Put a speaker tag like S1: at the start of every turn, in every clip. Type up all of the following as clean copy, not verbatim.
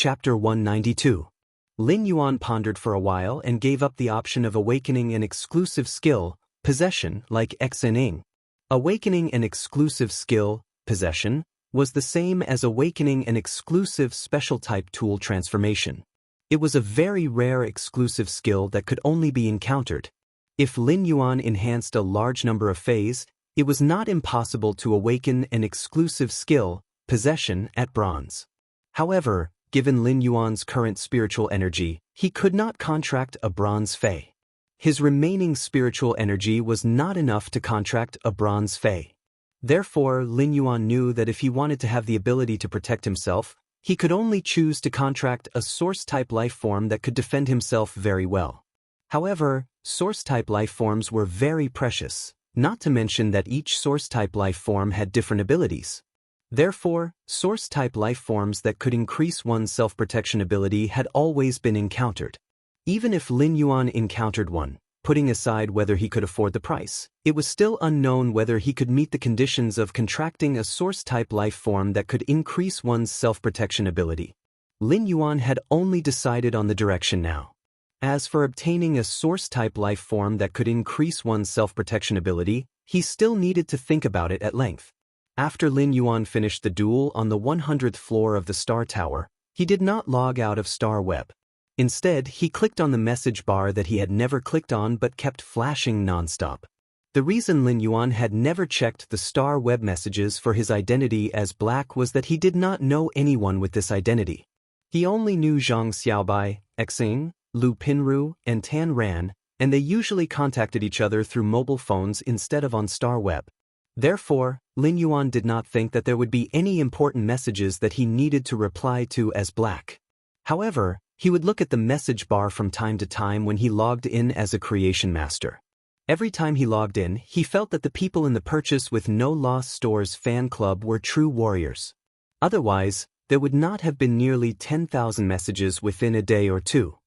S1: Chapter 192. Lin Yuan pondered for a while and gave up the option of awakening an exclusive skill, possession, like Xing. Awakening an exclusive skill, possession, was the same as awakening an exclusive special type tool transformation. It was a very rare exclusive skill that could only be encountered. If Lin Yuan enhanced a large number of phase, it was not impossible to awaken an exclusive skill, possession, at bronze. However, given Lin Yuan's current spiritual energy, he could not contract a bronze fei. His remaining spiritual energy was not enough to contract a bronze fei. Therefore, Lin Yuan knew that if he wanted to have the ability to protect himself, he could only choose to contract a source-type life form that could defend himself very well. However, source-type life forms were very precious, not to mention that each source-type life form had different abilities. Therefore, source-type life forms that could increase one's self-protection ability had always been encountered. Even if Lin Yuan encountered one, putting aside whether he could afford the price, it was still unknown whether he could meet the conditions of contracting a source-type life form that could increase one's self-protection ability. Lin Yuan had only decided on the direction now. As for obtaining a source-type life form that could increase one's self-protection ability, he still needed to think about it at length. After Lin Yuan finished the duel on the 100th floor of the Star Tower, he did not log out of Star Web. Instead, he clicked on the message bar that he had never clicked on but kept flashing non-stop. The reason Lin Yuan had never checked the Star Web messages for his identity as Black was that he did not know anyone with this identity. He only knew Zhang Xiaobai, Xing, Lu Pinru, and Tan Ran, and they usually contacted each other through mobile phones instead of on Star Web. Therefore, Lin Yuan did not think that there would be any important messages that he needed to reply to as Black. However, he would look at the message bar from time to time when he logged in as a creation master. Every time he logged in, he felt that the people in the Purchase with No Loss Stores fan club were true warriors. Otherwise, there would not have been nearly 10,000 messages within a day or two.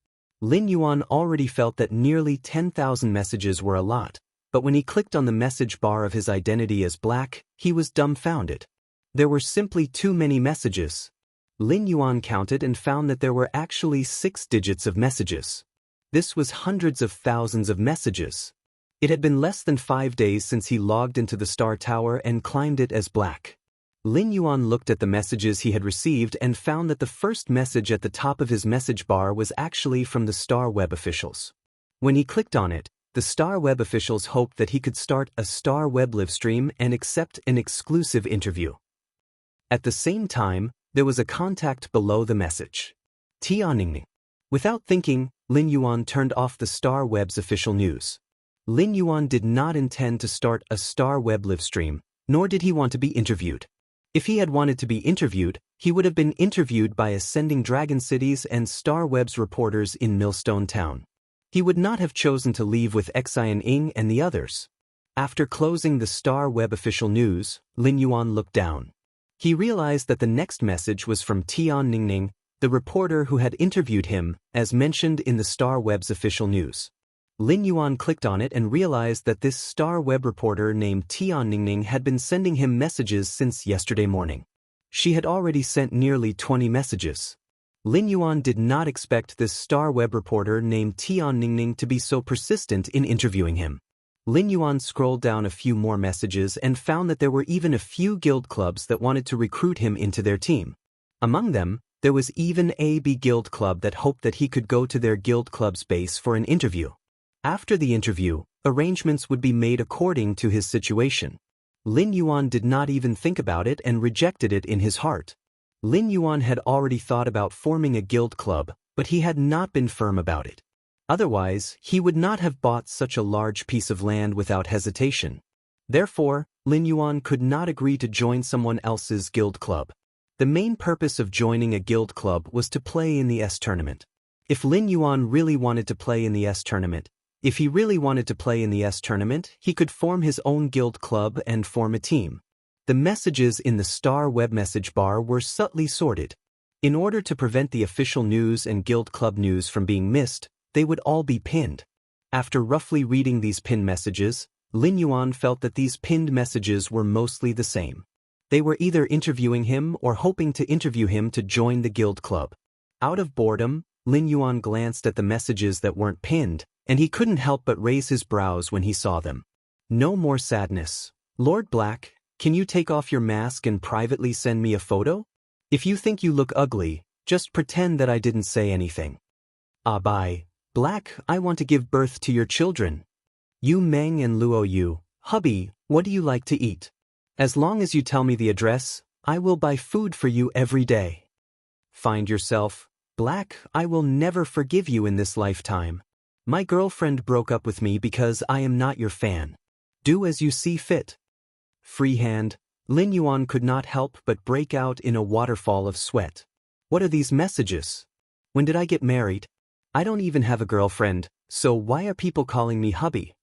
S1: Lin Yuan already felt that nearly 10,000 messages were a lot, but when he clicked on the message bar of his identity as Black, he was dumbfounded. There were simply too many messages. Lin Yuan counted and found that there were actually 6 digits of messages. This was hundreds of thousands of messages. It had been less than 5 days since he logged into the Star Tower and climbed it as Black. Lin Yuan looked at the messages he had received and found that the first message at the top of his message bar was actually from the Star Web officials. When he clicked on it, the Star Web officials hoped that he could start a Star Web livestream and accept an exclusive interview. At the same time, there was a contact below the message. Tianning. Without thinking, Lin Yuan turned off the Star Web's official news. Lin Yuan did not intend to start a Star Web livestream, nor did he want to be interviewed. If he had wanted to be interviewed, he would have been interviewed by Ascending Dragon Cities and Star Web's reporters in Millstone Town. He would not have chosen to leave with Xing and the others. After closing the Star Web official news, Lin Yuan looked down. He realized that the next message was from Tianning, the reporter who had interviewed him, as mentioned in the Star Web's official news. Lin Yuan clicked on it and realized that this Star Web reporter named Tianning had been sending him messages since yesterday morning. She had already sent nearly 20 messages. Lin Yuan did not expect this Star Web reporter named Tianning to be so persistent in interviewing him. Lin Yuan scrolled down a few more messages and found that there were even a few guild clubs that wanted to recruit him into their team. Among them, there was even a B guild club that hoped that he could go to their guild club's base for an interview. After the interview, arrangements would be made according to his situation. Lin Yuan did not even think about it and rejected it in his heart. Lin Yuan had already thought about forming a guild club, but he had not been firm about it. Otherwise, he would not have bought such a large piece of land without hesitation. Therefore, Lin Yuan could not agree to join someone else's guild club. The main purpose of joining a guild club was to play in the S tournament. If Lin Yuan really wanted to play in the S tournament, he could form his own guild club and form a team. The messages in the Star Web message bar were subtly sorted. In order to prevent the official news and guild club news from being missed, they would all be pinned. After roughly reading these pinned messages, Lin Yuan felt that these pinned messages were mostly the same. They were either interviewing him or hoping to interview him to join the guild club. Out of boredom, Lin Yuan glanced at the messages that weren't pinned, and he couldn't help but raise his brows when he saw them. No more sadness. Lord Black, can you take off your mask and privately send me a photo? If you think you look ugly, just pretend that I didn't say anything. Bye. Black, I want to give birth to your children. Yu Meng and Luo Yu, hubby, what do you like to eat? As long as you tell me the address, I will buy food for you every day. Find yourself. Black, I will never forgive you in this lifetime. My girlfriend broke up with me because I am not your fan. Do as you see fit. Freehand, Lin Yuan could not help but break out in a waterfall of sweat. What are these messages? When did I get married? I don't even have a girlfriend, so why are people calling me hubby?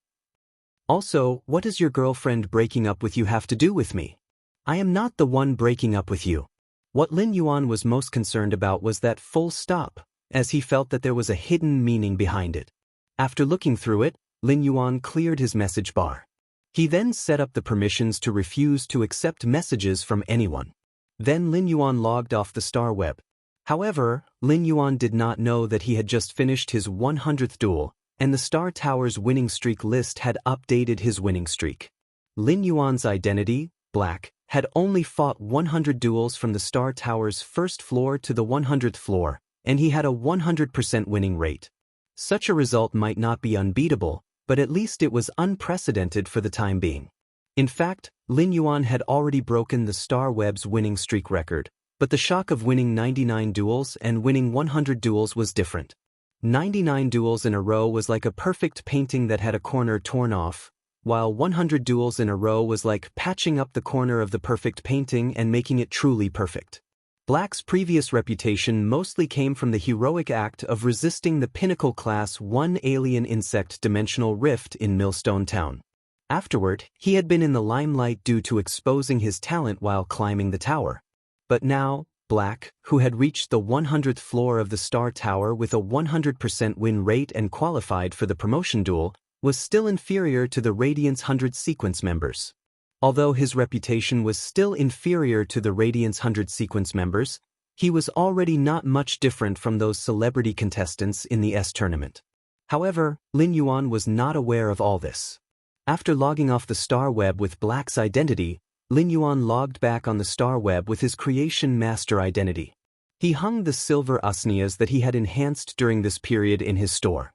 S1: Also, what does your girlfriend breaking up with you have to do with me? I am not the one breaking up with you. What Lin Yuan was most concerned about was that full stop, as he felt that there was a hidden meaning behind it. After looking through it, Lin Yuan cleared his message bar. He then set up the permissions to refuse to accept messages from anyone. Then Lin Yuan logged off the Star Web. However, Lin Yuan did not know that he had just finished his 100th duel, and the Star Tower's winning streak list had updated his winning streak. Lin Yuan's identity, Black, had only fought 100 duels from the Star Tower's first floor to the 100th floor, and he had a 100% winning rate. Such a result might not be unbeatable, but at least it was unprecedented for the time being. In fact, Lin Yuan had already broken the Star Web's winning streak record, but the shock of winning 99 duels and winning 100 duels was different. 99 duels in a row was like a perfect painting that had a corner torn off, while 100 duels in a row was like patching up the corner of the perfect painting and making it truly perfect. Black's previous reputation mostly came from the heroic act of resisting the Pinnacle Class 1 alien insect dimensional rift in Millstone Town. Afterward, he had been in the limelight due to exposing his talent while climbing the tower. But now, Black, who had reached the 100th floor of the Star Tower with a 100% win rate and qualified for the promotion duel, was still inferior to the Radiance 100 sequence members. Although his reputation was still inferior to the Radiance 100 sequence members, he was already not much different from those celebrity contestants in the S tournament. However, Lin Yuan was not aware of all this. After logging off the Star Web with Black's identity, Lin Yuan logged back on the Star Web with his Creation Master identity. He hung the silver usnias that he had enhanced during this period in his store.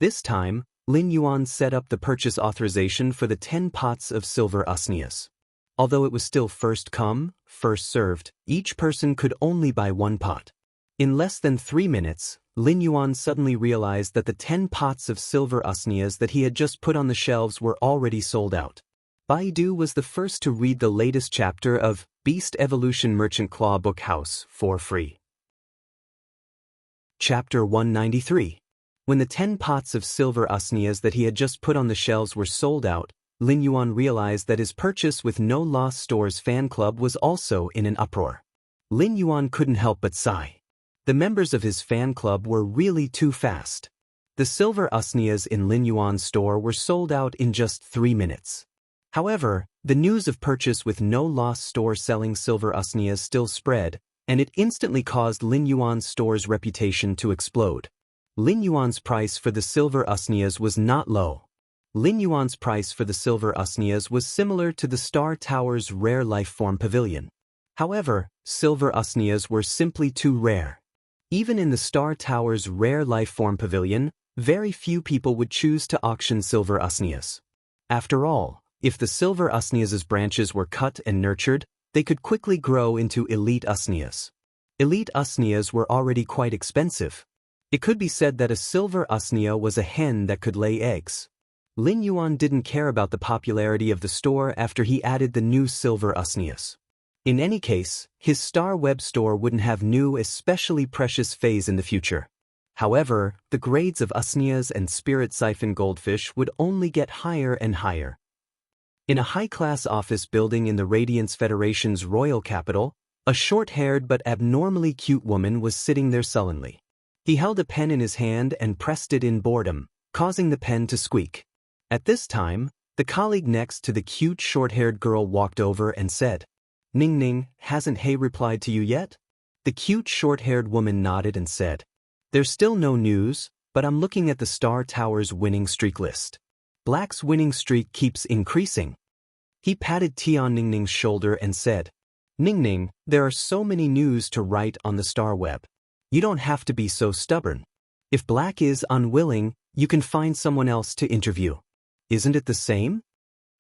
S1: This time, Lin Yuan set up the purchase authorization for the 10 pots of silver usnias. Although it was still first come, first served, each person could only buy 1 pot. In less than 3 minutes, Lin Yuan suddenly realized that the 10 pots of silver usnias that he had just put on the shelves were already sold out. Baidu was the first to read the latest chapter of Beast Evolution Merchant Claw Book House for free. Chapter 193. When the 10 pots of silver usnias that he had just put on the shelves were sold out, Lin Yuan realized that his purchase with No Loss Stores fan club was also in an uproar. Lin Yuan couldn't help but sigh. The members of his fan club were really too fast. The silver usnias in Lin Yuan's store were sold out in just 3 minutes. However, the news of purchase with No Loss Store selling silver usnias still spread, and it instantly caused Lin Yuan's store's reputation to explode. Lin Yuan's price for the silver usnias was not low. Lin Yuan's price for the silver usnias was similar to the Star Tower's rare lifeform pavilion. However, silver usnias were simply too rare. Even in the Star Tower's rare lifeform pavilion, very few people would choose to auction silver usnias. After all, if the silver usnias' branches were cut and nurtured, they could quickly grow into elite usnias. Elite usnias were already quite expensive. It could be said that a silver usnia was a hen that could lay eggs. Lin Yuan didn't care about the popularity of the store after he added the new silver usnias. In any case, his Star Web store wouldn't have new especially precious phase in the future. However, the grades of usnias and spirit siphon goldfish would only get higher and higher. In a high-class office building in the Radiance Federation's royal capital, a short-haired but abnormally cute woman was sitting there sullenly. He held a pen in his hand and pressed it in boredom, causing the pen to squeak. At this time, the colleague next to the cute short-haired girl walked over and said, "Ning Ning, hasn't He replied to you yet?" The cute short-haired woman nodded and said, "There's still no news, but I'm looking at the Star Tower's winning streak list. Black's winning streak keeps increasing." He patted Tian Ningning's shoulder and said, "Ningning, there are so many news to write on the Star Web. You don't have to be so stubborn. If Black is unwilling, you can find someone else to interview. Isn't it the same?"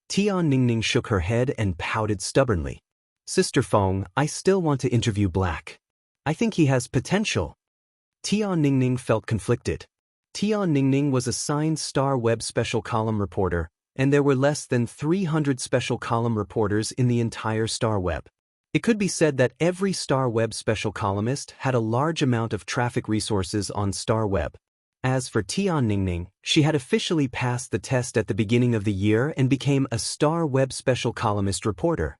S1: Tian Ningning shook her head and pouted stubbornly. "Sister Feng, I still want to interview Black. I think he has potential." Tian Ningning felt conflicted. Tian Ningning was assigned Star Web special column reporter, and there were less than 300 special column reporters in the entire Star Web. It could be said that every Star Web special columnist had a large amount of traffic resources on Star Web. As for Tian Ningning, she had officially passed the test at the beginning of the year and became a Star Web special columnist reporter.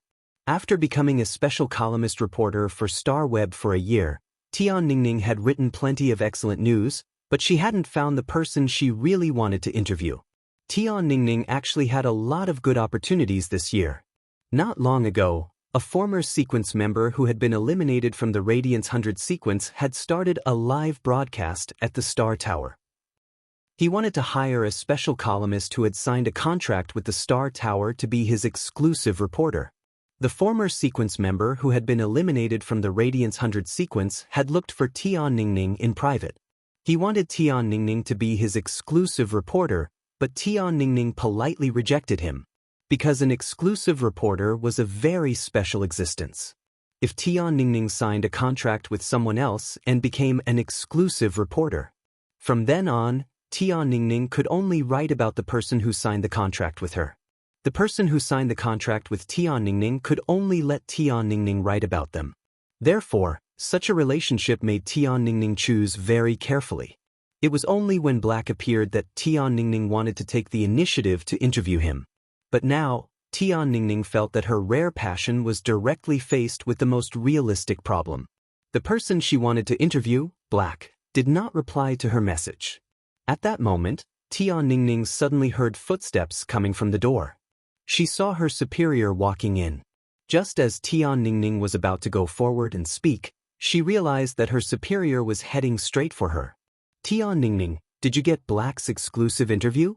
S1: After becoming a special columnist reporter for Star Web for a year, Tian Ningning had written plenty of excellent news, but she hadn't found the person she really wanted to interview. Tian Ningning actually had a lot of good opportunities this year. Not long ago, a former sequence member who had been eliminated from the Radiance 100 sequence had started a live broadcast at the Star Tower. He wanted to hire a special columnist who had signed a contract with the Star Tower to be his exclusive reporter. The former sequence member who had been eliminated from the Radiance 100 sequence had looked for Tian Ningning in private. He wanted Tian Ningning to be his exclusive reporter, but Tian Ningning politely rejected him. Because an exclusive reporter was a very special existence. If Tian Ningning signed a contract with someone else and became an exclusive reporter, from then on, Tian Ningning could only write about the person who signed the contract with her. The person who signed the contract with Tian Ningning could only let Tian Ningning write about them. Therefore, such a relationship made Tian Ningning choose very carefully. It was only when Black appeared that Tian Ningning wanted to take the initiative to interview him. But now, Tian Ningning felt that her rare passion was directly faced with the most realistic problem. The person she wanted to interview, Black, did not reply to her message. At that moment, Tian Ningning suddenly heard footsteps coming from the door. She saw her superior walking in. Just as Tian Ningning was about to go forward and speak, she realized that her superior was heading straight for her. "Tian Ningning, did you get Black's exclusive interview?"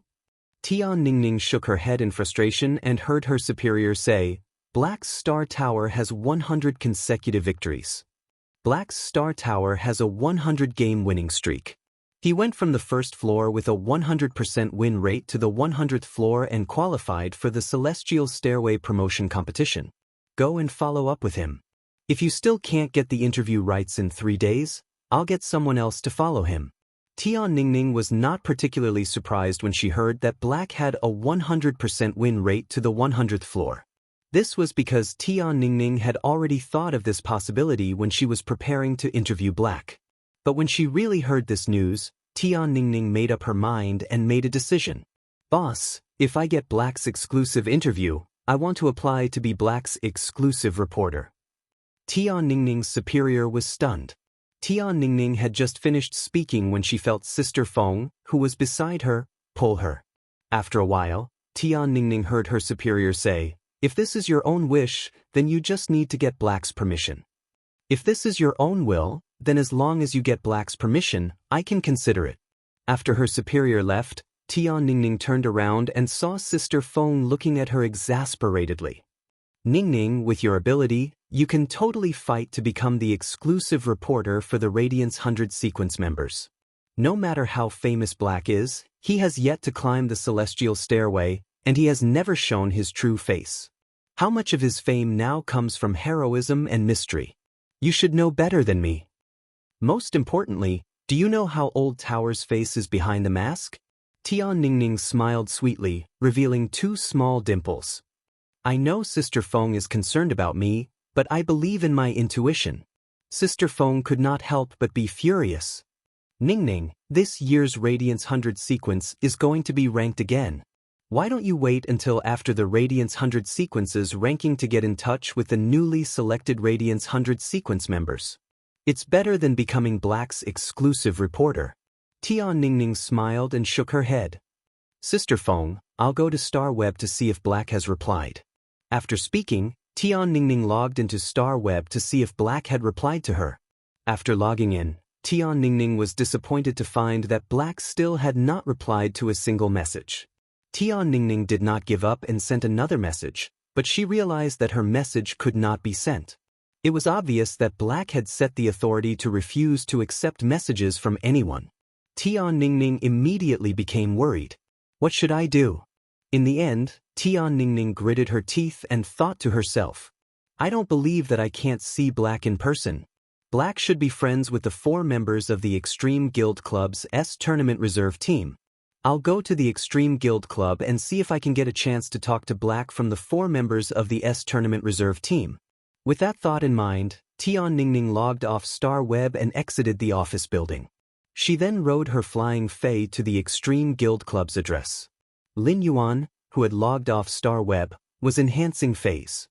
S1: Tian Ningning shook her head in frustration and heard her superior say, "Black's Star Tower has 100 consecutive victories. Black's Star Tower has a 100-game winning streak. He went from the first floor with a 100% win rate to the 100th floor and qualified for the Celestial Stairway promotion competition. Go and follow up with him. If you still can't get the interview rights in 3 days, I'll get someone else to follow him." Tian Ningning was not particularly surprised when she heard that Black had a 100% win rate to the 100th floor. This was because Tian Ningning had already thought of this possibility when she was preparing to interview Black. But when she really heard this news, Tian Ningning made up her mind and made a decision. "Boss, if I get Black's exclusive interview, I want to apply to be Black's exclusive reporter." Tian Ningning's superior was stunned. Tian Ningning had just finished speaking when she felt Sister Feng, who was beside her, pull her. After a while, Tian Ningning heard her superior say, "If this is your own wish, then you just need to get Black's permission. If this is your own will, then as long as you get Black's permission, I can consider it." After her superior left, Tian Ningning turned around and saw Sister Feng looking at her exasperatedly. "Ningning, with your ability, you can totally fight to become the exclusive reporter for the Radiance 100 sequence members. No matter how famous Black is, he has yet to climb the Celestial Stairway, and he has never shown his true face. How much of his fame now comes from heroism and mystery? You should know better than me. Most importantly, do you know how Old Tower's face is behind the mask?" Tian Ningning smiled sweetly, revealing 2 small dimples. "I know Sister Feng is concerned about me, but I believe in my intuition." Sister Feng could not help but be furious. "Ningning, this year's Radiance 100 sequence is going to be ranked again. Why don't you wait until after the Radiance 100 sequences ranking to get in touch with the newly selected Radiance 100 sequence members? It's better than becoming Black's exclusive reporter." Tian Ningning smiled and shook her head. "Sister Feng, I'll go to Star Web to see if Black has replied." After speaking, Tian Ningning logged into Star Web to see if Black had replied to her. After logging in, Tian Ningning was disappointed to find that Black still had not replied to a single message. Tian Ningning did not give up and sent another message, but she realized that her message could not be sent. It was obvious that Black had set the authority to refuse to accept messages from anyone. Tian Ningning immediately became worried. What should I do? In the end, Tian Ningning gritted her teeth and thought to herself, I don't believe that I can't see Black in person. Black should be friends with the 4 members of the Extreme Guild Club's tournament reserve team. I'll go to the Extreme Guild Club and see if I can get a chance to talk to Black from the 4 members of the tournament reserve team. With that thought in mind, Tian Ningning logged off Star Web and exited the office building. She then rode her flying Fae to the Extreme Guild Club's address. Lin Yuan, who had logged off Star Web, was enhancing Faes.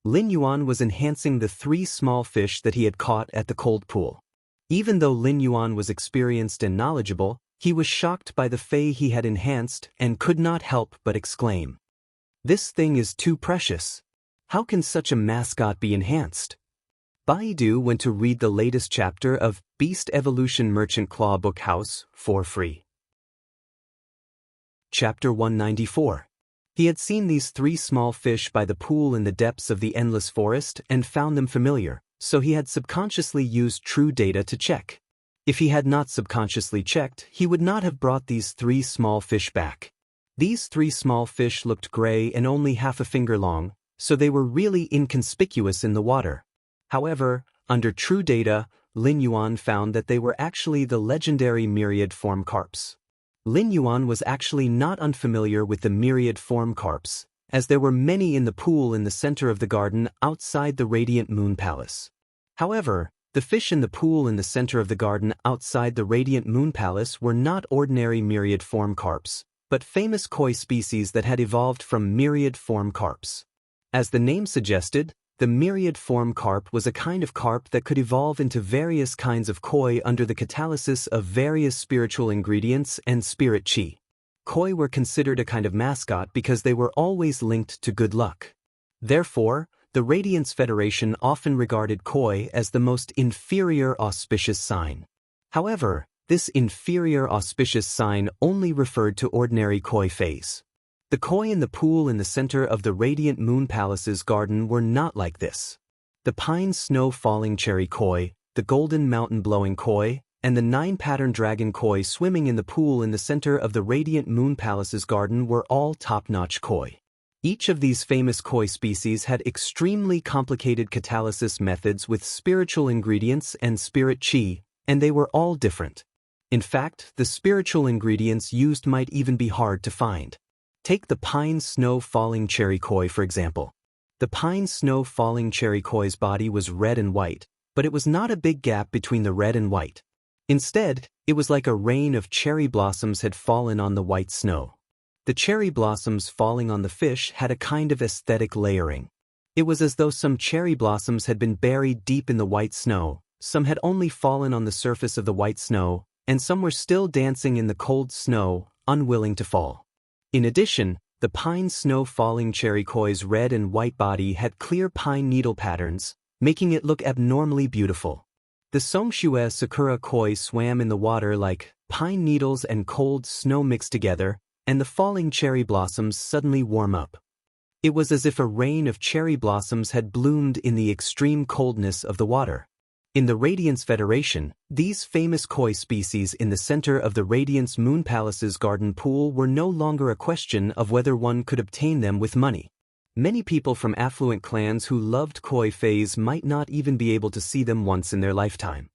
S1: Lin Yuan was enhancing the 3 small fish that he had caught at the cold pool. Even though Lin Yuan was experienced and knowledgeable, he was shocked by the Fae he had enhanced and could not help but exclaim, "This thing is too precious. How can such a mascot be enhanced?" Baidu went to read the latest chapter of Beast Evolution Merchant Claw Book House for free. Chapter 194. He had seen these 3 small fish by the pool in the depths of the endless forest and found them familiar, so he had subconsciously used true data to check. If he had not subconsciously checked, he would not have brought these 3 small fish back. These 3 small fish looked gray and only half a finger long, so they were really inconspicuous in the water. However, under true data, Lin Yuan found that they were actually the legendary myriad form carps. Lin Yuan was actually not unfamiliar with the myriad form carps, as there were many in the pool in the center of the garden outside the Radiant Moon Palace. However, the fish in the pool in the center of the garden outside the Radiant Moon Palace were not ordinary myriad form carps, but famous koi species that had evolved from myriad form carps. As the name suggested, the myriad form carp was a kind of carp that could evolve into various kinds of koi under the catalysis of various spiritual ingredients and spirit chi. Koi were considered a kind of mascot because they were always linked to good luck. Therefore, the Radiance Federation often regarded koi as the most inferior auspicious sign. However, this inferior auspicious sign only referred to ordinary koi phase. The koi in the pool in the center of the Radiant Moon Palace's garden were not like this. The pine snow falling cherry koi, the golden mountain blowing koi, and the 9-pattern dragon koi swimming in the pool in the center of the Radiant Moon Palace's garden were all top-notch koi. Each of these famous koi species had extremely complicated catalysis methods with spiritual ingredients and spirit chi, and they were all different. In fact, the spiritual ingredients used might even be hard to find. Take the pine snow falling cherry koi for example. The pine snow falling cherry koi's body was red and white, but it was not a big gap between the red and white. Instead, it was like a rain of cherry blossoms had fallen on the white snow. The cherry blossoms falling on the fish had a kind of aesthetic layering. It was as though some cherry blossoms had been buried deep in the white snow, some had only fallen on the surface of the white snow, and some were still dancing in the cold snow, unwilling to fall. In addition, the pine snow falling cherry koi's red and white body had clear pine needle patterns, making it look abnormally beautiful. The Songshue sakura koi swam in the water like pine needles and cold snow mixed together, and the falling cherry blossoms suddenly warm up. It was as if a rain of cherry blossoms had bloomed in the extreme coldness of the water. In the Radiance Federation, these famous koi species in the center of the Radiance Moon Palace's garden pool were no longer a question of whether one could obtain them with money. Many people from affluent clans who loved koi phase might not even be able to see them once in their lifetime.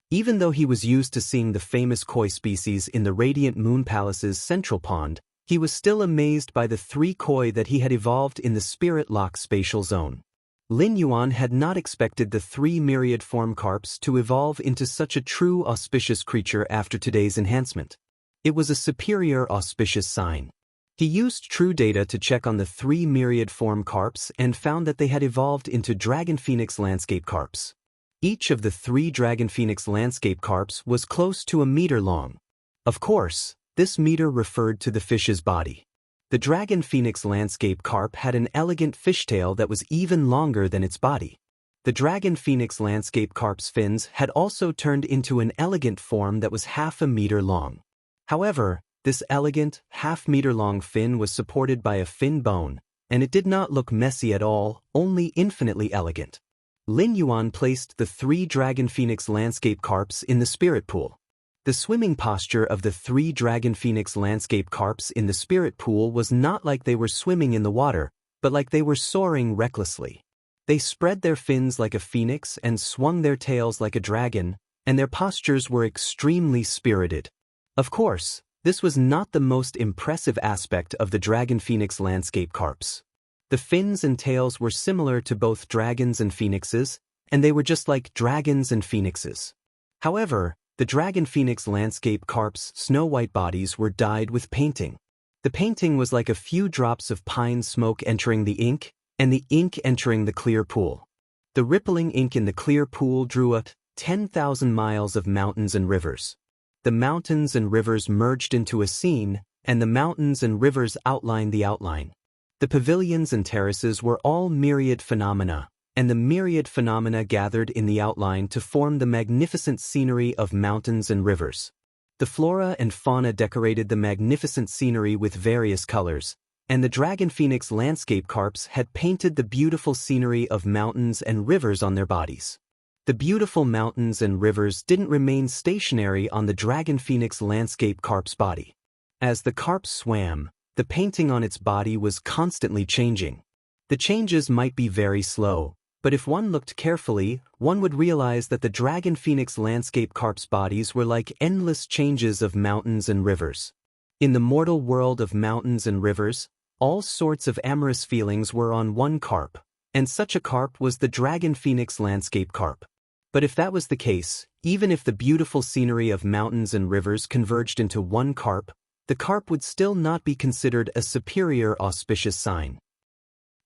S1: Even though he was used to seeing the famous koi species in the Radiant Moon Palace's central pond, he was still amazed by the 3 koi that he had evolved in the Spirit Lock spatial zone. Lin Yuan had not expected the 3 myriad form carps to evolve into such a true auspicious creature after today's enhancement. It was a superior auspicious sign. He used true data to check on the 3 myriad form carps and found that they had evolved into Dragon Phoenix landscape carps. Each of the 3 Dragon Phoenix landscape carps was close to a meter long. Of course, this meter referred to the fish's body. The Dragon Phoenix landscape carp had an elegant fishtail that was even longer than its body. The dragon phoenix landscape carp's fins had also turned into an elegant form that was half a meter long. However, this elegant, half-meter-long fin was supported by a fin bone, and it did not look messy at all, only infinitely elegant. Lin Yuan placed the 3 dragon phoenix landscape carps in the spirit pool. The swimming posture of the 3 dragon phoenix landscape carps in the spirit pool was not like they were swimming in the water, but like they were soaring recklessly. They spread their fins like a phoenix and swung their tails like a dragon, and their postures were extremely spirited. Of course, this was not the most impressive aspect of the dragon phoenix landscape carps. The fins and tails were similar to both dragons and phoenixes, and they were just like dragons and phoenixes. However, the dragon phoenix landscape carps' snow-white bodies were dyed with painting. The painting was like a few drops of pine smoke entering the ink, and the ink entering the clear pool. The rippling ink in the clear pool drew out 10,000 miles of mountains and rivers. The mountains and rivers merged into a scene, and the mountains and rivers outlined the outline. The pavilions and terraces were all myriad phenomena, and the myriad phenomena gathered in the outline to form the magnificent scenery of mountains and rivers. The flora and fauna decorated the magnificent scenery with various colors, and the dragon phoenix landscape carps had painted the beautiful scenery of mountains and rivers on their bodies. The beautiful mountains and rivers didn't remain stationary on the dragon phoenix landscape carp's body. As the carp swam, the painting on its body was constantly changing. The changes might be very slow, but if one looked carefully, one would realize that the dragon phoenix landscape carp's bodies were like endless changes of mountains and rivers. In the mortal world of mountains and rivers, all sorts of amorous feelings were on one carp, and such a carp was the dragon phoenix landscape carp. But if that was the case, even if the beautiful scenery of mountains and rivers converged into one carp, the carp would still not be considered a superior auspicious sign.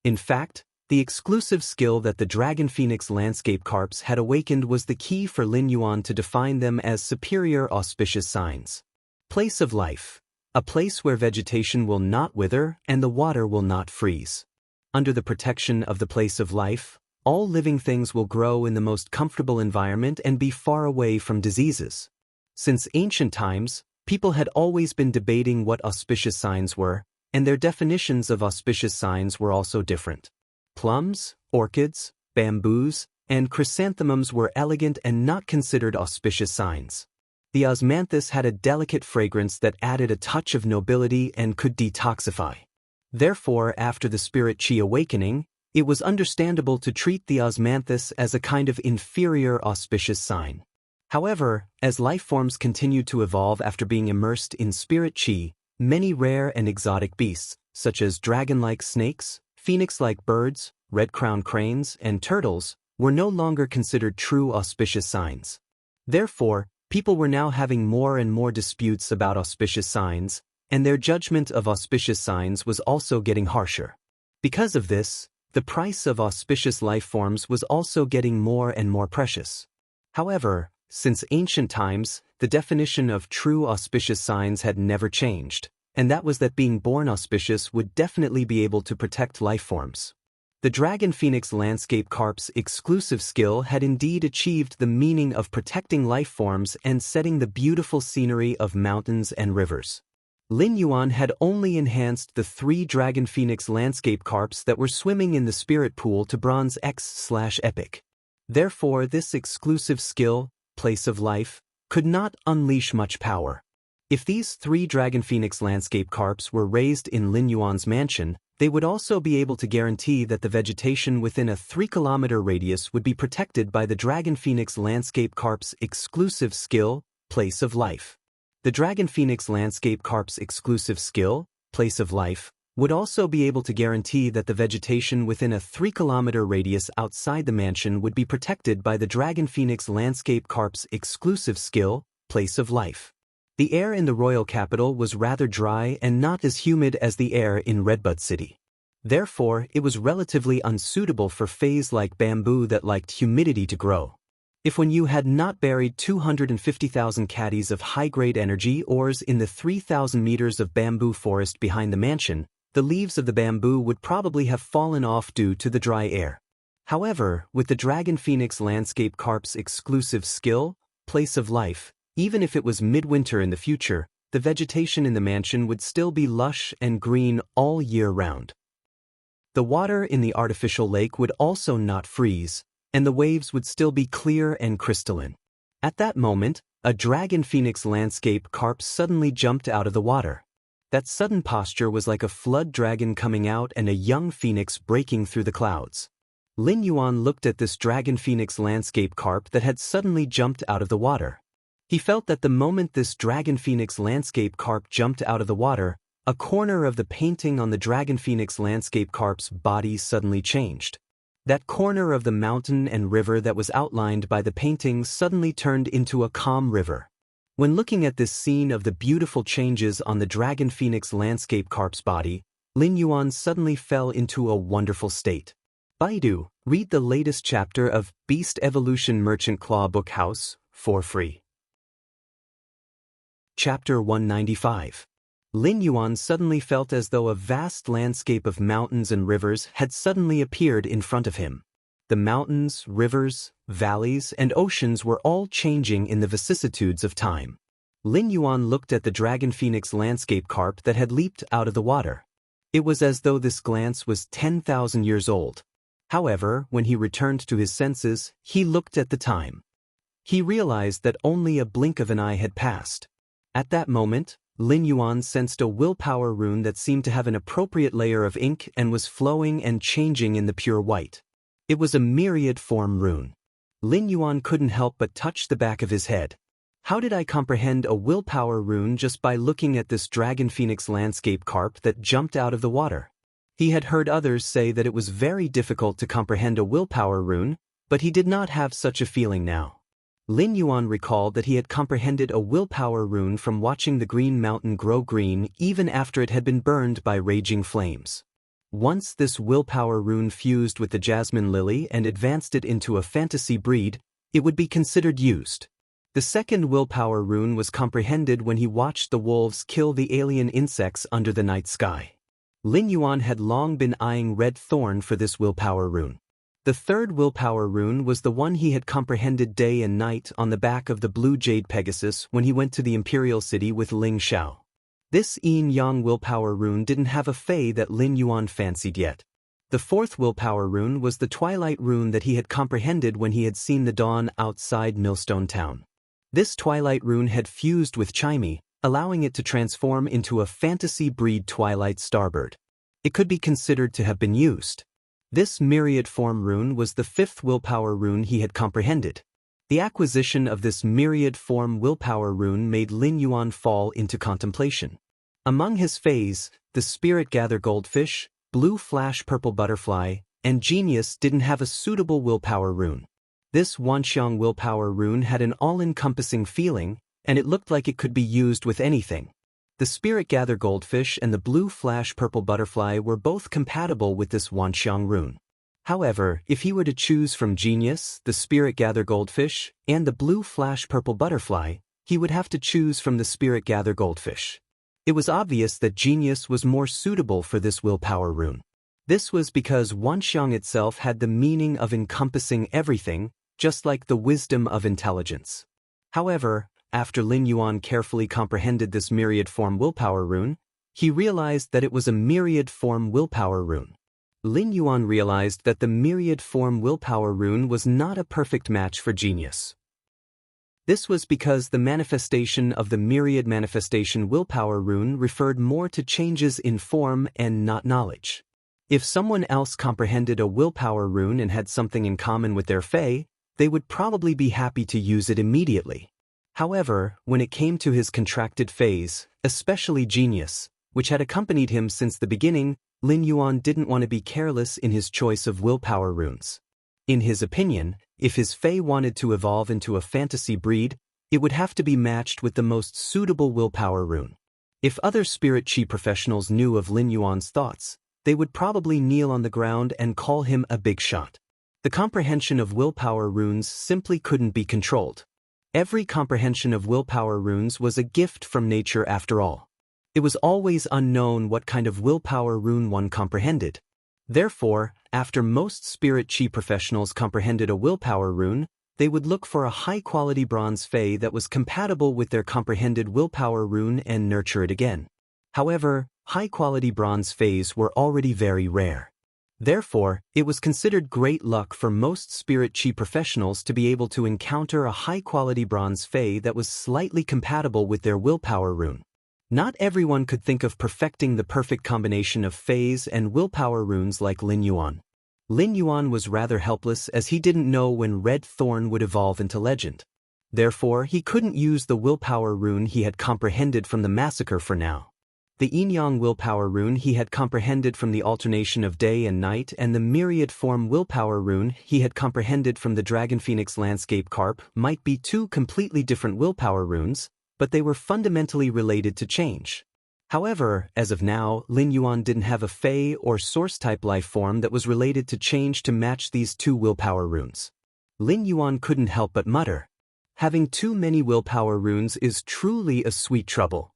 S1: In fact, the exclusive skill that the dragon phoenix landscape carps had awakened was the key for Lin Yuan to define them as superior auspicious signs. Place of life. A place where vegetation will not wither and the water will not freeze. Under the protection of the place of life, all living things will grow in the most comfortable environment and be far away from diseases. Since ancient times, people had always been debating what auspicious signs were, and their definitions of auspicious signs were also different. Plums, orchids, bamboos, and chrysanthemums were elegant and not considered auspicious signs. The osmanthus had a delicate fragrance that added a touch of nobility and could detoxify. Therefore, after the spirit qi awakening, it was understandable to treat the osmanthus as a kind of inferior auspicious sign. However, as life forms continued to evolve after being immersed in spirit qi, many rare and exotic beasts, such as dragon-like snakes, phoenix-like birds, red-crowned cranes, and turtles, were no longer considered true auspicious signs. Therefore, people were now having more and more disputes about auspicious signs, and their judgment of auspicious signs was also getting harsher. Because of this, the price of auspicious life forms was also getting more and more precious. However, since ancient times, the definition of true auspicious signs had never changed, and that was that being born auspicious would definitely be able to protect life forms. The dragon phoenix landscape carp's exclusive skill had indeed achieved the meaning of protecting life forms and setting the beautiful scenery of mountains and rivers. Lin Yuan had only enhanced the 3 dragon phoenix landscape carps that were swimming in the spirit pool to bronze X/epic. Therefore, this exclusive skill, place of life, could not unleash much power. If these 3 dragon phoenix landscape carps were raised in Lin Yuan's mansion, they would also be able to guarantee that the vegetation within a 3-kilometer radius would be protected by the dragon phoenix landscape carp's exclusive skill, place of life. The dragon phoenix landscape carp's exclusive skill, place of life, would also be able to guarantee that the vegetation within a 3-kilometer radius outside the mansion would be protected by the dragon phoenix landscape carp's exclusive skill, place of life. The air in the royal capital was rather dry and not as humid as the air in Redbud City. Therefore, it was relatively unsuitable for phase like bamboo that liked humidity to grow. If when you had not buried 250,000 caddies of high-grade energy ores in the 3,000 meters of bamboo forest behind the mansion, the leaves of the bamboo would probably have fallen off due to the dry air. However, with the Dragon Phoenix Landscape Carp's exclusive skill, Place of Life, even if it was midwinter in the future, the vegetation in the mansion would still be lush and green all year round. The water in the artificial lake would also not freeze, and the waves would still be clear and crystalline. At that moment, a Dragon Phoenix Landscape Carp suddenly jumped out of the water. That sudden posture was like a flood dragon coming out and a young phoenix breaking through the clouds. Lin Yuan looked at this Dragon Phoenix Landscape Carp that had suddenly jumped out of the water. He felt that the moment this Dragon Phoenix Landscape Carp jumped out of the water, a corner of the painting on the Dragon Phoenix Landscape Carp's body suddenly changed. That corner of the mountain and river that was outlined by the painting suddenly turned into a calm river. When looking at this scene of the beautiful changes on the Dragon Phoenix Landscape Carp's body, Lin Yuan suddenly fell into a wonderful state. Baidu, read the latest chapter of Beast Evolution Merchant Claw Book House for free. Chapter 195. Lin Yuan suddenly felt as though a vast landscape of mountains and rivers had suddenly appeared in front of him. The mountains, rivers, valleys, and oceans were all changing in the vicissitudes of time. Lin Yuan looked at the Dragon Phoenix Landscape Carp that had leaped out of the water. It was as though this glance was 10,000 years old. However, when he returned to his senses, he looked at the time. He realized that only a blink of an eye had passed. At that moment, Lin Yuan sensed a willpower rune that seemed to have an appropriate layer of ink and was flowing and changing in the pure white. It was a myriad form rune. Lin Yuan couldn't help but touch the back of his head. How did I comprehend a willpower rune just by looking at this Dragon Phoenix Landscape Carp that jumped out of the water? He had heard others say that it was very difficult to comprehend a willpower rune, but he did not have such a feeling now. Lin Yuan recalled that he had comprehended a willpower rune from watching the Green Mountain grow green even after it had been burned by raging flames. Once this willpower rune fused with the jasmine lily and advanced it into a fantasy breed, it would be considered used. The second willpower rune was comprehended when he watched the wolves kill the alien insects under the night sky. Lin Yuan had long been eyeing Red Thorn for this willpower rune. The third willpower rune was the one he had comprehended day and night on the back of the blue jade Pegasus when he went to the Imperial City with Ling Xiao. This Yin-Yang willpower rune didn't have a fei that Lin Yuan fancied yet. The fourth willpower rune was the Twilight rune that he had comprehended when he had seen the dawn outside Millstone Town. This Twilight rune had fused with Chimey, allowing it to transform into a fantasy breed Twilight Starbird. It could be considered to have been used. This myriad form rune was the fifth willpower rune he had comprehended. The acquisition of this myriad form willpower rune made Lin Yuan fall into contemplation. Among his feis, the Spirit Gather Goldfish, Blue Flash Purple Butterfly, and Genius didn't have a suitable willpower rune. This Wanxiang willpower rune had an all-encompassing feeling, and it looked like it could be used with anything. The Spirit Gather Goldfish and the Blue Flash Purple Butterfly were both compatible with this Wanxiang rune. However, if he were to choose from Genius, the Spirit Gather Goldfish, and the Blue Flash Purple Butterfly, he would have to choose from the Spirit Gather Goldfish. It was obvious that Genius was more suitable for this willpower rune. This was because Wanxiang itself had the meaning of encompassing everything, just like the wisdom of intelligence. However, after Lin Yuan carefully comprehended this myriad form willpower rune, he realized that it was a myriad form willpower rune. Lin Yuan realized that the myriad form willpower rune was not a perfect match for Genius. This was because the manifestation of the myriad manifestation willpower rune referred more to changes in form and not knowledge. If someone else comprehended a willpower rune and had something in common with their fei, they would probably be happy to use it immediately. However, when it came to his contracted feis, especially Genius, which had accompanied him since the beginning, Lin Yuan didn't want to be careless in his choice of willpower runes. In his opinion, if his fei wanted to evolve into a fantasy breed, it would have to be matched with the most suitable willpower rune. If other spirit chi professionals knew of Lin Yuan's thoughts, they would probably kneel on the ground and call him a big shot. The comprehension of willpower runes simply couldn't be controlled. Every comprehension of willpower runes was a gift from nature after all. It was always unknown what kind of willpower rune one comprehended. Therefore, after most spirit chi professionals comprehended a willpower rune, they would look for a high-quality bronze fae that was compatible with their comprehended willpower rune and nurture it again. However, high-quality bronze faes were already very rare. Therefore, it was considered great luck for most spirit chi professionals to be able to encounter a high-quality bronze fae that was slightly compatible with their willpower rune. Not everyone could think of perfecting the perfect combination of faes and willpower runes like Lin Yuan. Lin Yuan was rather helpless as he didn't know when Red Thorn would evolve into legend. Therefore, he couldn't use the willpower rune he had comprehended from the massacre for now. The Yin-Yang willpower rune he had comprehended from the alternation of day and night, and the myriad form willpower rune he had comprehended from the Dragon Phoenix landscape carp might be two completely different willpower runes, but they were fundamentally related to change. However, as of now, Lin Yuan didn't have a Fey or Source-type life form that was related to change to match these two willpower runes. Lin Yuan couldn't help but mutter, "Having too many willpower runes is truly a sweet trouble."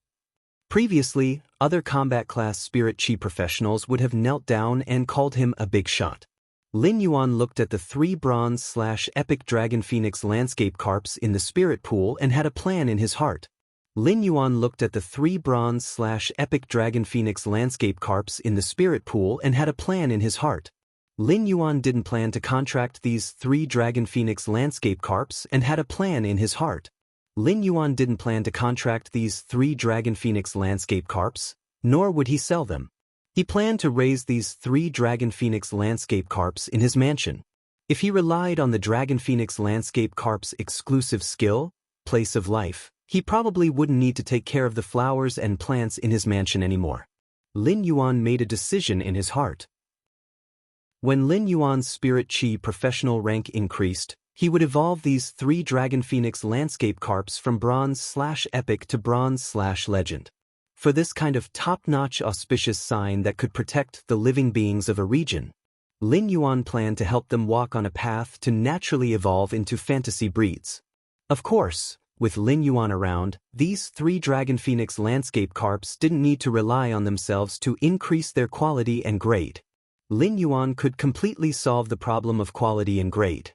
S1: Previously, other combat class spirit chi professionals would have knelt down and called him a big shot. Lin Yuan looked at the 3 bronze/epic Dragon Phoenix landscape carps in the spirit pool and had a plan in his heart. Lin Yuan looked at the 3 bronze/epic Dragon Phoenix landscape carps in the spirit pool and had a plan in his heart. Lin Yuan didn't plan to contract these 3 Dragon Phoenix landscape carps and had a plan in his heart. Lin Yuan didn't plan to contract these 3 Dragon Phoenix landscape carps, nor would he sell them. He planned to raise these 3 Dragon Phoenix landscape carps in his mansion. If he relied on the Dragon Phoenix landscape carp's exclusive skill, place of life, he probably wouldn't need to take care of the flowers and plants in his mansion anymore. Lin Yuan made a decision in his heart. When Lin Yuan's spirit chi professional rank increased, he would evolve these 3 Dragon Phoenix landscape carps from bronze/epic to bronze/legend. For this kind of top-notch auspicious sign that could protect the living beings of a region, Lin Yuan planned to help them walk on a path to naturally evolve into fantasy breeds. Of course, with Lin Yuan around, these 3 Dragon Phoenix landscape carps didn't need to rely on themselves to increase their quality and grade. Lin Yuan could completely solve the problem of quality and grade.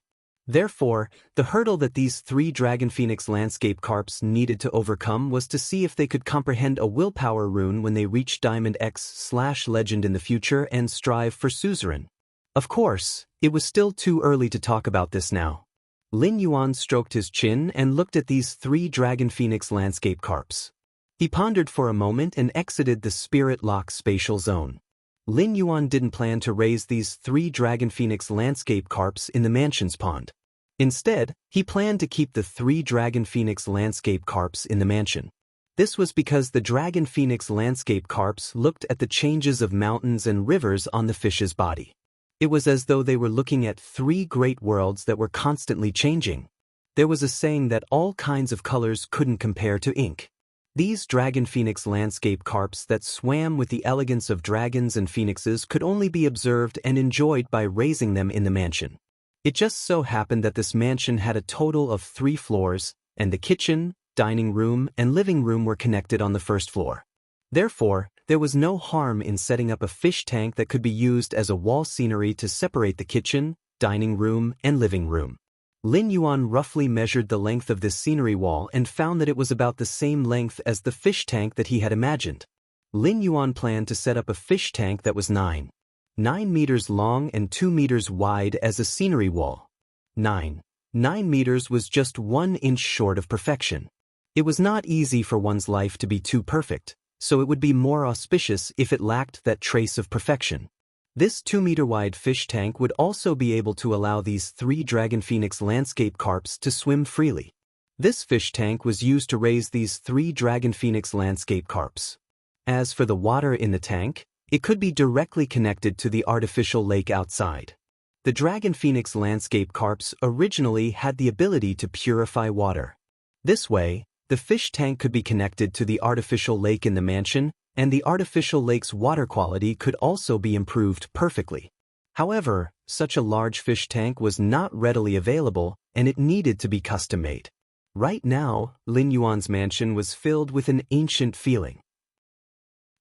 S1: Therefore, the hurdle that these 3 Dragon Phoenix landscape carps needed to overcome was to see if they could comprehend a willpower rune when they reach Diamond X/legend in the future and strive for suzerain. Of course, it was still too early to talk about this now. Lin Yuan stroked his chin and looked at these 3 Dragon Phoenix landscape carps. He pondered for a moment and exited the Spirit Lock spatial zone. Lin Yuan didn't plan to raise these 3 Dragon Phoenix landscape carps in the mansion's pond. Instead, he planned to keep the 3 Dragon Phoenix landscape carps in the mansion. This was because the Dragon Phoenix landscape carps looked at the changes of mountains and rivers on the fish's body. It was as though they were looking at 3 great worlds that were constantly changing. There was a saying that all kinds of colors couldn't compare to ink. These Dragon Phoenix landscape carps that swam with the elegance of dragons and phoenixes could only be observed and enjoyed by raising them in the mansion. It just so happened that this mansion had a total of 3 floors, and the kitchen, dining room, and living room were connected on the first floor. Therefore, there was no harm in setting up a fish tank that could be used as a wall scenery to separate the kitchen, dining room, and living room. Lin Yuan roughly measured the length of this scenery wall and found that it was about the same length as the fish tank that he had imagined. Lin Yuan planned to set up a fish tank that was 9 meters long and 2 meters wide as a scenery wall. 9 meters was just 1 inch short of perfection. It was not easy for one's life to be too perfect, so it would be more auspicious if it lacked that trace of perfection. This 2-meter-wide fish tank would also be able to allow these 3 Dragon Phoenix landscape carps to swim freely. This fish tank was used to raise these 3 Dragon Phoenix landscape carps. As for the water in the tank, it could be directly connected to the artificial lake outside. The Dragon Phoenix landscape carps originally had the ability to purify water. This way, the fish tank could be connected to the artificial lake in the mansion, and the artificial lake's water quality could also be improved perfectly. However, such a large fish tank was not readily available, and it needed to be custom-made. Right now, Lin Yuan's mansion was filled with an ancient feeling.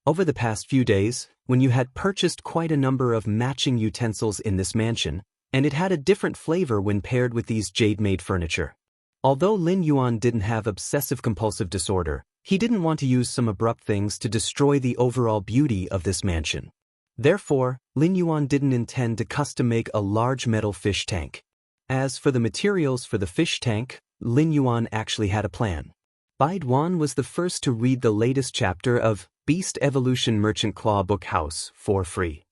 S1: Over the past few days, when you had purchased quite a number of matching utensils in this mansion, and it had a different flavor when paired with these jade-made furniture. Although Lin Yuan didn't have obsessive-compulsive disorder, he didn't want to use some abrupt things to destroy the overall beauty of this mansion. Therefore, Lin Yuan didn't intend to custom-make a large metal fish tank. As for the materials for the fish tank, Lin Yuan actually had a plan. Bai Duan was the first to read the latest chapter of Beast Evolution Merchant Claw Book House for free.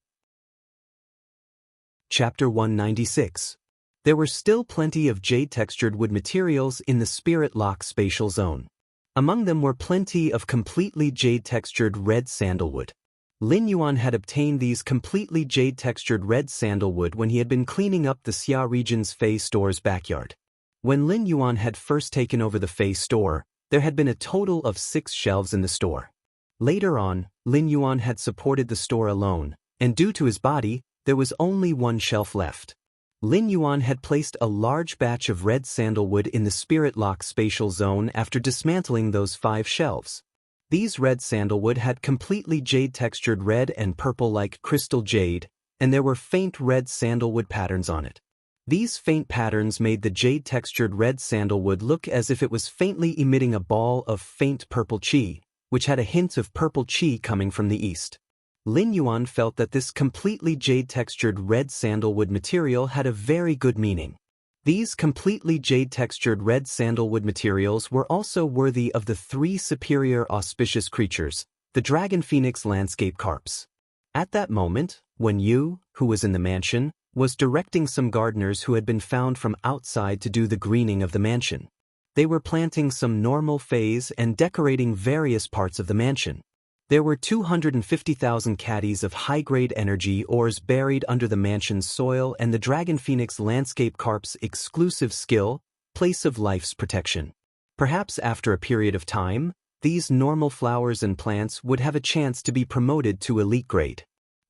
S1: Chapter 196. There were still plenty of jade-textured wood materials in the Spirit Lock spatial zone. Among them were plenty of completely jade-textured red sandalwood. Lin Yuan had obtained these completely jade-textured red sandalwood when he had been cleaning up the Xia region's Fei store's backyard. When Lin Yuan had first taken over the Fei store, there had been a total of 6 shelves in the store. Later on, Lin Yuan had supported the store alone, and due to his body, there was only 1 shelf left. Lin Yuan had placed a large batch of red sandalwood in the Spirit Lock spatial zone after dismantling those 5 shelves. These red sandalwood had completely jade-textured red and purple like crystal jade, and there were faint red sandalwood patterns on it. These faint patterns made the jade-textured red sandalwood look as if it was faintly emitting a ball of faint purple qi, which had a hint of purple qi coming from the east. Lin Yuan felt that this completely jade-textured red sandalwood material had a very good meaning. These completely jade-textured red sandalwood materials were also worthy of the 3 superior auspicious creatures, the dragon phoenix landscape carps. At that moment, when Yu, who was in the mansion, was directing some gardeners who had been found from outside to do the greening of the mansion. They were planting some normal phase and decorating various parts of the mansion. There were 250,000 caddies of high-grade energy ores buried under the mansion's soil and the Dragon Phoenix Landscape Carp's exclusive skill, Place of Life's protection. Perhaps after a period of time, these normal flowers and plants would have a chance to be promoted to elite grade.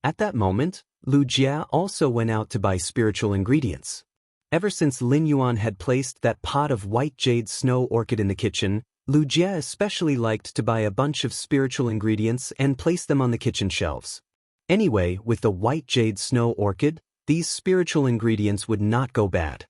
S1: At that moment, Lu Jia also went out to buy spiritual ingredients. Ever since Lin Yuan had placed that pot of white jade snow orchid in the kitchen, Lu Jia especially liked to buy a bunch of spiritual ingredients and place them on the kitchen shelves. Anyway, with the white jade snow orchid, these spiritual ingredients would not go bad.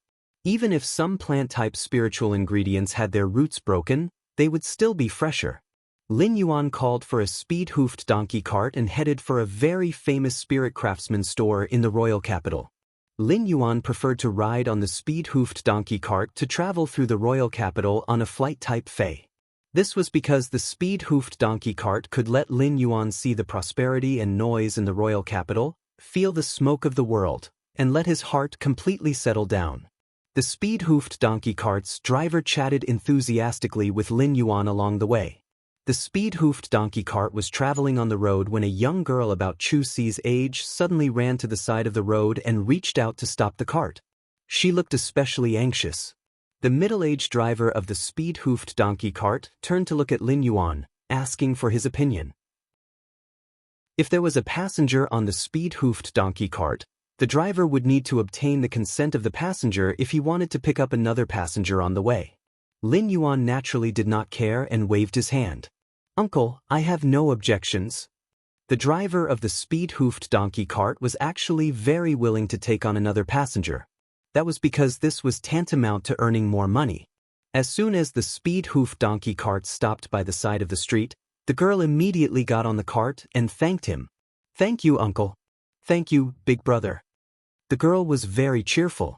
S1: Even if some plant-type spiritual ingredients had their roots broken, they would still be fresher. Lin Yuan called for a speed-hoofed donkey cart and headed for a very famous spirit craftsman store in the royal capital. Lin Yuan preferred to ride on the speed-hoofed donkey cart to travel through the royal capital on a flight-type Fei. This was because the speed-hoofed donkey cart could let Lin Yuan see the prosperity and noise in the royal capital, feel the smoke of the world, and let his heart completely settle down. The speed-hoofed donkey cart's driver chatted enthusiastically with Lin Yuan along the way. The speed-hoofed donkey cart was traveling on the road when a young girl about Chu Si's age suddenly ran to the side of the road and reached out to stop the cart. She looked especially anxious. The middle-aged driver of the speed-hoofed donkey cart turned to look at Lin Yuan, asking for his opinion. If there was a passenger on the speed-hoofed donkey cart, the driver would need to obtain the consent of the passenger if he wanted to pick up another passenger on the way. Lin Yuan naturally did not care and waved his hand. "Uncle, I have no objections." The driver of the speed-hoofed donkey cart was actually very willing to take on another passenger. That was because this was tantamount to earning more money. As soon as the speed-hoofed donkey cart stopped by the side of the street, the girl immediately got on the cart and thanked him. "Thank you, uncle. Thank you, big brother." The girl was very cheerful.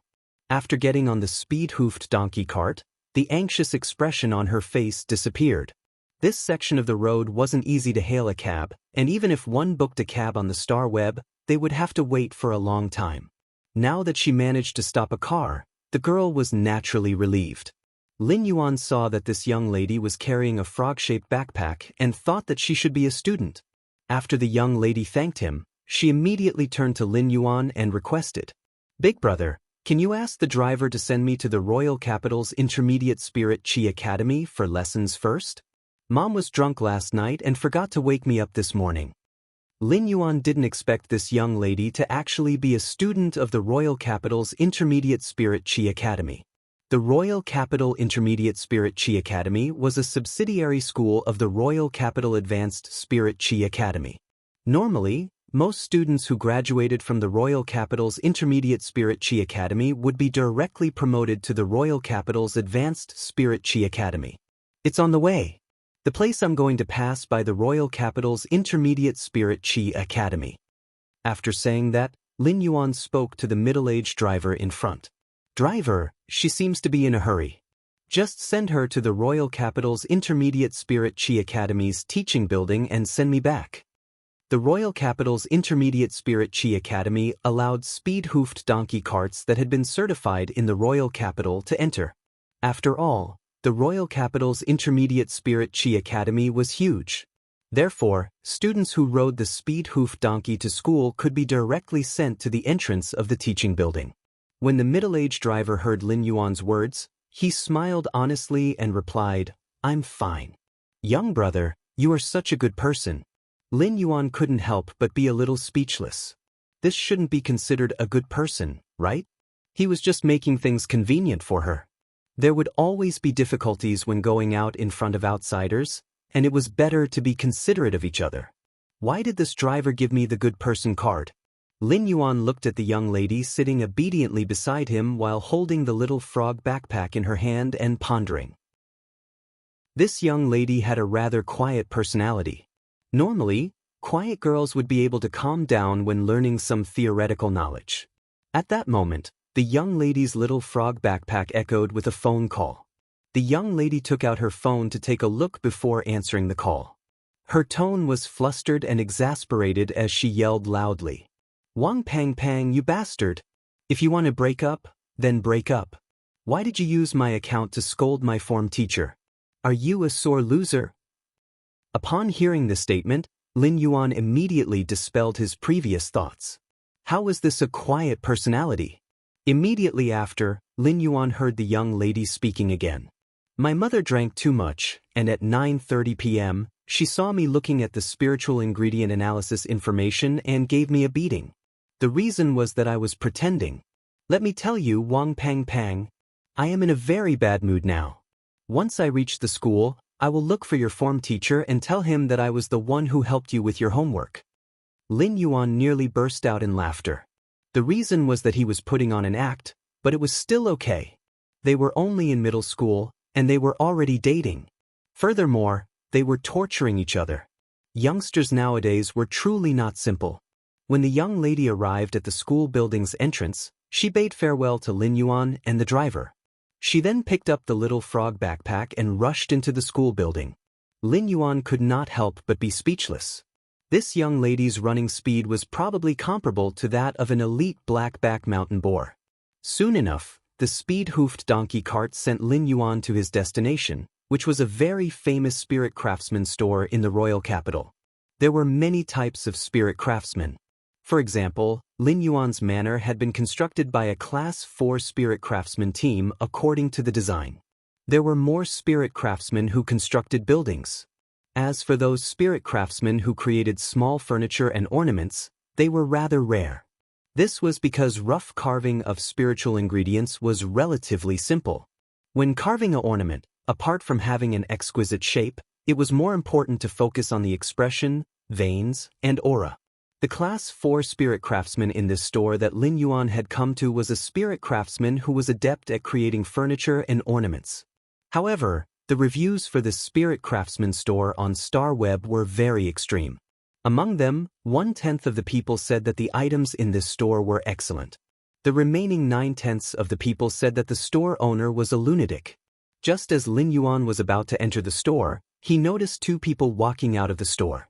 S1: After getting on the speed-hoofed donkey cart, the anxious expression on her face disappeared. This section of the road wasn't easy to hail a cab, and even if one booked a cab on the Star Web, they would have to wait for a long time. Now that she managed to stop a car, the girl was naturally relieved. Lin Yuan saw that this young lady was carrying a frog-shaped backpack and thought that she should be a student. After the young lady thanked him, she immediately turned to Lin Yuan and requested, "Big brother, can you ask the driver to send me to the Royal Capital's Intermediate Spirit Qi Academy for lessons first? Mom was drunk last night and forgot to wake me up this morning." Lin Yuan didn't expect this young lady to actually be a student of the Royal Capital's Intermediate Spirit Qi Academy. The Royal Capital Intermediate Spirit Qi Academy was a subsidiary school of the Royal Capital Advanced Spirit Qi Academy. Normally, Most students who graduated from the Royal Capital's Intermediate Spirit Chi Academy would be directly promoted to the Royal Capital's Advanced Spirit Chi Academy. It's on the way. The place I'm going to pass by the Royal Capital's Intermediate Spirit Chi Academy. After saying that, Lin Yuan spoke to the middle-aged driver in front. Driver, she seems to be in a hurry. Just send her to the Royal Capital's Intermediate Spirit Chi Academy's teaching building and send me back. The Royal Capital's Intermediate Spirit Chi Academy allowed speed-hoofed donkey carts that had been certified in the Royal Capital to enter. After all, the Royal Capital's Intermediate Spirit Chi Academy was huge. Therefore, students who rode the speed-hoofed donkey to school could be directly sent to the entrance of the teaching building. When the middle-aged driver heard Lin Yuan's words, he smiled honestly and replied, "I'm fine. Young brother, you are such a good person." Lin Yuan couldn't help but be a little speechless. This shouldn't be considered a good person, right? He was just making things convenient for her. There would always be difficulties when going out in front of outsiders, and it was better to be considerate of each other. Why did this driver give me the good person card? Lin Yuan looked at the young lady sitting obediently beside him while holding the little frog backpack in her hand and pondering. This young lady had a rather quiet personality. Normally, quiet girls would be able to calm down when learning some theoretical knowledge. At that moment, the young lady's little frog backpack echoed with a phone call. The young lady took out her phone to take a look before answering the call. Her tone was flustered and exasperated as she yelled loudly, "Wang Pang Pang, you bastard! If you want to break up, then break up. Why did you use my account to scold my form teacher? Are you a sore loser?" Upon hearing this statement, Lin Yuan immediately dispelled his previous thoughts. How was this a quiet personality? Immediately after, Lin Yuan heard the young lady speaking again. "My mother drank too much, and at 9:30 p.m., she saw me looking at the spiritual ingredient analysis information and gave me a beating. The reason was that I was pretending. Let me tell you, Wang Pang Pang, I am in a very bad mood now. Once I reach the school, I will look for your form teacher and tell him that I was the one who helped you with your homework." Lin Yuan nearly burst out in laughter. The reason was that he was putting on an act, but it was still okay. They were only in middle school, and they were already dating. Furthermore, they were torturing each other. Youngsters nowadays were truly not simple. When the young lady arrived at the school building's entrance, she bade farewell to Lin Yuan and the driver. She then picked up the little frog backpack and rushed into the school building. Lin Yuan could not help but be speechless. This young lady's running speed was probably comparable to that of an elite blackback mountain boar. Soon enough, the speed-hoofed donkey cart sent Lin Yuan to his destination, which was a very famous spirit craftsman store in the royal capital. There were many types of spirit craftsmen. For example, Lin Yuan's manor had been constructed by a Class 4 spirit craftsman team according to the design. There were more spirit craftsmen who constructed buildings. As for those spirit craftsmen who created small furniture and ornaments, they were rather rare. This was because rough carving of spiritual ingredients was relatively simple. When carving an ornament, apart from having an exquisite shape, it was more important to focus on the expression, veins, and aura. The Class 4 spirit craftsman in this store that Lin Yuan had come to was a spirit craftsman who was adept at creating furniture and ornaments. However, the reviews for the spirit craftsman store on StarWeb were very extreme. Among them, 1/10 of the people said that the items in this store were excellent. The remaining 9/10 of the people said that the store owner was a lunatic. Just as Lin Yuan was about to enter the store, he noticed two people walking out of the store.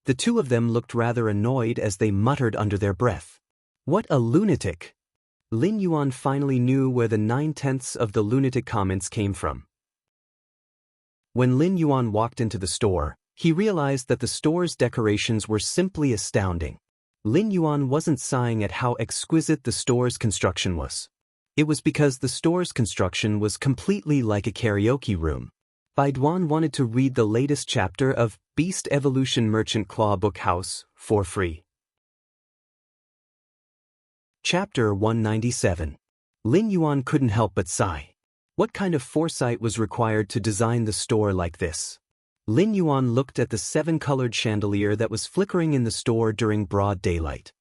S1: The two of them looked rather annoyed as they muttered under their breath, "What a lunatic!" Lin Yuan finally knew where the 9/10 of the lunatic comments came from. When Lin Yuan walked into the store, he realized that the store's decorations were simply astounding. Lin Yuan wasn't sighing at how exquisite the store's construction was. It was because the store's construction was completely like a karaoke room. Baiduan wanted to read the latest chapter of Beast Evolution Merchant Claw Book House for free. Chapter 197. Lin Yuan couldn't help but sigh. What kind of foresight was required to design the store like this? Lin Yuan looked at the 7-colored chandelier that was flickering in the store during broad daylight.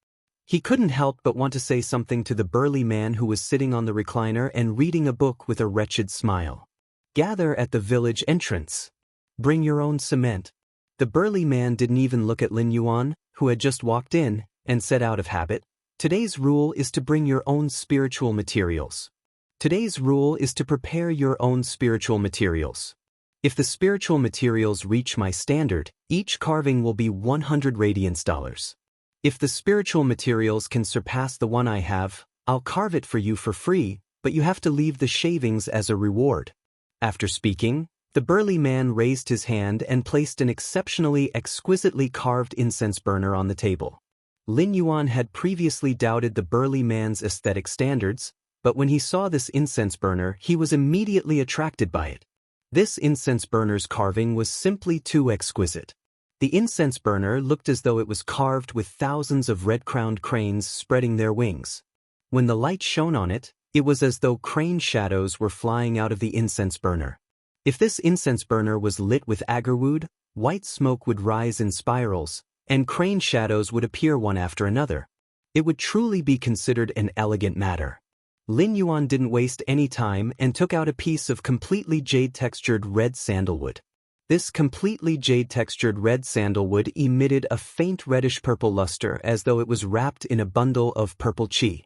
S1: He couldn't help but want to say something to the burly man who was sitting on the recliner and reading a book with a wretched smile. Gather at the village entrance. Bring your own cement. The burly man didn't even look at Lin Yuan, who had just walked in, and said out of habit, "Today's rule is to bring your own spiritual materials. Today's rule is to prepare your own spiritual materials. If the spiritual materials reach my standard, each carving will be 100 radiance dollars. If the spiritual materials can surpass the one I have, I'll carve it for you for free, but you have to leave the shavings as a reward." After speaking, the burly man raised his hand and placed an exceptionally exquisitely carved incense burner on the table. Lin Yuan had previously doubted the burly man's aesthetic standards, but when he saw this incense burner, he was immediately attracted by it. This incense burner's carving was simply too exquisite. The incense burner looked as though it was carved with thousands of red-crowned cranes spreading their wings. When the light shone on it, it was as though crane shadows were flying out of the incense burner. If this incense burner was lit with agarwood, white smoke would rise in spirals, and crane shadows would appear one after another. It would truly be considered an elegant matter. Lin Yuan didn't waste any time and took out a piece of completely jade-textured red sandalwood. This completely jade-textured red sandalwood emitted a faint reddish-purple luster as though it was wrapped in a bundle of purple qi.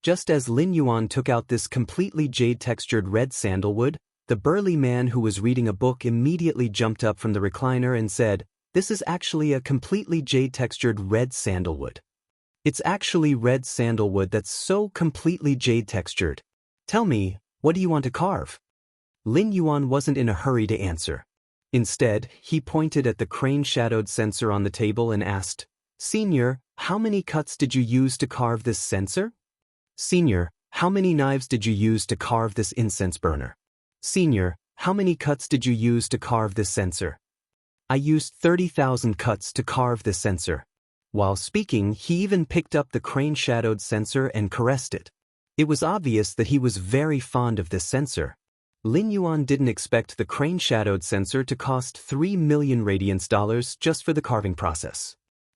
S1: Just as Lin Yuan took out this completely jade-textured red sandalwood, the burly man who was reading a book immediately jumped up from the recliner and said, "This is actually a completely jade-textured red sandalwood. It's actually red sandalwood that's so completely jade-textured. Tell me, what do you want to carve?" Lin Yuan wasn't in a hurry to answer. Instead, he pointed at the crane-shadowed censer on the table and asked, "Senior, how many cuts did you use to carve this censer? Senior, how many knives did you use to carve this incense burner? Senior, how many cuts did you use to carve this censer?" "I used 30,000 cuts to carve this censer." While speaking, he even picked up the crane-shadowed censer and caressed it. It was obvious that he was very fond of this censer. Lin Yuan didn't expect the crane-shadowed censer to cost 3 million radiance dollars just for the carving process.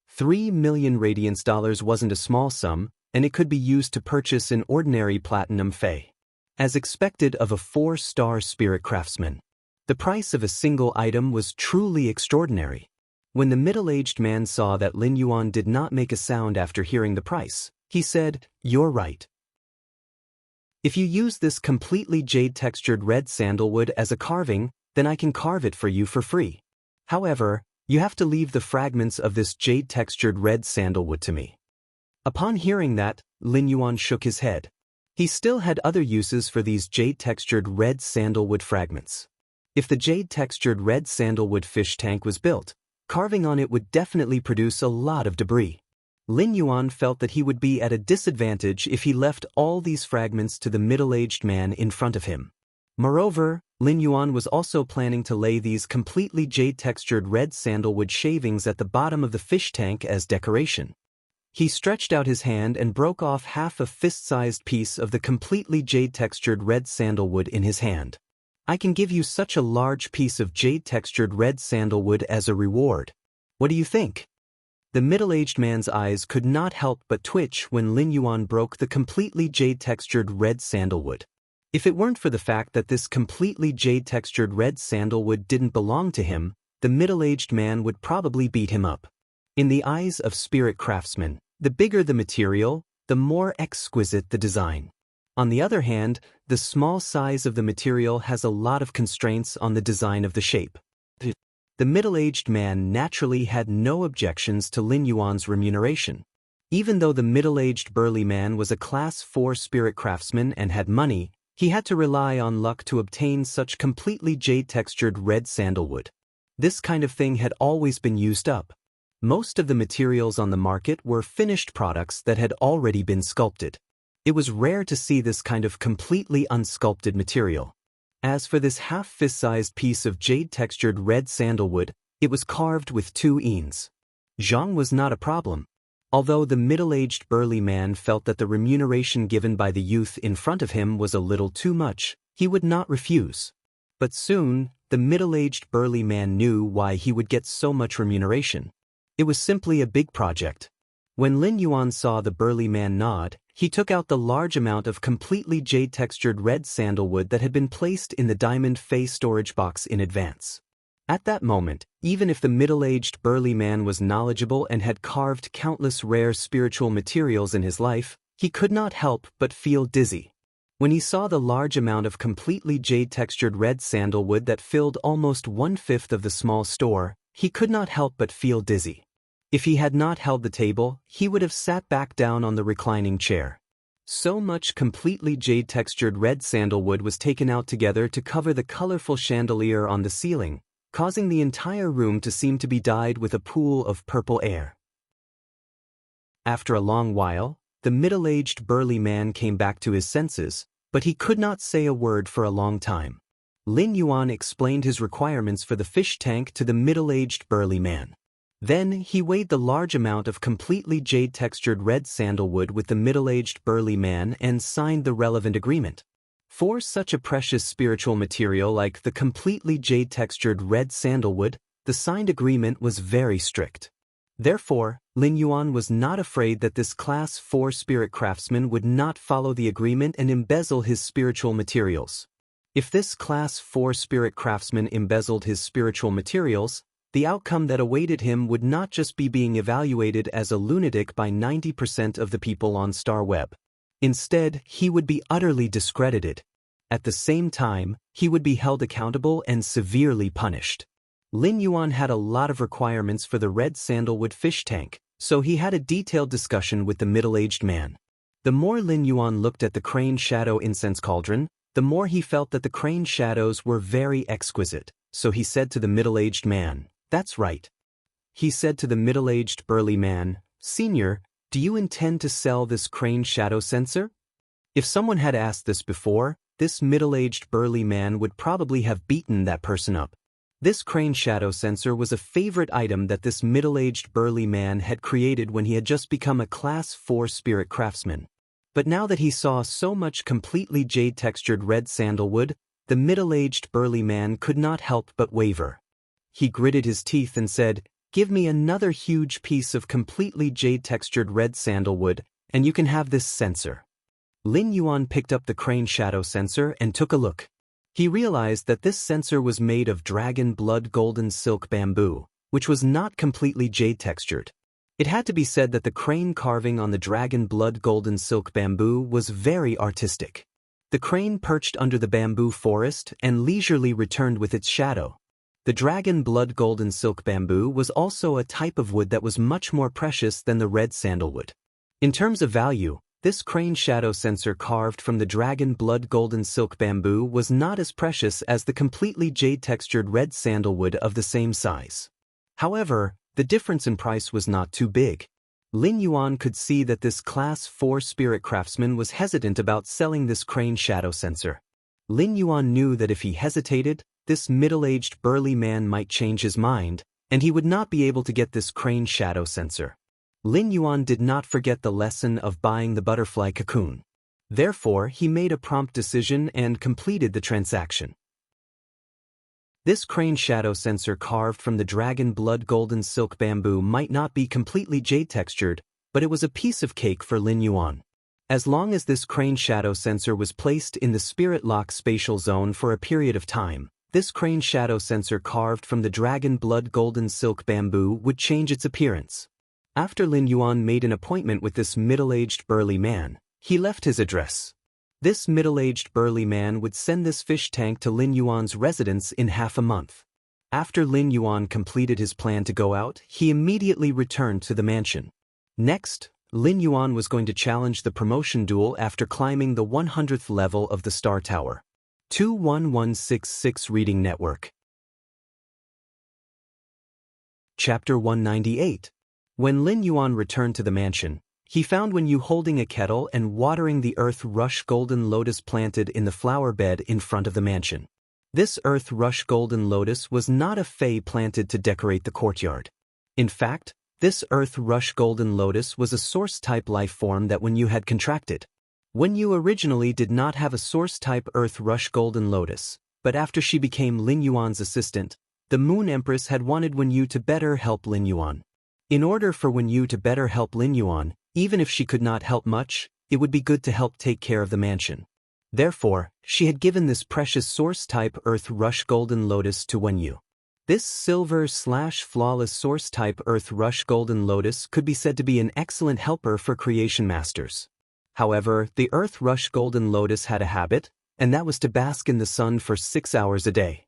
S1: 3 million radiance dollars wasn't a small sum, and it could be used to purchase an ordinary platinum fei. As expected of a 4-star spirit craftsman, the price of a single item was truly extraordinary. When the middle-aged man saw that Lin Yuan did not make a sound after hearing the price, he said, "You're right. If you use this completely jade-textured red sandalwood as a carving, then I can carve it for you for free. However, you have to leave the fragments of this jade-textured red sandalwood to me." Upon hearing that, Lin Yuan shook his head. He still had other uses for these jade-textured red sandalwood fragments. If the jade-textured red sandalwood fish tank was built, carving on it would definitely produce a lot of debris. Lin Yuan felt that he would be at a disadvantage if he left all these fragments to the middle-aged man in front of him. Moreover, Lin Yuan was also planning to lay these completely jade-textured red sandalwood shavings at the bottom of the fish tank as decoration. He stretched out his hand and broke off half a fist-sized piece of the completely jade-textured red sandalwood in his hand. "I can give you such a large piece of jade-textured red sandalwood as a reward. What do you think?" The middle-aged man's eyes could not help but twitch when Lin Yuan broke the completely jade-textured red sandalwood. If it weren't for the fact that this completely jade-textured red sandalwood didn't belong to him, the middle-aged man would probably beat him up. In the eyes of spirit craftsmen, the bigger the material, the more exquisite the design. On the other hand, the small size of the material has a lot of constraints on the design of the shape. The middle-aged man naturally had no objections to Lin Yuan's remuneration. Even though the middle-aged burly man was a Class 4 spirit craftsman and had money, he had to rely on luck to obtain such completely jade-textured red sandalwood. This kind of thing had always been used up. Most of the materials on the market were finished products that had already been sculpted. It was rare to see this kind of completely unsculpted material. As for this half-fist-sized piece of jade-textured red sandalwood, it was carved with 2 eans. Zhang was not a problem. Although the middle-aged burly man felt that the remuneration given by the youth in front of him was a little too much, he would not refuse. But soon, the middle-aged burly man knew why he would get so much remuneration. It was simply a big project. When Lin Yuan saw the burly man nod, he took out the large amount of completely jade-textured red sandalwood that had been placed in the diamond Fey storage box in advance. At that moment, even if the middle-aged burly man was knowledgeable and had carved countless rare spiritual materials in his life, he could not help but feel dizzy. When he saw the large amount of completely jade-textured red sandalwood that filled almost 1/5 of the small store, he could not help but feel dizzy. If he had not held the table, he would have sat back down on the reclining chair. So much completely jade-textured red sandalwood was taken out together to cover the colorful chandelier on the ceiling, causing the entire room to seem to be dyed with a pool of purple air. After a long while, the middle-aged burly man came back to his senses, but he could not say a word for a long time. Lin Yuan explained his requirements for the fish tank to the middle-aged burly man. Then he weighed the large amount of completely jade-textured red sandalwood with the middle-aged burly man and signed the relevant agreement. For such a precious spiritual material like the completely jade-textured red sandalwood, the signed agreement was very strict. Therefore, Lin Yuan was not afraid that this Class 4 spirit craftsman would not follow the agreement and embezzle his spiritual materials. If this Class 4 spirit craftsman embezzled his spiritual materials, the outcome that awaited him would not just be being evaluated as a lunatic by 90% of the people on StarWeb. Instead, he would be utterly discredited. At the same time, he would be held accountable and severely punished. Lin Yuan had a lot of requirements for the red sandalwood fish tank, so he had a detailed discussion with the middle-aged man. The more Lin Yuan looked at the crane shadow incense cauldron, the more he felt that the crane shadows were very exquisite, so he said to the middle-aged man, "That's right." He said to the middle-aged burly man, "Senior, do you intend to sell this crane shadow sensor?" If someone had asked this before, this middle-aged burly man would probably have beaten that person up. This crane shadow sensor was a favorite item that this middle-aged burly man had created when he had just become a Class 4 spirit craftsman. But now that he saw so much completely jade-textured red sandalwood, the middle-aged burly man could not help but waver. He gritted his teeth and said, "Give me another huge piece of completely jade-textured red sandalwood, and you can have this sensor." Lin Yuan picked up the crane shadow sensor and took a look. He realized that this sensor was made of dragon blood golden silk bamboo, which was not completely jade-textured. It had to be said that the crane carving on the dragon blood golden silk bamboo was very artistic. The crane perched under the bamboo forest and leisurely returned with its shadow. The dragon blood golden silk bamboo was also a type of wood that was much more precious than the red sandalwood. In terms of value, this crane shadow sensor carved from the dragon blood golden silk bamboo was not as precious as the completely jade-textured red sandalwood of the same size. However, the difference in price was not too big. Lin Yuan could see that this Class 4 spirit craftsman was hesitant about selling this crane shadow sensor. Lin Yuan knew that if he hesitated, this middle-aged burly man might change his mind, and he would not be able to get this crane shadow sensor. Lin Yuan did not forget the lesson of buying the butterfly cocoon. Therefore, he made a prompt decision and completed the transaction. This crane shadow sensor carved from the dragon blood golden silk bamboo might not be completely jade-textured, but it was a piece of cake for Lin Yuan. As long as this crane shadow sensor was placed in the spirit lock spatial zone for a period of time, this crane shadow sensor carved from the dragon blood golden silk bamboo would change its appearance. After Lin Yuan made an appointment with this middle-aged burly man, he left his address. This middle-aged burly man would send this fish tank to Lin Yuan's residence in half a month. After Lin Yuan completed his plan to go out, he immediately returned to the mansion. Next, Lin Yuan was going to challenge the promotion duel after climbing the 100th level of the Star Tower. 21166 Reading Network. Chapter 198. When Lin Yuan returned to the mansion, he found Wen Yu holding a kettle and watering the earth rush golden lotus planted in the flower bed in front of the mansion. This earth rush golden lotus was not a fey planted to decorate the courtyard. In fact, this earth rush golden lotus was a source-type life form that Wen Yu had contracted. Wen Yu originally did not have a source-type earth rush golden lotus, but after she became Lin Yuan's assistant, the Moon Empress had wanted Wen Yu to better help Lin Yuan. In order for Wen Yu to better help Lin Yuan, even if she could not help much, it would be good to help take care of the mansion. Therefore, she had given this precious source-type Earth Rush Golden Lotus to Wen Yu. This silver/flawless source-type Earth Rush Golden Lotus could be said to be an excellent helper for creation masters. However, the Earth Rush Golden Lotus had a habit, and that was to bask in the sun for 6 hours a day.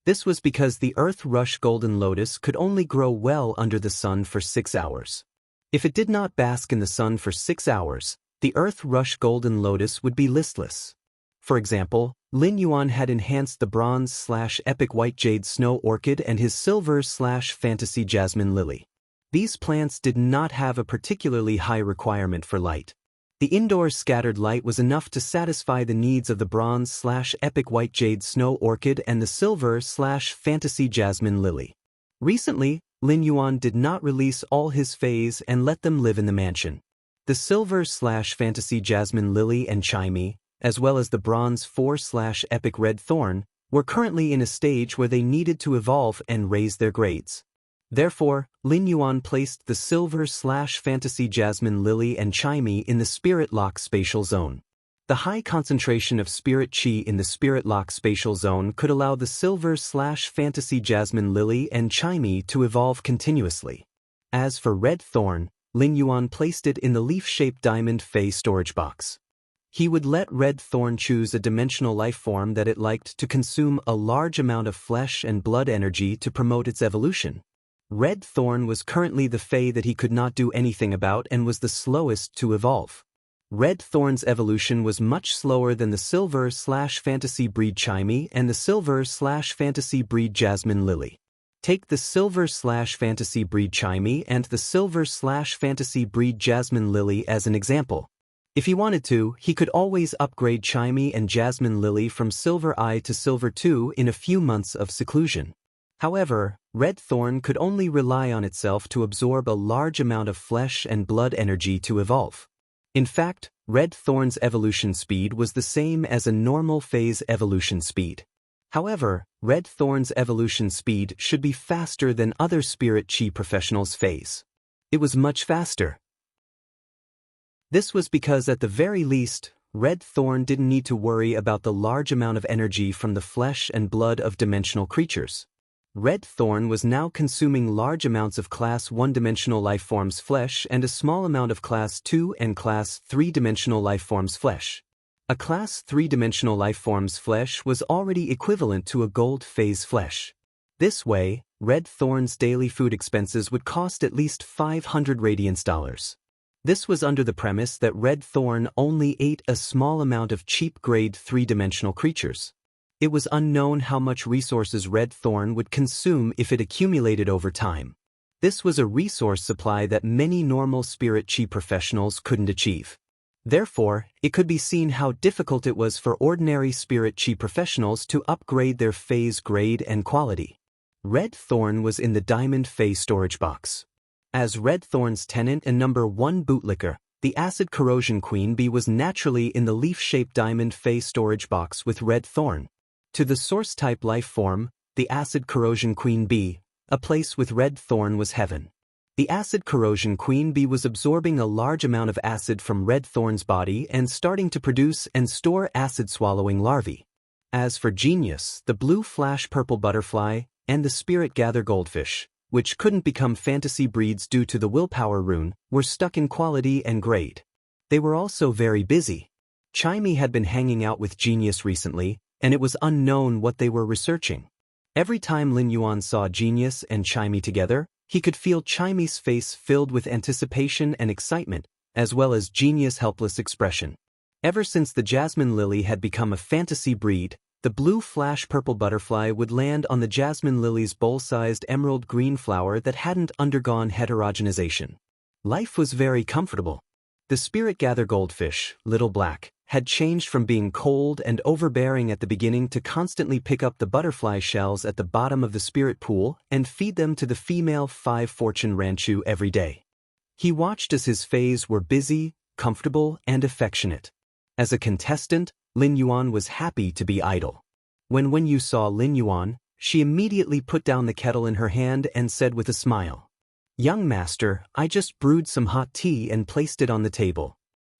S1: This was because the Earth Rush Golden Lotus could only grow well under the sun for 6 hours. If it did not bask in the sun for 6 hours, the Earth Rush Golden Lotus would be listless. For example, Lin Yuan had enhanced the bronze/epic white jade snow orchid and his silver/fantasy jasmine lily. These plants did not have a particularly high requirement for light. The indoor scattered light was enough to satisfy the needs of the bronze/epic white jade snow orchid and the silver/fantasy jasmine lily. Recently, Lin Yuan did not release all his fays and let them live in the mansion. The silver/fantasy jasmine lily and chimey, as well as the bronze 4/epic red thorn, were currently in a stage where they needed to evolve and raise their grades. Therefore, Lin Yuan placed the silver/fantasy jasmine lily and chimey in the spirit lock spatial zone. The high concentration of spirit chi in the spirit lock spatial zone could allow the silver/fantasy jasmine lily and chimey to evolve continuously. As for red thorn, Lin Yuan placed it in the leaf-shaped diamond fey storage box. He would let red thorn choose a dimensional life form that it liked to consume a large amount of flesh and blood energy to promote its evolution. Red thorn was currently the fey that he could not do anything about and was the slowest to evolve. Red thorn's evolution was much slower than the silver/fantasy breed chimey and the silver/fantasy breed jasmine lily. Take the silver/fantasy breed chimey and the silver/fantasy breed jasmine lily as an example. If he wanted to, he could always upgrade chimey and jasmine lily from silver I to silver II in a few months of seclusion. However, red thorn could only rely on itself to absorb a large amount of flesh and blood energy to evolve. In fact, red thorn's evolution speed was the same as a normal phase evolution speed. However, red thorn's evolution speed should be faster than other spirit chi professionals' phase. It was much faster. This was because at the very least, red thorn didn't need to worry about the large amount of energy from the flesh and blood of dimensional creatures. Red thorn was now consuming large amounts of Class 1-dimensional lifeforms flesh and a small amount of Class 2 and Class 3-dimensional lifeforms flesh. A Class 3-dimensional lifeform's flesh was already equivalent to a gold phase flesh. This way, red thorn's daily food expenses would cost at least $500 radiance. This was under the premise that red thorn only ate a small amount of cheap-grade 3-dimensional creatures. It was unknown how much resources red thorn would consume if it accumulated over time. This was a resource supply that many normal spirit chi professionals couldn't achieve. Therefore, it could be seen how difficult it was for ordinary spirit chi professionals to upgrade their phase grade and quality. Red thorn was in the diamond phase storage box. As red thorn's tenant and number 1 bootlicker, the acid corrosion queen bee was naturally in the leaf-shaped diamond phase storage box with red thorn. To the source-type life form, the acid corrosion queen bee, a place with red thorn was heaven. The acid corrosion queen bee was absorbing a large amount of acid from red thorn's body and starting to produce and store acid-swallowing larvae. As for genius, the blue flash purple butterfly, and the spirit gather goldfish, which couldn't become fantasy breeds due to the willpower rune, were stuck in quality and grade. They were also very busy. Chimey had been hanging out with Genius recently, and it was unknown what they were researching. Every time Lin Yuan saw Genius and Chimey together, he could feel Chimey's face filled with anticipation and excitement, as well as Genius' helpless expression. Ever since the jasmine lily had become a fantasy breed, the blue flash purple butterfly would land on the jasmine lily's bowl-sized emerald green flower that hadn't undergone heterogenization. Life was very comfortable. The spirit gather goldfish, Little Black, had changed from being cold and overbearing at the beginning to constantly pick up the butterfly shells at the bottom of the spirit pool and feed them to the female 5 fortune ranchu every day. He watched as his fays were busy, comfortable, and affectionate. As a contestant, Lin Yuan was happy to be idle. When Wen Yu saw Lin Yuan, she immediately put down the kettle in her hand and said with a smile, "Young master, I just brewed some hot tea and placed it on the table."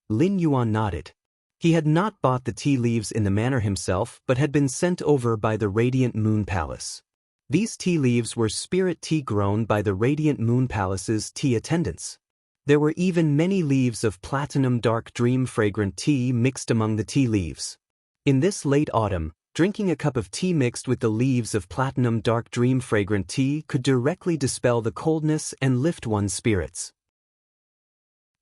S1: Lin Yuan nodded. He had not bought the tea leaves in the manor himself but had been sent over by the Radiant Moon Palace. These tea leaves were spirit tea grown by the Radiant Moon Palace's tea attendants. There were even many leaves of platinum dark dream fragrant tea mixed among the tea leaves. In this late autumn, drinking a cup of tea mixed with the leaves of platinum dark dream fragrant tea could directly dispel the coldness and lift one's spirits.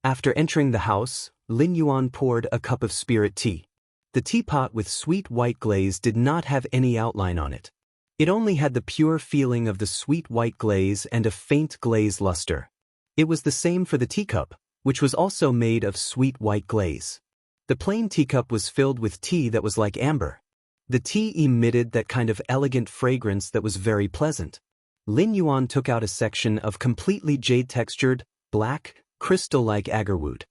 S1: After entering the house, Lin Yuan poured a cup of spirit tea. The teapot with sweet white glaze did not have any outline on it. It only had the pure feeling of the sweet white glaze and a faint glaze luster. It was the same for the teacup, which was also made of sweet white glaze. The plain teacup was filled with tea that was like amber. The tea emitted that kind of elegant fragrance that was very pleasant. Lin Yuan took out a section of completely jade-textured, black, crystal-like agarwood.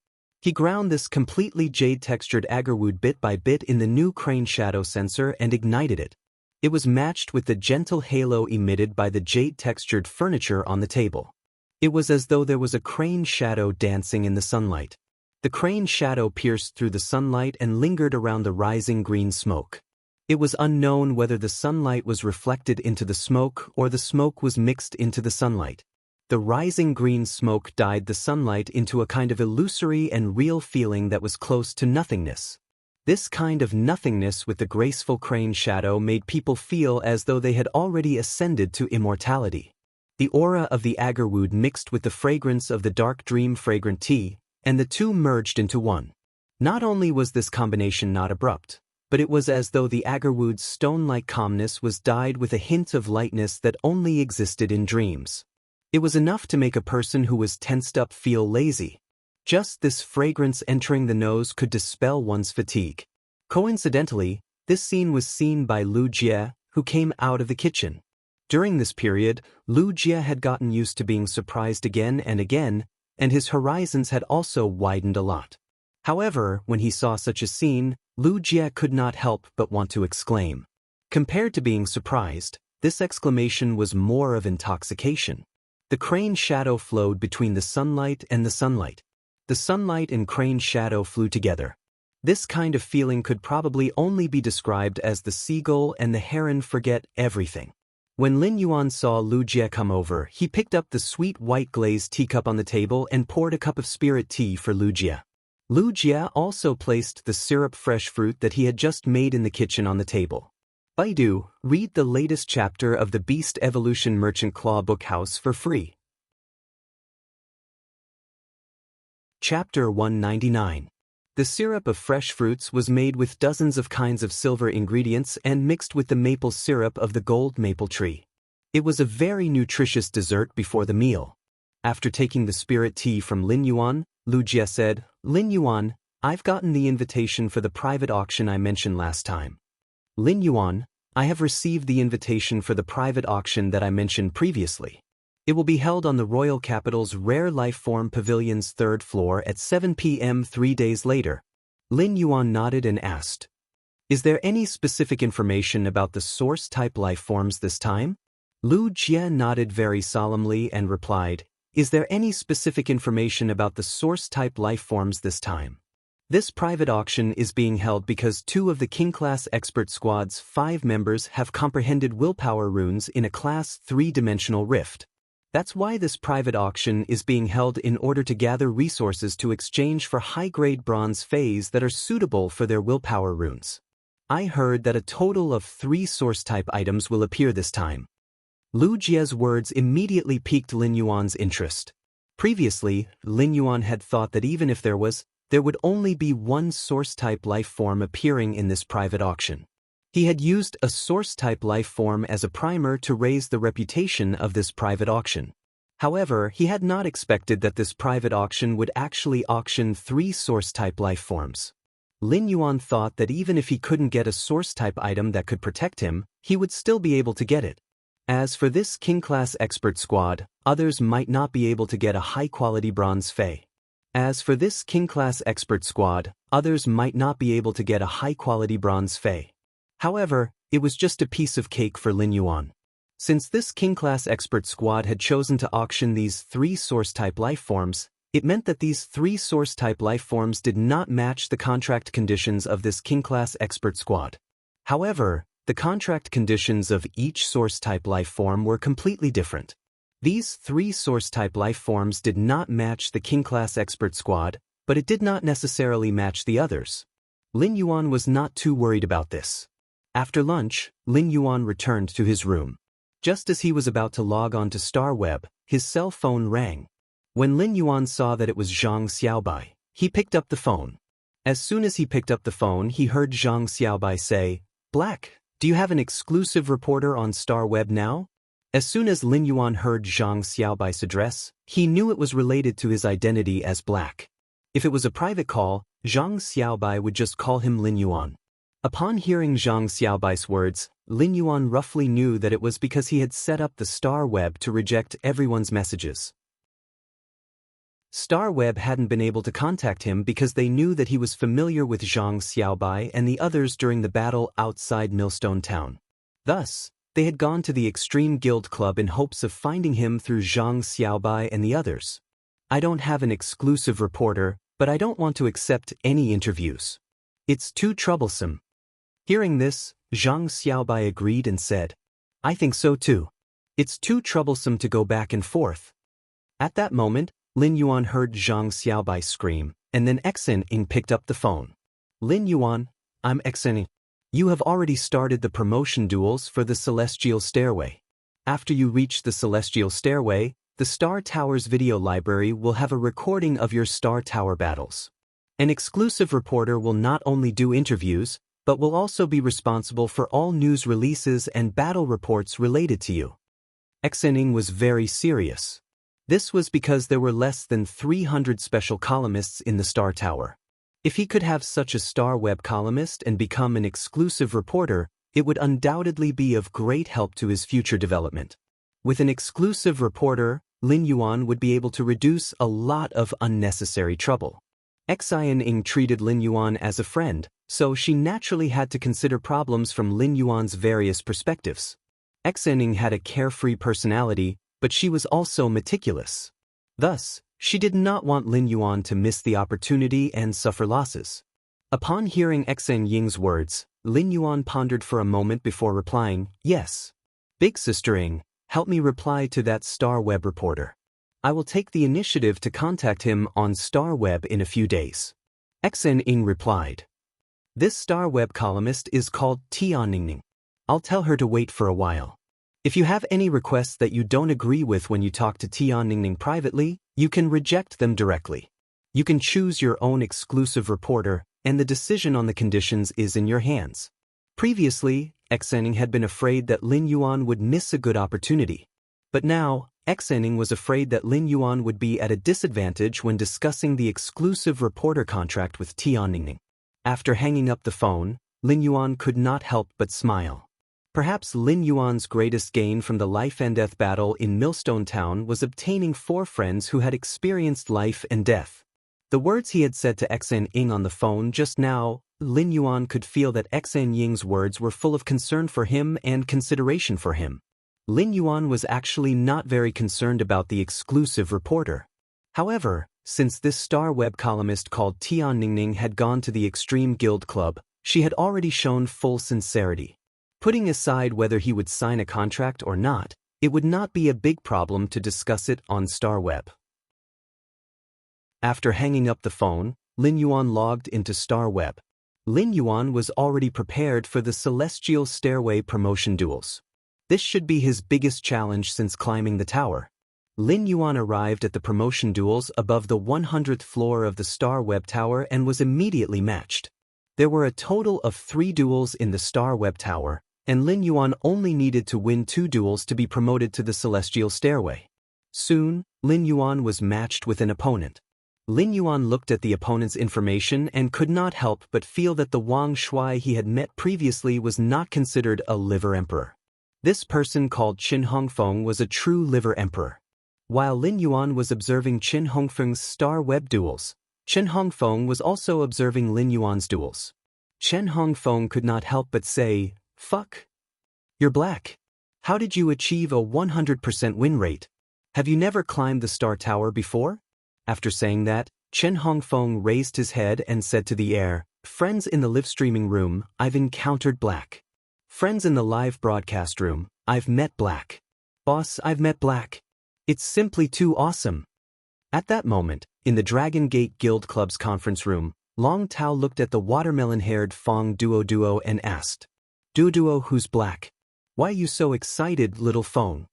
S1: He ground this completely jade-textured agarwood bit by bit in the new crane shadow sensor and ignited it. It was matched with the gentle halo emitted by the jade-textured furniture on the table. It was as though there was a crane shadow dancing in the sunlight. The crane shadow pierced through the sunlight and lingered around the rising green smoke. It was unknown whether the sunlight was reflected into the smoke or the smoke was mixed into the sunlight. The rising green smoke dyed the sunlight into a kind of illusory and real feeling that was close to nothingness. This kind of nothingness with the graceful crane shadow made people feel as though they had already ascended to immortality. The aura of the agarwood mixed with the fragrance of the dark dream fragrant tea, and the two merged into one. Not only was this combination not abrupt, but it was as though the agarwood's stone-like calmness was dyed with a hint of lightness that only existed in dreams. It was enough to make a person who was tensed up feel lazy. Just this fragrance entering the nose could dispel one's fatigue. Coincidentally, this scene was seen by Lu Jie, who came out of the kitchen. During this period, Lu Jie had gotten used to being surprised again, and his horizons had also widened a lot. However, when he saw such a scene, Lu Jie could not help but want to exclaim. Compared to being surprised, this exclamation was more of intoxication. The crane shadow flowed between the sunlight and the sunlight. The sunlight and crane shadow flew together. This kind of feeling could probably only be described as the seagull and the heron forget everything. When Lin Yuan saw Lu Jie come over, he picked up the sweet white glazed teacup on the table and poured a cup of spirit tea for Lu Jie. Lu Jie also placed the syrup fresh fruit that he had just made in the kitchen on the table. Baidu, read the latest chapter of the Beast Evolution Merchant Claw Book House for free. Chapter 199. The syrup of fresh fruits was made with dozens of kinds of silver ingredients and mixed with the maple syrup of the gold maple tree. It was a very nutritious dessert before the meal. After taking the spirit tea from Lin Yuan, Lu Jie said, "Lin Yuan, I've gotten the invitation for the private auction I mentioned last time." "Lin Yuan, I have received the invitation for the private auction that I mentioned previously. It will be held on the Royal Capital's Rare Life Form Pavilion's 3rd floor at 7 p.m. 3 days later." Lin Yuan nodded and asked, "Is there any specific information about the source-type life forms this time?" Lu Jie nodded very solemnly and replied, "Is there any specific information about the source-type life forms this time? This private auction is being held because 2 of the King-class expert squad's 5 members have comprehended willpower runes in a Class 3-dimensional rift. That's why this private auction is being held in order to gather resources to exchange for high-grade bronze phase that are suitable for their willpower runes. I heard that a total of 3 source-type items will appear this time." Lu Jie's words immediately piqued Lin Yuan's interest. Previously, Lin Yuan had thought that even if there would only be 1 source-type life form appearing in this private auction. He had used a source-type life form as a primer to raise the reputation of this private auction. However, he had not expected that this private auction would actually auction 3 source-type life forms. Lin Yuan thought that even if he couldn't get a source-type item that could protect him, he would still be able to get it. As for this King-class expert squad, others might not be able to get a high-quality bronze fey. As for this King-class expert squad, others might not be able to get a high-quality bronze fey. However, it was just a piece of cake for Lin Yuan. Since this King-class expert squad had chosen to auction these 3 source-type lifeforms, it meant that these 3 source-type lifeforms did not match the contract conditions of this King-class expert squad. However, the contract conditions of each source-type lifeform were completely different. These 3 source-type lifeforms did not match the King-class expert squad, but it did not necessarily match the others. Lin Yuan was not too worried about this. After lunch, Lin Yuan returned to his room. Just as he was about to log on to StarWeb, his cell phone rang. When Lin Yuan saw that it was Zhang Xiaobai, he picked up the phone. As soon as he picked up the phone, he heard Zhang Xiaobai say, "Black, do you have an exclusive reporter on StarWeb now?" As soon as Lin Yuan heard Zhang Xiaobai's address, he knew it was related to his identity as Black. If it was a private call, Zhang Xiaobai would just call him Lin Yuan. Upon hearing Zhang Xiaobai's words, Lin Yuan roughly knew that it was because he had set up the StarWeb to reject everyone's messages. StarWeb hadn't been able to contact him because they knew that he was familiar with Zhang Xiaobai and the others during the battle outside Millstone Town. Thus, they had gone to the Extreme Guild Club in hopes of finding him through Zhang Xiaobai and the others. "I don't have an exclusive reporter, but I don't want to accept any interviews. It's too troublesome." Hearing this, Zhang Xiaobai agreed and said, "I think so too. It's too troublesome to go back and forth." At that moment, Lin Yuan heard Zhang Xiaobai scream, and then Xen Ying picked up the phone. "Lin Yuan, I'm Xen Ying. You have already started the promotion duels for the Celestial Stairway. After you reach the Celestial Stairway, the Star Tower's video library will have a recording of your Star Tower battles. An exclusive reporter will not only do interviews, but will also be responsible for all news releases and battle reports related to you." Xen Ying was very serious. This was because there were less than 300 special columnists in the Star Tower. If he could have such a StarWeb columnist and become an exclusive reporter, it would undoubtedly be of great help to his future development. With an exclusive reporter, Lin Yuan would be able to reduce a lot of unnecessary trouble. Xen Ying treated Lin Yuan as a friend, so she naturally had to consider problems from Lin Yuan's various perspectives. Xen Ying had a carefree personality, but she was also meticulous. Thus, she did not want Lin Yuan to miss the opportunity and suffer losses. Upon hearing Xen Ying's words, Lin Yuan pondered for a moment before replying, "Yes. Big Sister Ying, help me reply to that StarWeb reporter. I will take the initiative to contact him on StarWeb in a few days." Xen Ying replied, "This StarWeb columnist is called Tianningning. I'll tell her to wait for a while. If you have any requests that you don't agree with when you talk to Tianningning privately, you can reject them directly. You can choose your own exclusive reporter, and the decision on the conditions is in your hands." Previously, Xen Ying had been afraid that Lin Yuan would miss a good opportunity. But now, Xen Ying was afraid that Lin Yuan would be at a disadvantage when discussing the exclusive reporter contract with Tianningning. After hanging up the phone, Lin Yuan could not help but smile. Perhaps Lin Yuan's greatest gain from the life and death battle in Millstone Town was obtaining 4 friends who had experienced life and death. The words he had said to Xen Ying on the phone just now, Lin Yuan could feel that Xen Ying's words were full of concern for him and consideration for him. Lin Yuan was actually not very concerned about the exclusive reporter. However, since this StarWeb columnist called Tianningning had gone to the Extreme Guild Club, she had already shown full sincerity. Putting aside whether he would sign a contract or not, it would not be a big problem to discuss it on StarWeb. After hanging up the phone, Lin Yuan logged into StarWeb. Lin Yuan was already prepared for the Celestial Stairway promotion duels. This should be his biggest challenge since climbing the tower. Lin Yuan arrived at the promotion duels above the 100th floor of the StarWeb Tower and was immediately matched. There were a total of 3 duels in the StarWeb Tower, and Lin Yuan only needed to win 2 duels to be promoted to the Celestial Stairway. Soon, Lin Yuan was matched with an opponent. Lin Yuan looked at the opponent's information and could not help but feel that the Wang Shuai he had met previously was not considered a liver emperor. This person called Qin Hongfeng was a true liver emperor. While Lin Yuan was observing Qin Hongfeng's StarWeb duels, Qin Hongfeng was also observing Lin Yuan's duels. Qin Hongfeng could not help but say, Fuck. You're black. How did you achieve a 100% win rate? Have you never climbed the Star Tower before? After saying that, Chen Hongfeng raised his head and said to the air, "Friends in the live streaming room, I've encountered black. Friends in the live broadcast room, I've met black. Boss, I've met black. It's simply too awesome." At that moment, in the Dragon Gate Guild Club's conference room, Long Tao looked at the watermelon-haired Fong Duo and asked, "Duo, who's black? Why are you so excited, little Fong?"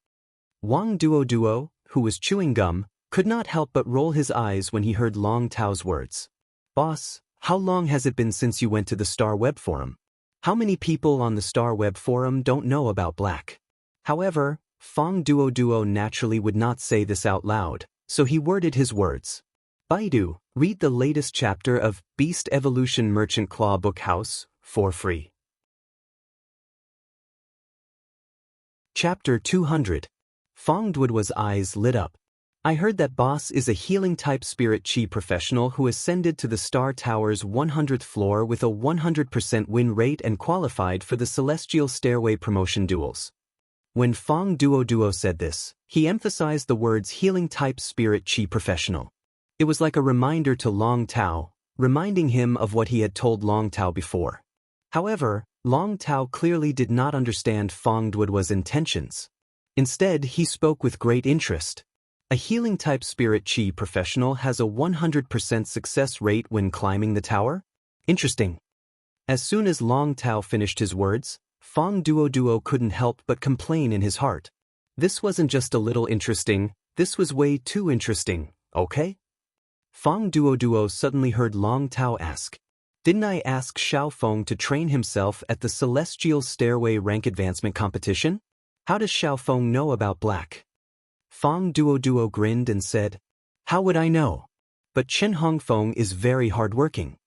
S1: Wang Duo, who was chewing gum, could not help but roll his eyes when he heard Long Tao's words. "Boss, how long has it been since you went to the Star Web Forum? How many people on the Star Web Forum don't know about black?" However, Fong Duo naturally would not say this out loud, so he worded his words. Baidu, read the latest chapter of Beast Evolution Merchant Claw Book House for free. Chapter 200. Fong Duo's eyes lit up. "I heard that boss is a healing-type spirit chi professional who ascended to the Star Tower's 100th floor with a 100% win rate and qualified for the Celestial Stairway promotion duels." When Fong Duo said this, he emphasized the words healing-type spirit chi professional. It was like a reminder to Long Tao, reminding him of what he had told Long Tao before. However, Long Tao clearly did not understand Fong Duo's intentions. Instead, he spoke with great interest. "A healing-type spirit chi professional has a 100% success rate when climbing the tower? Interesting." As soon as Long Tao finished his words, Fong Duo couldn't help but complain in his heart. This wasn't just a little interesting, this was way too interesting, okay? Fong Duo suddenly heard Long Tao ask, "Didn't I ask Xiao Feng to train himself at the Celestial Stairway rank advancement competition? How does Xiao Feng know about black?" Fong Duo grinned and said, "How would I know? But Chen Hongfeng is very hardworking."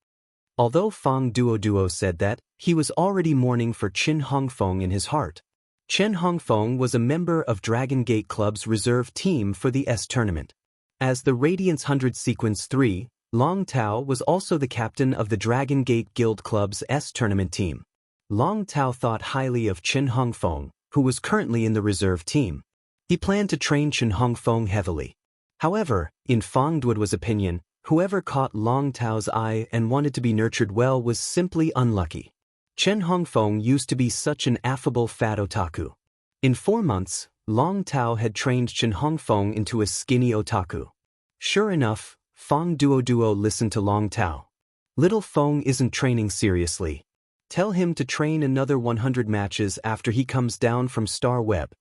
S1: Although Fong Duo said that, he was already mourning for Chen Hongfeng in his heart. Chen Hongfeng was a member of Dragon Gate Club's reserve team for the S tournament. As the Radiance 100 Sequence 3, Long Tao was also the captain of the Dragon Gate Guild Club's S tournament team. Long Tao thought highly of Chen Hongfeng, who was currently in the reserve team. He planned to train Chen Hongfeng heavily. However, in Fong Duo's opinion, whoever caught Long Tao's eye and wanted to be nurtured well was simply unlucky. Chen Hongfeng used to be such an affable fat otaku. In 4 months, Long Tao had trained Chen Hongfeng into a skinny otaku. Sure enough, Fong Duo listened to Long Tao. "Little Feng isn't training seriously. Tell him to train another 100 matches after he comes down from Star Web."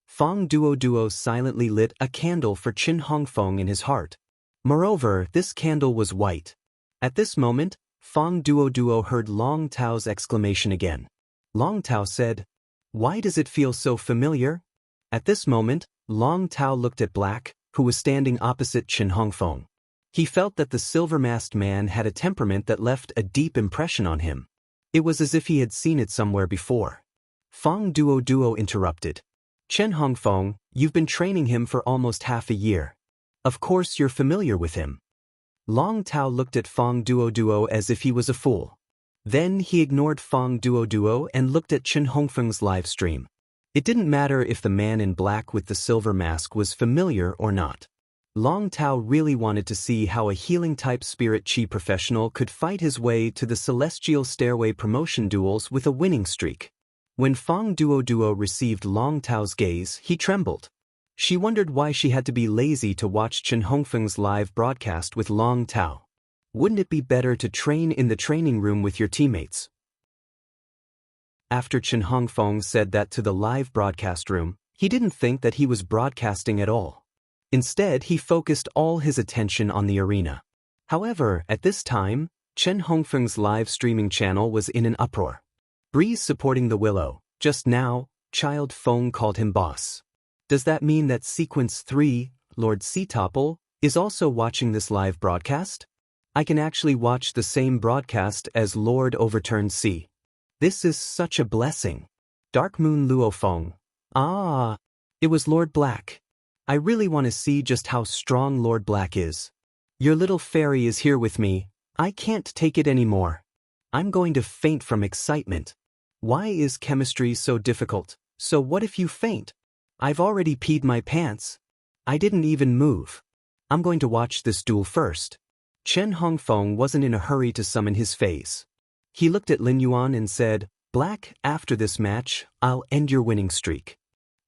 S1: Fong Duo silently lit a candle for Chen Hongfeng in his heart. Moreover, this candle was white. At this moment, Fong Duo heard Long Tao's exclamation again. Long Tao said, "Why does it feel so familiar?" At this moment, Long Tao looked at Black, who was standing opposite Chen Hongfeng. He felt that the silver-masked man had a temperament that left a deep impression on him. It was as if he had seen it somewhere before. Fong Duo interrupted. "Chen Hongfeng, you've been training him for almost half a year. Of course you're familiar with him." Long Tao looked at Fong Duo as if he was a fool. Then he ignored Fong Duo and looked at Chen Hongfeng's live stream. It didn't matter if the man in black with the silver mask was familiar or not. Long Tao really wanted to see how a healing-type spirit chi professional could fight his way to the Celestial Stairway promotion duels with a winning streak. When Fong Duo received Long Tao's gaze, he trembled. She wondered why she had to be lazy to watch Chen Hongfeng's live broadcast with Long Tao. Wouldn't it be better to train in the training room with your teammates? After Chen Hongfeng said that to the live broadcast room, he didn't think that he was broadcasting at all. Instead, he focused all his attention on the arena. However, at this time, Chen Hongfeng's live streaming channel was in an uproar. Breeze supporting the Willow. Just now, Child Feng called him boss. Does that mean that Sequence 3, Lord Topple, is also watching this live broadcast? I can actually watch the same broadcast as Lord Overturned C. This is such a blessing. Dark Moon Luo Feng. Ah, it was Lord Black. I really want to see just how strong Lord Black is. Your little fairy is here with me. I can't take it anymore. I'm going to faint from excitement. Why is chemistry so difficult? So what if you faint? I've already peed my pants. I didn't even move. I'm going to watch this duel first. Chen Hongfeng wasn't in a hurry to summon his phase. He looked at Lin Yuan and said, "Black, after this match, I'll end your winning streak."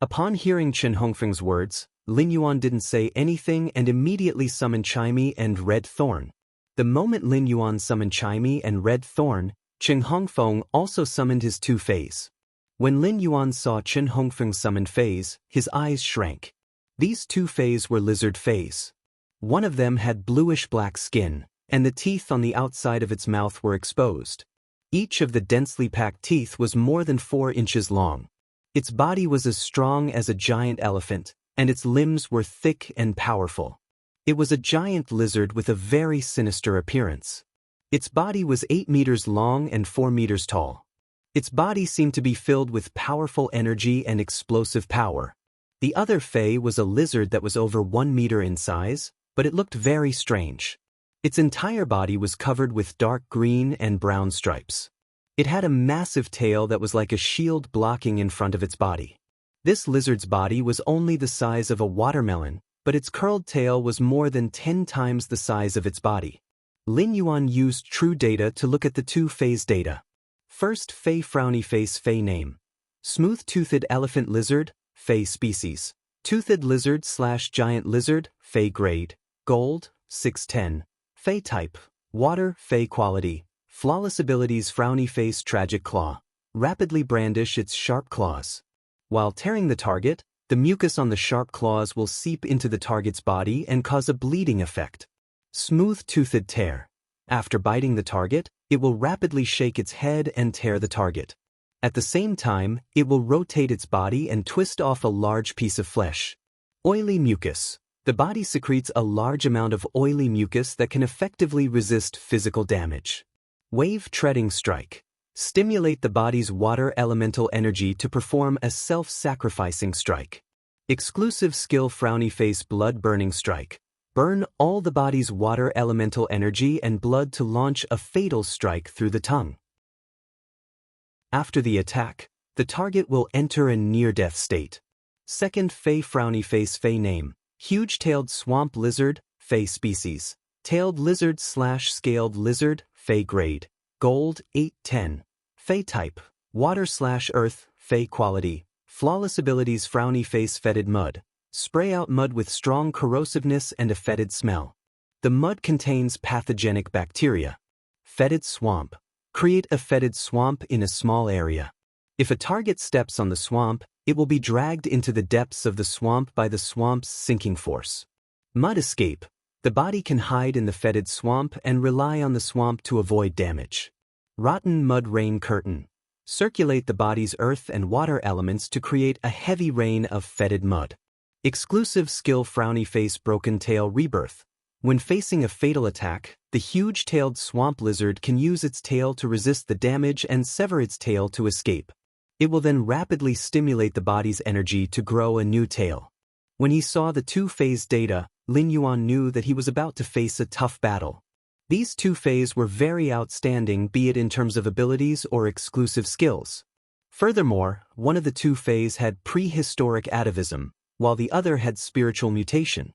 S1: Upon hearing Chen Hongfeng's words, Lin Yuan didn't say anything and immediately summoned Chimey and Red Thorn. The moment Lin Yuan summoned Chimey and Red Thorn, Chen Hongfeng also summoned his two phase. When Lin Yuan saw Chen Hongfeng summoned phase, his eyes shrank. These two phase were lizard phase. One of them had bluish-black skin, and the teeth on the outside of its mouth were exposed. Each of the densely packed teeth was more than 4 inches long. Its body was as strong as a giant elephant, and its limbs were thick and powerful. It was a giant lizard with a very sinister appearance. Its body was 8 meters long and 4 meters tall. Its body seemed to be filled with powerful energy and explosive power. The other Fey was a lizard that was over 1 meter in size, but it looked very strange. Its entire body was covered with dark green and brown stripes. It had a massive tail that was like a shield blocking in front of its body. This lizard's body was only the size of a watermelon, but its curled tail was more than 10 times the size of its body. Lin Yuan used true data to look at the two phase data. First, Fey frowny face Fey name. Smooth-toothed elephant lizard, Fey species. Toothed lizard / giant lizard, Fey grade. Gold, 610. Fey type. Water, Fey quality. Flawless abilities frowny face tragic claw. Rapidly brandish its sharp claws. While tearing the target, the mucus on the sharp claws will seep into the target's body and cause a bleeding effect. Smooth-toothed tear. After biting the target, it will rapidly shake its head and tear the target. At the same time, it will rotate its body and twist off a large piece of flesh. Oily mucus. The body secretes a large amount of oily mucus that can effectively resist physical damage. Wave treading strike. Stimulate the body's water elemental energy to perform a self-sacrificing strike. Exclusive skill frowny face blood burning strike. Burn all the body's water elemental energy and blood to launch a fatal strike through the tongue. After the attack, the target will enter a near-death state. Second, Fey frowny face Fey name. Huge-tailed swamp lizard, Fey species. Tailed lizard / scaled lizard, Fey grade. Gold, 810. Fey type. Water / earth, Fey quality. Flawless abilities frowny face fetid mud. Spray out mud with strong corrosiveness and a fetid smell. The mud contains pathogenic bacteria. Fetid swamp. Create a fetid swamp in a small area. If a target steps on the swamp, it will be dragged into the depths of the swamp by the swamp's sinking force. Mud escape. The body can hide in the fetid swamp and rely on the swamp to avoid damage. Rotten mud rain curtain. Circulate the body's earth and water elements to create a heavy rain of fetid mud. Exclusive skill frowny face broken tail rebirth. When facing a fatal attack, the huge-tailed swamp lizard can use its tail to resist the damage and sever its tail to escape. It will then rapidly stimulate the body's energy to grow a new tail. When he saw the two-phase data, Lin Yuan knew that he was about to face a tough battle. These two phase were very outstanding, be it in terms of abilities or exclusive skills. Furthermore, one of the two phase had prehistoric atavism, while the other had spiritual mutation.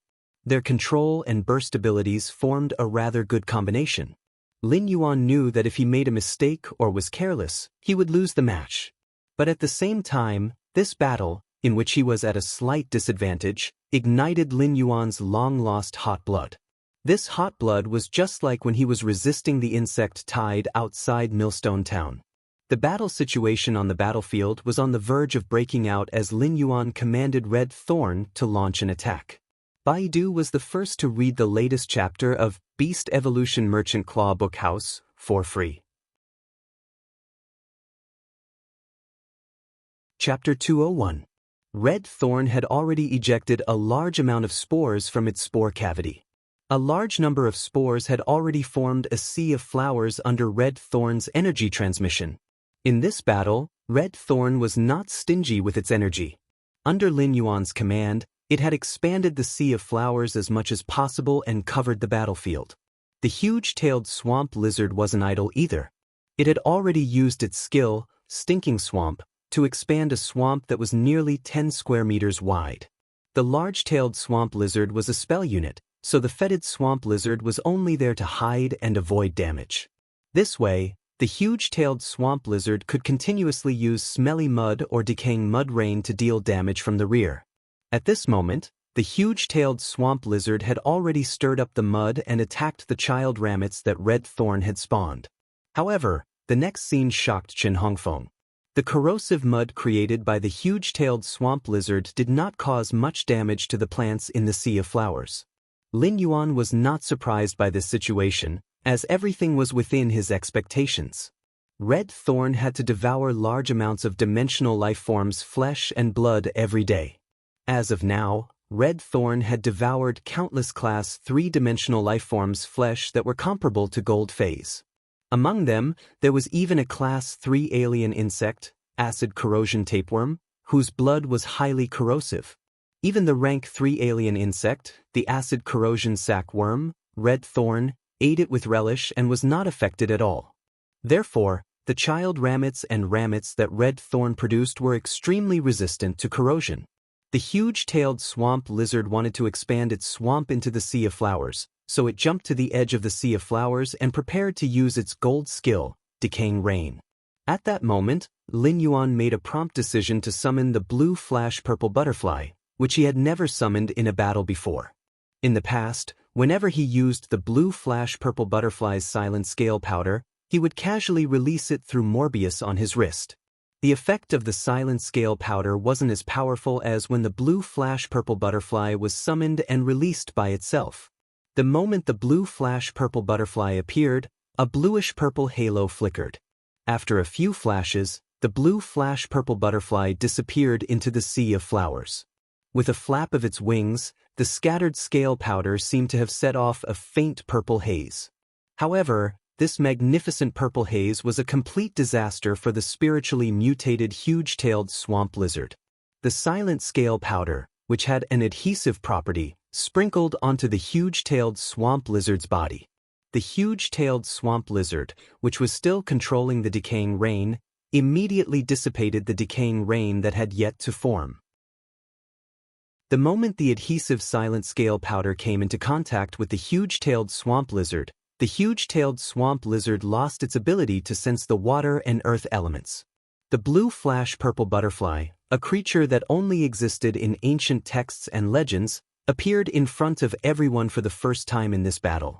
S1: Their control and burst abilities formed a rather good combination. Lin Yuan knew that if he made a mistake or was careless, he would lose the match. But at the same time, this battle, in which he was at a slight disadvantage, ignited Lin Yuan's long-lost hot blood. This hot blood was just like when he was resisting the insect tide outside Millstone Town. The battle situation on the battlefield was on the verge of breaking out as Lin Yuan commanded Red Thorn to launch an attack. Baidu was the first to read the latest chapter of Beast Evolution Merchant Claw Book House for free. Chapter 201. Red Thorn had already ejected a large amount of spores from its spore cavity. A large number of spores had already formed a sea of flowers under Red Thorn's energy transmission. In this battle, Red Thorn was not stingy with its energy. Under Lin Yuan's command, it had expanded the sea of flowers as much as possible and covered the battlefield. The huge-tailed swamp lizard wasn't idle either. It had already used its skill, stinking swamp, to expand a swamp that was nearly 10 square meters wide. The large-tailed swamp lizard was a spell unit, so the fetid swamp lizard was only there to hide and avoid damage. This way, the huge-tailed swamp lizard could continuously use smelly mud or decaying mud rain to deal damage from the rear. At this moment, the huge-tailed swamp lizard had already stirred up the mud and attacked the child rabbits that Red Thorn had spawned. However, the next scene shocked Chen Hongfeng. The corrosive mud created by the huge-tailed swamp lizard did not cause much damage to the plants in the Sea of Flowers. Lin Yuan was not surprised by this situation, as everything was within his expectations. Red Thorn had to devour large amounts of dimensional life forms' flesh and blood every day. As of now, Red Thorn had devoured countless Class 3-dimensional life forms' flesh that were comparable to Gold Phase. Among them, there was even a Class 3 alien insect, acid corrosion tapeworm, whose blood was highly corrosive. Even the rank 3 alien insect, the acid corrosion sac worm, Red Thorn, ate it with relish and was not affected at all. Therefore, the child rabbits and rabbits that Red Thorn produced were extremely resistant to corrosion. The huge-tailed swamp lizard wanted to expand its swamp into the Sea of Flowers, so it jumped to the edge of the Sea of Flowers and prepared to use its gold skill, Decaying Rain. At that moment, Lin Yuan made a prompt decision to summon the blue flash purple butterfly, which he had never summoned in a battle before. In the past, whenever he used the blue flash purple butterfly's silent scale powder, he would casually release it through Morbius on his wrist. The effect of the silent scale powder wasn't as powerful as when the blue flash purple butterfly was summoned and released by itself. The moment the blue flash purple butterfly appeared, a bluish-purple halo flickered. After a few flashes, the blue flash purple butterfly disappeared into the Sea of Flowers. With a flap of its wings, the scattered scale powder seemed to have set off a faint purple haze. However, this magnificent purple haze was a complete disaster for the spiritually mutated huge-tailed swamp lizard. The silent scale powder, which had an adhesive property, sprinkled onto the huge-tailed swamp lizard's body. The huge-tailed swamp lizard, which was still controlling the decaying rain, immediately dissipated the decaying rain that had yet to form. The moment the adhesive silent scale powder came into contact with the huge-tailed swamp lizard, the huge-tailed swamp lizard lost its ability to sense the water and earth elements. The blue flash purple butterfly, a creature that only existed in ancient texts and legends, appeared in front of everyone for the first time in this battle.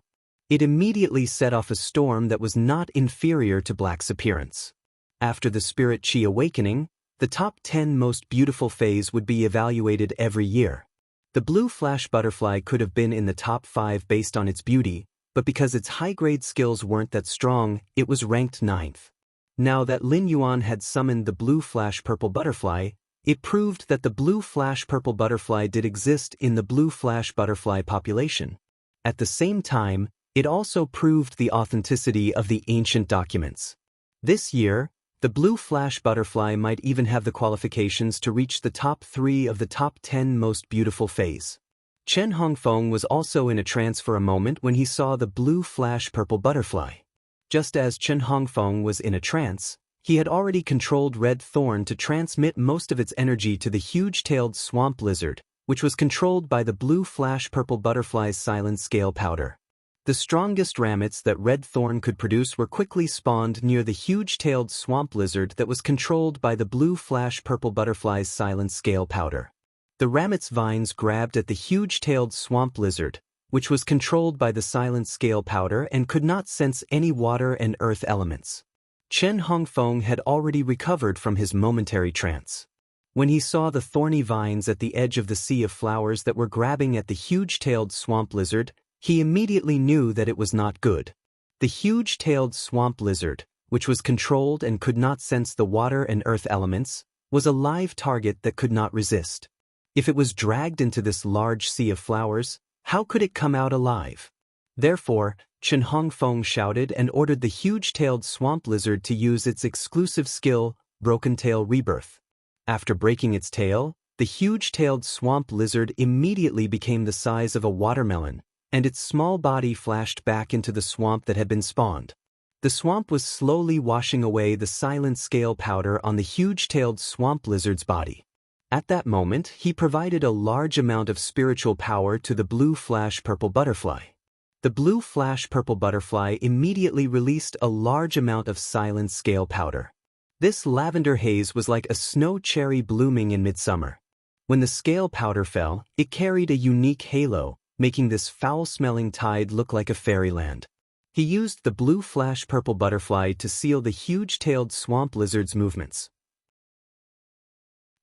S1: It immediately set off a storm that was not inferior to Black's appearance. After the Spirit Chi awakening, the top 10 most beautiful phase would be evaluated every year. The blue flash butterfly could have been in the top 5 based on its beauty, but because its high-grade skills weren't that strong, it was ranked 9th. Now that Lin Yuan had summoned the blue flash purple butterfly, it proved that the blue flash purple butterfly did exist in the blue flash butterfly population. At the same time, it also proved the authenticity of the ancient documents. This year, the blue flash butterfly might even have the qualifications to reach the top 3 of the top 10 most beautiful phase. Chen Hongfeng was also in a trance for a moment when he saw the blue flash purple butterfly. Just as Chen Hongfeng was in a trance, he had already controlled Red Thorn to transmit most of its energy to the huge-tailed swamp lizard, which was controlled by the blue flash purple butterfly's silent scale powder. The strongest rabbits that Red Thorn could produce were quickly spawned near the huge-tailed swamp lizard that was controlled by the blue flash purple butterfly's silent scale powder. The rabbit's vines grabbed at the huge-tailed swamp lizard, which was controlled by the silent scale powder and could not sense any water and earth elements. Chen Hongfeng had already recovered from his momentary trance. When he saw the thorny vines at the edge of the Sea of Flowers that were grabbing at the huge-tailed swamp lizard, he immediately knew that it was not good. The huge-tailed swamp lizard, which was controlled and could not sense the water and earth elements, was a live target that could not resist. If it was dragged into this large Sea of Flowers, how could it come out alive? Therefore, Chen Hongfeng shouted and ordered the huge-tailed swamp lizard to use its exclusive skill, Broken Tail Rebirth. After breaking its tail, the huge-tailed swamp lizard immediately became the size of a watermelon, and its small body flashed back into the swamp that had been spawned. The swamp was slowly washing away the silent scale powder on the huge-tailed swamp lizard's body. At that moment, he provided a large amount of spiritual power to the blue flash purple butterfly. The blue flash purple butterfly immediately released a large amount of silent scale powder. This lavender haze was like a snow cherry blooming in midsummer. When the scale powder fell, it carried a unique halo, making this foul-smelling tide look like a fairyland. He used the blue flash purple butterfly to seal the huge-tailed swamp lizard's movements.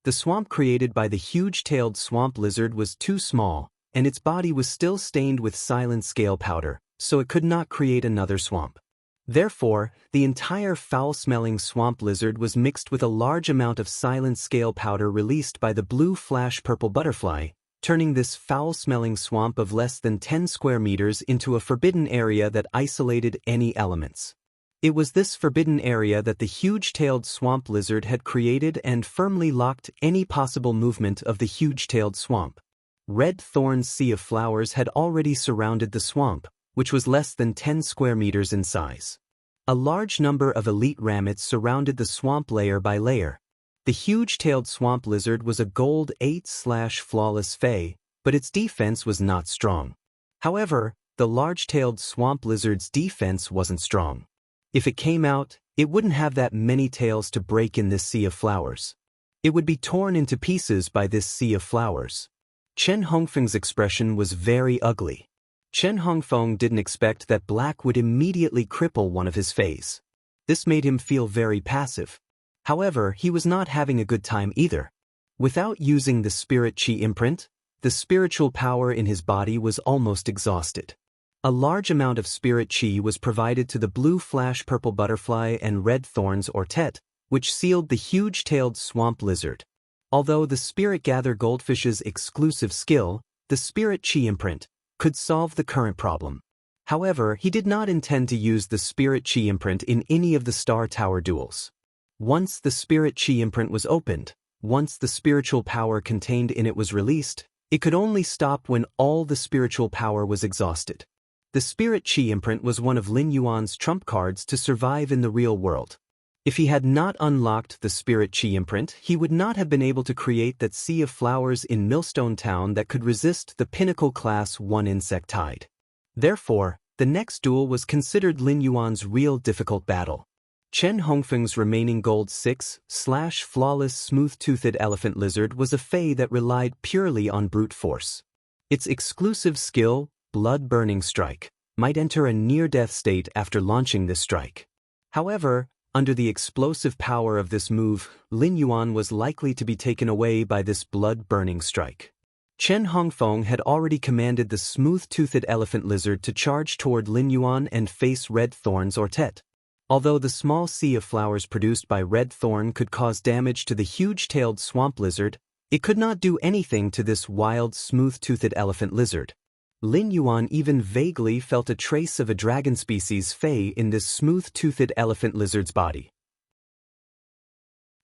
S1: The swamp created by the huge-tailed swamp lizard was too small, and its body was still stained with silent scale powder, so it could not create another swamp. Therefore, the entire foul-smelling swamp lizard was mixed with a large amount of silent scale powder released by the blue flash purple butterfly, turning this foul-smelling swamp of less than 10 square meters into a forbidden area that isolated any elements. It was this forbidden area that the huge-tailed swamp lizard had created and firmly locked any possible movement of the huge-tailed swamp. Red Thorn's sea of flowers had already surrounded the swamp, which was less than 10 square meters in size. A large number of elite rammets surrounded the swamp layer by layer. The huge-tailed swamp lizard was a gold 8/flawless Fae, but its defense was not strong. However, the large-tailed swamp lizard's defense wasn't strong. If it came out, it wouldn't have that many tails to break in this sea of flowers. It would be torn into pieces by this sea of flowers. Chen Hongfeng's expression was very ugly. Chen Hongfeng didn't expect that black would immediately cripple one of his Faes. This made him feel very passive. However, he was not having a good time either. Without using the spirit chi imprint, the spiritual power in his body was almost exhausted. A large amount of spirit chi was provided to the blue flash purple butterfly and red thorns or tet, which sealed the huge-tailed swamp lizard. Although the spirit gather goldfish's exclusive skill, the spirit chi imprint, could solve the current problem. However, he did not intend to use the spirit chi imprint in any of the Star Tower duels. Once the spirit chi imprint was opened, once the spiritual power contained in it was released, it could only stop when all the spiritual power was exhausted. The spirit chi imprint was one of Lin Yuan's trump cards to survive in the real world. If he had not unlocked the spirit chi imprint, he would not have been able to create that sea of flowers in Millstone Town that could resist the Pinnacle Class 1 insect tide. Therefore, the next duel was considered Lin Yuan's real difficult battle. Chen Hongfeng's remaining gold 6/flawless smooth-toothed elephant lizard was a Fae that relied purely on brute force. Its exclusive skill, Blood-Burning Strike, might enter a near-death state after launching this strike. However, under the explosive power of this move, Lin Yuan was likely to be taken away by this blood-burning strike. Chen Hongfeng had already commanded the smooth-toothed elephant lizard to charge toward Lin Yuan and face red thorns or tet. Although the small sea of flowers produced by red thorn could cause damage to the huge-tailed swamp lizard, it could not do anything to this wild smooth-toothed elephant lizard. Lin Yuan even vaguely felt a trace of a dragon species Fae in this smooth-toothed elephant lizard's body.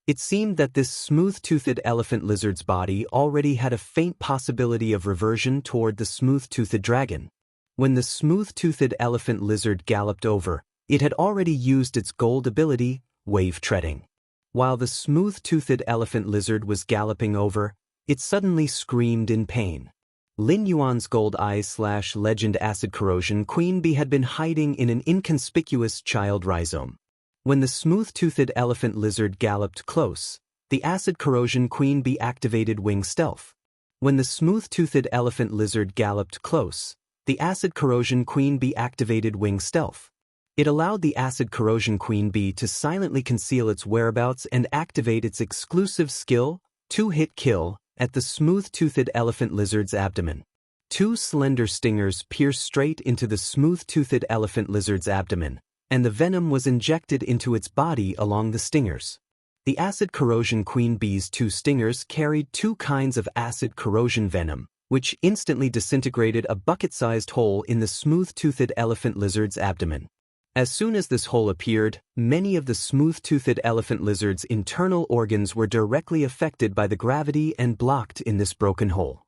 S1: It seemed that this smooth-toothed elephant lizard's body already had a faint possibility of reversion toward the smooth-toothed dragon. When the smooth-toothed elephant lizard galloped over, it had already used its gold ability, wave treading. While the smooth-toothed elephant lizard was galloping over, it suddenly screamed in pain. Lin Yuan's gold eye/legend acid corrosion queen bee had been hiding in an inconspicuous child rhizome. When the smooth-toothed elephant lizard galloped close, the acid corrosion queen bee activated wing stealth. When the smooth-toothed elephant lizard galloped close, the acid corrosion queen bee activated wing stealth. It allowed the acid corrosion queen bee to silently conceal its whereabouts and activate its exclusive skill, two-hit kill, at the smooth-toothed elephant lizard's abdomen. Two slender stingers pierced straight into the smooth-toothed elephant lizard's abdomen, and the venom was injected into its body along the stingers. The acid corrosion queen bee's two stingers carried two kinds of acid corrosion venom, which instantly disintegrated a bucket-sized hole in the smooth-toothed elephant lizard's abdomen. As soon as this hole appeared, many of the smooth-toothed elephant lizard's internal organs were directly affected by the gravity and blocked in this broken hole.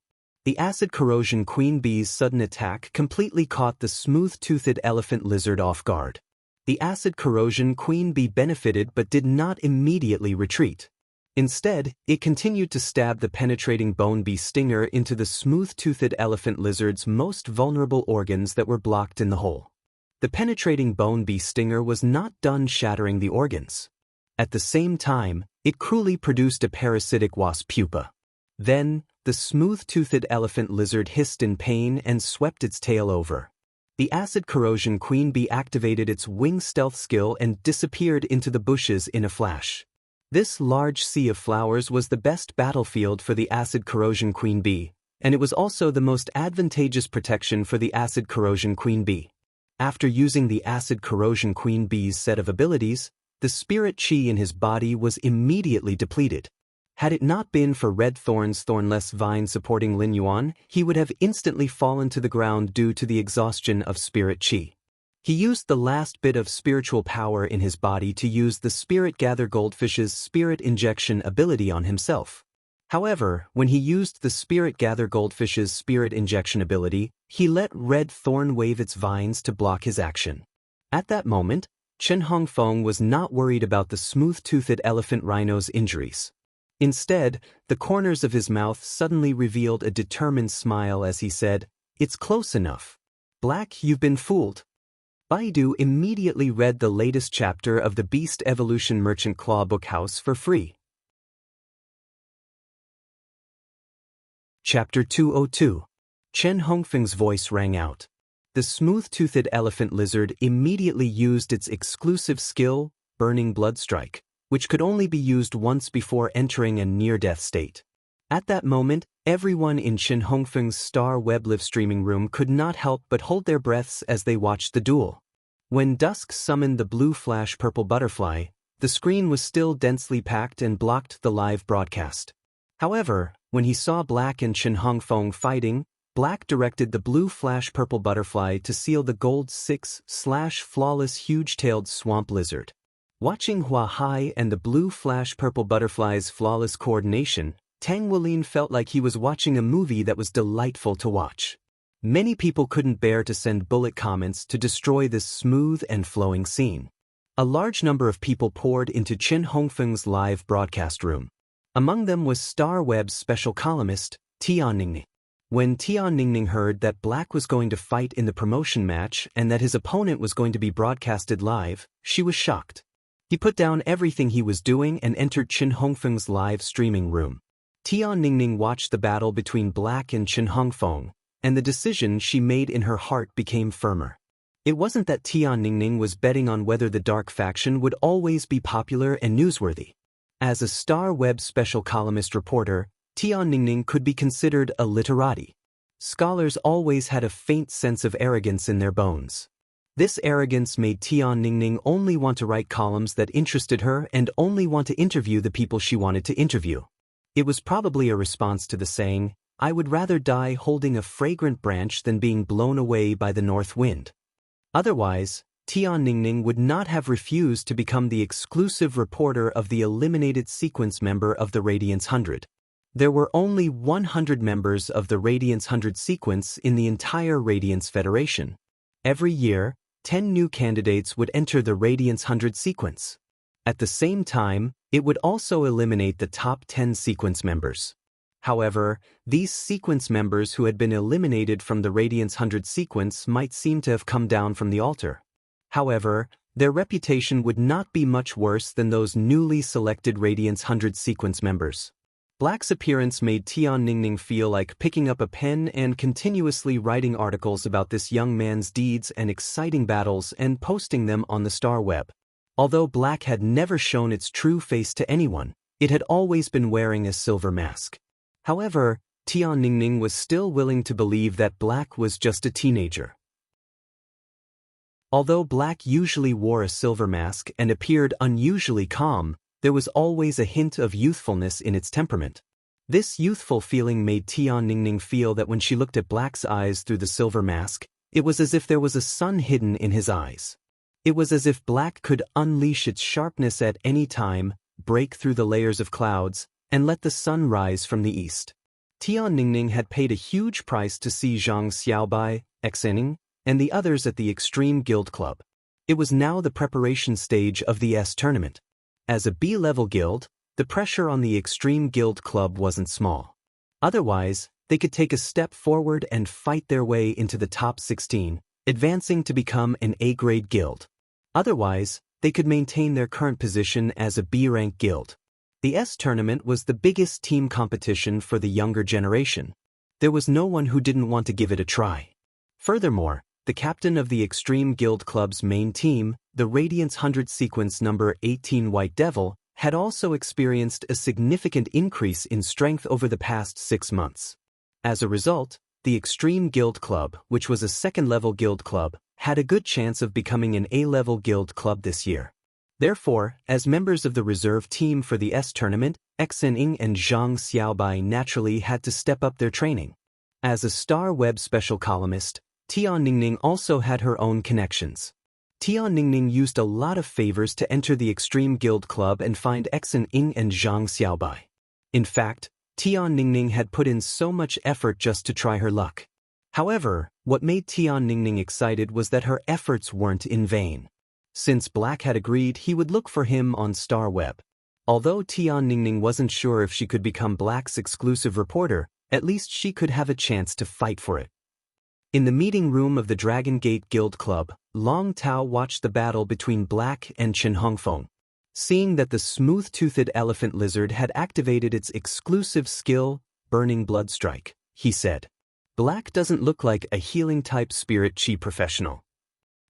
S1: The acid corrosion queen bee's sudden attack completely caught the smooth-toothed elephant lizard off guard. The acid corrosion queen bee benefited but did not immediately retreat. Instead, it continued to stab the penetrating bone bee stinger into the smooth-toothed elephant lizard's most vulnerable organs that were blocked in the hole. The penetrating bone bee stinger was not done shattering the organs. At the same time, it cruelly produced a parasitic wasp pupa. Then, the smooth-toothed elephant lizard hissed in pain and swept its tail over. The acid corrosion queen bee activated its wing stealth skill and disappeared into the bushes in a flash. This large sea of flowers was the best battlefield for the acid corrosion queen bee, and it was also the most advantageous protection for the acid corrosion queen bee. After using the acid corrosion queen bee's set of abilities, the spirit chi in his body was immediately depleted. Had it not been for Red Thorn's thornless vine supporting Lin Yuan, he would have instantly fallen to the ground due to the exhaustion of spirit chi. He used the last bit of spiritual power in his body to use the Spirit Gather Goldfish's spirit injection ability on himself. However, when he used the Spirit Gather Goldfish's spirit injection ability, he let Red Thorn wave its vines to block his action. At that moment, Chen Hongfeng was not worried about the smooth-toothed elephant rhino's injuries. Instead, the corners of his mouth suddenly revealed a determined smile as he said, "It's close enough. Black, you've been fooled." Baidu immediately read the latest chapter of the Beast Evolution Merchant Claw Bookhouse for free. Chapter 202. Chen Hongfeng's voice rang out. The smooth-toothed elephant lizard immediately used its exclusive skill, Burning Blood Strike, which could only be used once before entering a near-death state. At that moment, everyone in Chen Hongfeng's Star Web live streaming room could not help but hold their breaths as they watched the duel. When Dusk summoned the blue flash purple butterfly, the screen was still densely packed and blocked the live broadcast. However, when he saw Black and Chen Hongfeng fighting, Black directed the blue flash purple butterfly to seal the gold 6/flawless huge-tailed swamp lizard. Watching Hua Hai and the blue flash purple butterfly's flawless coordination, Tang Weilin felt like he was watching a movie that was delightful to watch. Many people couldn't bear to send bullet comments to destroy this smooth and flowing scene. A large number of people poured into Chen Hongfeng's live broadcast room. Among them was Star Web's special columnist, Tian Ningning. When Tian Ningning heard that Black was going to fight in the promotion match and that his opponent was going to be broadcasted live, she was shocked. He put down everything he was doing and entered Chen Hongfeng's live streaming room. Tian Ningning watched the battle between Black and Chen Hongfeng, and the decision she made in her heart became firmer. It wasn't that Tian Ningning was betting on whether the dark faction would always be popular and newsworthy. As a Star Web special columnist reporter, Tian Ningning could be considered a literati. Scholars always had a faint sense of arrogance in their bones. This arrogance made Tian Ningning only want to write columns that interested her and only want to interview the people she wanted to interview. It was probably a response to the saying, "I would rather die holding a fragrant branch than being blown away by the north wind." Otherwise, Tian Ningning would not have refused to become the exclusive reporter of the eliminated sequence member of the Radiance 100. There were only 100 members of the Radiance 100 sequence in the entire Radiance Federation. Every year, 10 new candidates would enter the Radiance 100 sequence. At the same time, it would also eliminate the top 10 sequence members. However, these sequence members who had been eliminated from the Radiance 100 sequence might seem to have come down from the altar. However, their reputation would not be much worse than those newly selected Radiance 100 sequence members. Black's appearance made Tian Ningning feel like picking up a pen and continuously writing articles about this young man's deeds and exciting battles and posting them on the Star Web. Although Black had never shown its true face to anyone, it had always been wearing a silver mask. However, Tian Ningning was still willing to believe that Black was just a teenager. Although Black usually wore a silver mask and appeared unusually calm, there was always a hint of youthfulness in its temperament. This youthful feeling made Tian Ningning feel that when she looked at Black's eyes through the silver mask, it was as if there was a sun hidden in his eyes. It was as if Black could unleash its sharpness at any time, break through the layers of clouds, and let the sun rise from the east. Tian Ningning had paid a huge price to see Zhang Xiaobai, Xening, and the others at the Extreme Guild Club. It was now the preparation stage of the S tournament. As a B-level guild, the pressure on the Extreme Guild Club wasn't small. Otherwise, they could take a step forward and fight their way into the top 16, advancing to become an A-grade guild. Otherwise, they could maintain their current position as a B-rank guild. The S tournament was the biggest team competition for the younger generation. There was no one who didn't want to give it a try. Furthermore, the captain of the Extreme Guild Club's main team, the Radiance 100 sequence number 18 White Devil, had also experienced a significant increase in strength over the past 6 months. As a result, the Extreme Guild Club, which was a second-level guild club, had a good chance of becoming an A-level guild club this year. Therefore, as members of the reserve team for the S tournament, Xening and Zhang Xiaobai naturally had to step up their training. As a Star Web special columnist, Tianningning also had her own connections. Tianningning used a lot of favors to enter the Extreme Guild Club and find Xening and Zhang Xiaobai. In fact, Tianningning had put in so much effort just to try her luck. However, what made Tianningning excited was that her efforts weren't in vain. Since Black had agreed he would look for him on Star Web. Although Tianningning wasn't sure if she could become Black's exclusive reporter, at least she could have a chance to fight for it. In the meeting room of the Dragon Gate Guild Club, Long Tao watched the battle between Black and Chen Hongfeng. Seeing that the smooth-toothed elephant lizard had activated its exclusive skill, Burning Blood Strike, he said, "Black doesn't look like a healing-type spirit chi professional."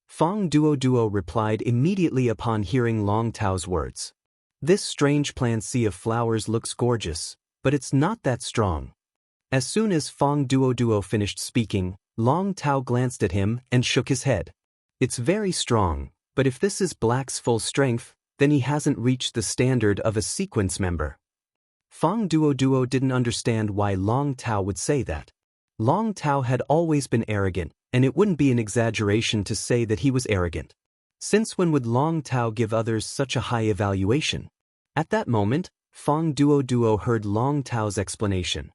S1: Fong Duo replied immediately upon hearing Long Tao's words. "This strange plant sea of flowers looks gorgeous, but it's not that strong." As soon as Fong Duo finished speaking, Long Tao glanced at him and shook his head. "It's very strong, but if this is Black's full strength, then he hasn't reached the standard of a sequence member." Fong Duo didn't understand why Long Tao would say that. Long Tao had always been arrogant, and it wouldn't be an exaggeration to say that he was arrogant. Since when would Long Tao give others such a high evaluation? At that moment, Fong Duo heard Long Tao's explanation.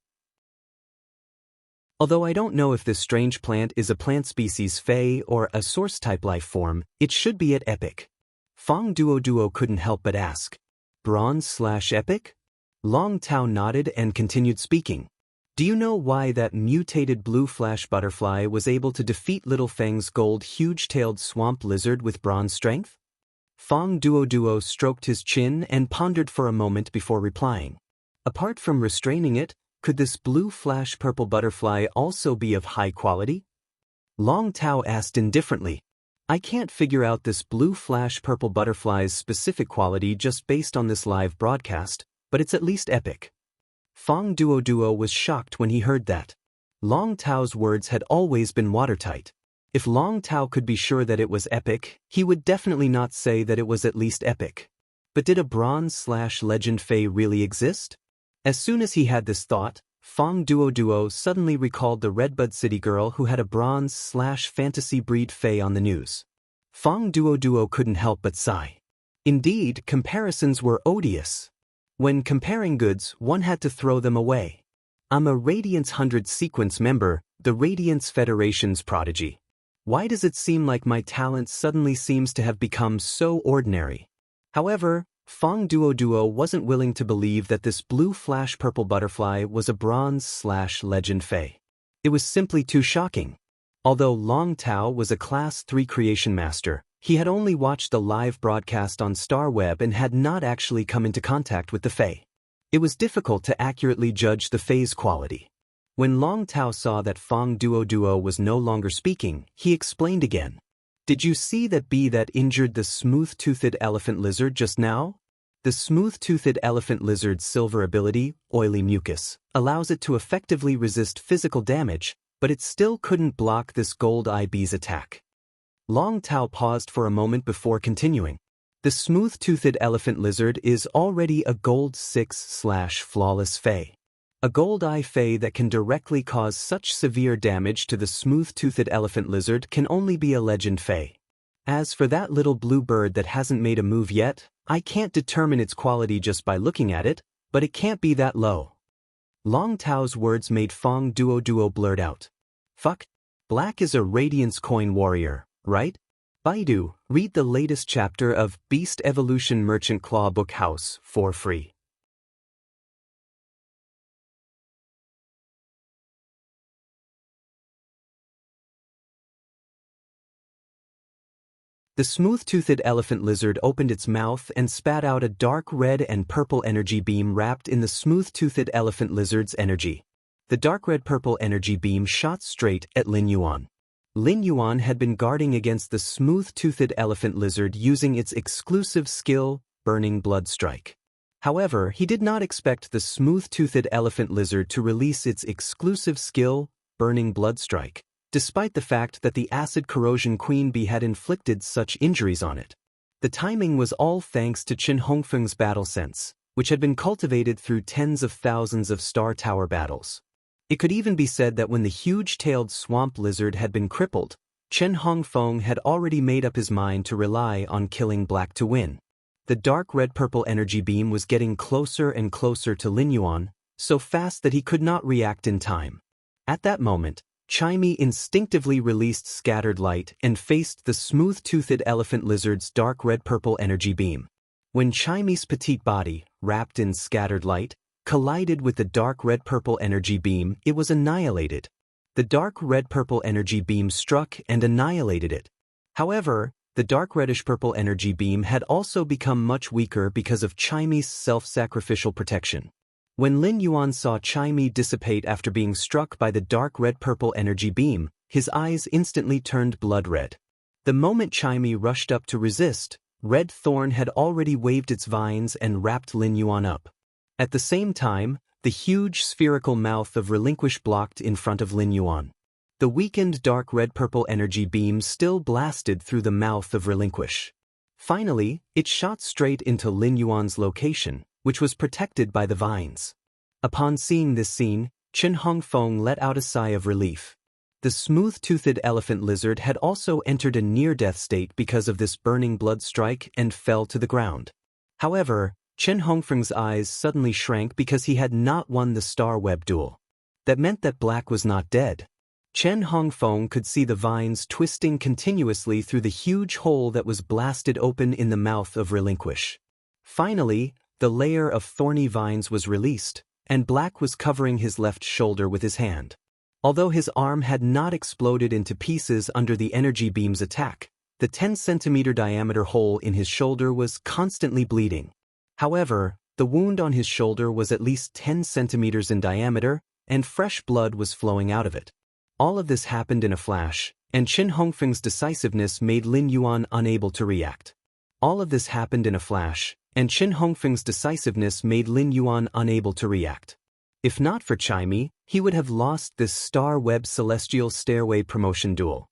S1: "Although I don't know if this strange plant is a plant species Fey or a source-type life form, it should be at Epic." Fong Duo couldn't help but ask, "Bronze/Epic?" Long Tao nodded and continued speaking. "Do you know why that mutated blue flash butterfly was able to defeat Little Feng's gold huge-tailed swamp lizard with bronze strength?" Fong Duo stroked his chin and pondered for a moment before replying. "Apart from restraining it, could this blue flash purple butterfly also be of high quality?" Long Tao asked indifferently. "I can't figure out this blue flash purple butterfly's specific quality just based on this live broadcast, but it's at least epic." Fong Duo was shocked when he heard that. Long Tao's words had always been watertight. If Long Tao could be sure that it was epic, he would definitely not say that it was at least epic. But did a bronze/legend Fey really exist? As soon as he had this thought, Fong Duo suddenly recalled the Redbud City girl who had a bronze/fantasy breed Fey on the news. Fong Duo couldn't help but sigh. Indeed, comparisons were odious. When comparing goods, one had to throw them away. "I'm a Radiance 100 sequence member, the Radiance Federation's prodigy. Why does it seem like my talent suddenly seems to have become so ordinary?" However, Fong Duo wasn't willing to believe that this blue flash purple butterfly was a bronze/legend Fey. It was simply too shocking. Although Long Tao was a Class 3 creation master, he had only watched the live broadcast on Star Web and had not actually come into contact with the Fey. It was difficult to accurately judge the Fey's quality. When Long Tao saw that Fong Duo was no longer speaking, he explained again. "Did you see that bee that injured the smooth-toothed elephant lizard just now? The smooth-toothed elephant lizard's silver ability, Oily Mucus, allows it to effectively resist physical damage, but it still couldn't block this gold eye bee's attack." Long Tao paused for a moment before continuing. "The smooth-toothed elephant lizard is already a gold 6/flawless Fey. A gold eye Fey that can directly cause such severe damage to the smooth-toothed elephant lizard can only be a legend Fey. As for that little blue bird that hasn't made a move yet, I can't determine its quality just by looking at it, but it can't be that low." Long Tao's words made Fong Duo blurt out, "Fuck, Black is a Radiance coin warrior, right? Baidu, read the latest chapter of Beast Evolution Merchant Claw Book House for free. The smooth-toothed elephant lizard opened its mouth and spat out a dark red and purple energy beam wrapped in the smooth-toothed elephant lizard's energy. The dark red-purple energy beam shot straight at Lin Yuan. Lin Yuan had been guarding against the smooth-toothed elephant lizard using its exclusive skill, Burning Blood Strike. However, he did not expect the smooth-toothed elephant lizard to release its exclusive skill, Burning Blood Strike, despite the fact that the acid corrosion queen bee had inflicted such injuries on it. The timing was all thanks to Qin Hongfeng's battle sense, which had been cultivated through tens of thousands of Star Tower battles. It could even be said that when the huge-tailed swamp lizard had been crippled, Chen Hongfeng had already made up his mind to rely on killing Black to win. The dark red-purple energy beam was getting closer and closer to Lin Yuan, so fast that he could not react in time. At that moment, Chimey instinctively released scattered light and faced the smooth-toothed elephant lizard's dark red-purple energy beam. When Chimey's petite body, wrapped in scattered light, collided with the dark red-purple energy beam, it was annihilated. The dark red-purple energy beam struck and annihilated it. However, the dark reddish-purple energy beam had also become much weaker because of Chimey's self-sacrificial protection. When Lin Yuan saw Chimey dissipate after being struck by the dark red-purple energy beam, his eyes instantly turned blood red. The moment Chimey rushed up to resist, Red Thorn had already waved its vines and wrapped Lin Yuan up. At the same time, the huge spherical mouth of Relinquish blocked in front of Lin Yuan. The weakened dark red-purple energy beam still blasted through the mouth of Relinquish. Finally, it shot straight into Lin Yuan's location, which was protected by the vines. Upon seeing this scene, Chen Hongfeng let out a sigh of relief. The smooth-toothed elephant lizard had also entered a near-death state because of this burning blood strike and fell to the ground. However, Chen Hongfeng's eyes suddenly shrank because he had not won the Star Web duel. That meant that Black was not dead. Chen Hongfeng could see the vines twisting continuously through the huge hole that was blasted open in the mouth of Relinquish. Finally, the layer of thorny vines was released, and Black was covering his left shoulder with his hand. Although his arm had not exploded into pieces under the energy beam's attack, the 10-centimeter diameter hole in his shoulder was constantly bleeding. However, the wound on his shoulder was at least 10 centimeters in diameter, and fresh blood was flowing out of it. All of this happened in a flash, and Qin Hongfeng's decisiveness made Lin Yuan unable to react. All of this happened in a flash, and Qin Hongfeng's decisiveness made Lin Yuan unable to react. If not for Chimey, he would have lost this Star Web Celestial Stairway promotion duel.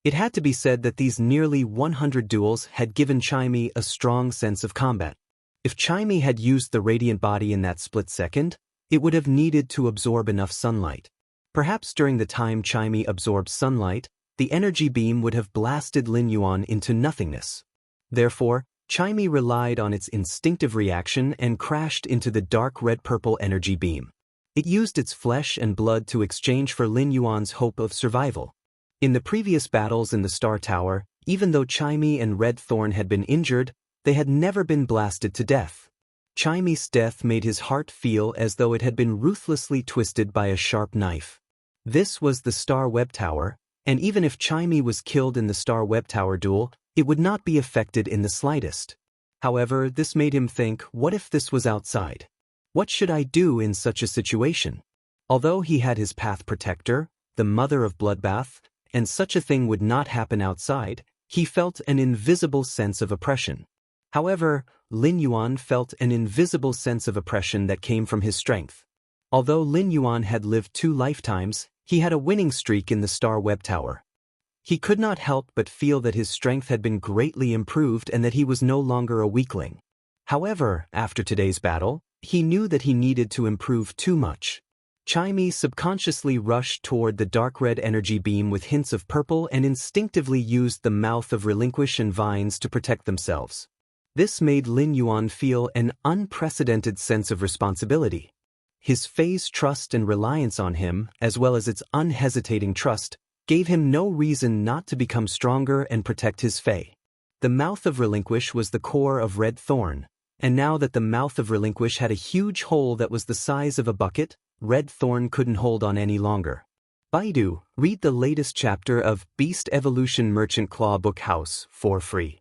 S1: It had to be said that these nearly 100 duels had given Chimey a strong sense of combat. If Chimey had used the radiant body in that split second, it would have needed to absorb enough sunlight. Perhaps during the time Chimey absorbed sunlight, the energy beam would have blasted Lin Yuan into nothingness. Therefore, Chimey relied on its instinctive reaction and crashed into the dark red-purple energy beam. It used its flesh and blood to exchange for Lin Yuan's hope of survival. In the previous battles in the Star Tower, even though Chimey and Red Thorn had been injured, they had never been blasted to death. Chimey's death made his heart feel as though it had been ruthlessly twisted by a sharp knife. This was the Star Web Tower, and even if Chimey was killed in the Star Web Tower duel, it would not be affected in the slightest. However, this made him think, what if this was outside? What should I do in such a situation? Although he had his path protector, the mother of Bloodbath, and such a thing would not happen outside, he felt an invisible sense of oppression. However, Lin Yuan felt an invisible sense of oppression that came from his strength. Although Lin Yuan had lived 2 lifetimes, he had a winning streak in the Star Web Tower. He could not help but feel that his strength had been greatly improved and that he was no longer a weakling. However, after today's battle, he knew that he needed to improve too much. Chimey subconsciously rushed toward the dark red energy beam with hints of purple and instinctively used the mouth of Relinquish and vines to protect themselves. This made Lin Yuan feel an unprecedented sense of responsibility. His Fei's trust and reliance on him, as well as its unhesitating trust, gave him no reason not to become stronger and protect his fae. The mouth of Relinquish was the core of Red Thorn, and now that the mouth of Relinquish had a huge hole that was the size of a bucket, Red Thorn couldn't hold on any longer. Baidu, read the latest chapter of Beast Evolution Merchant Claw Book House for free.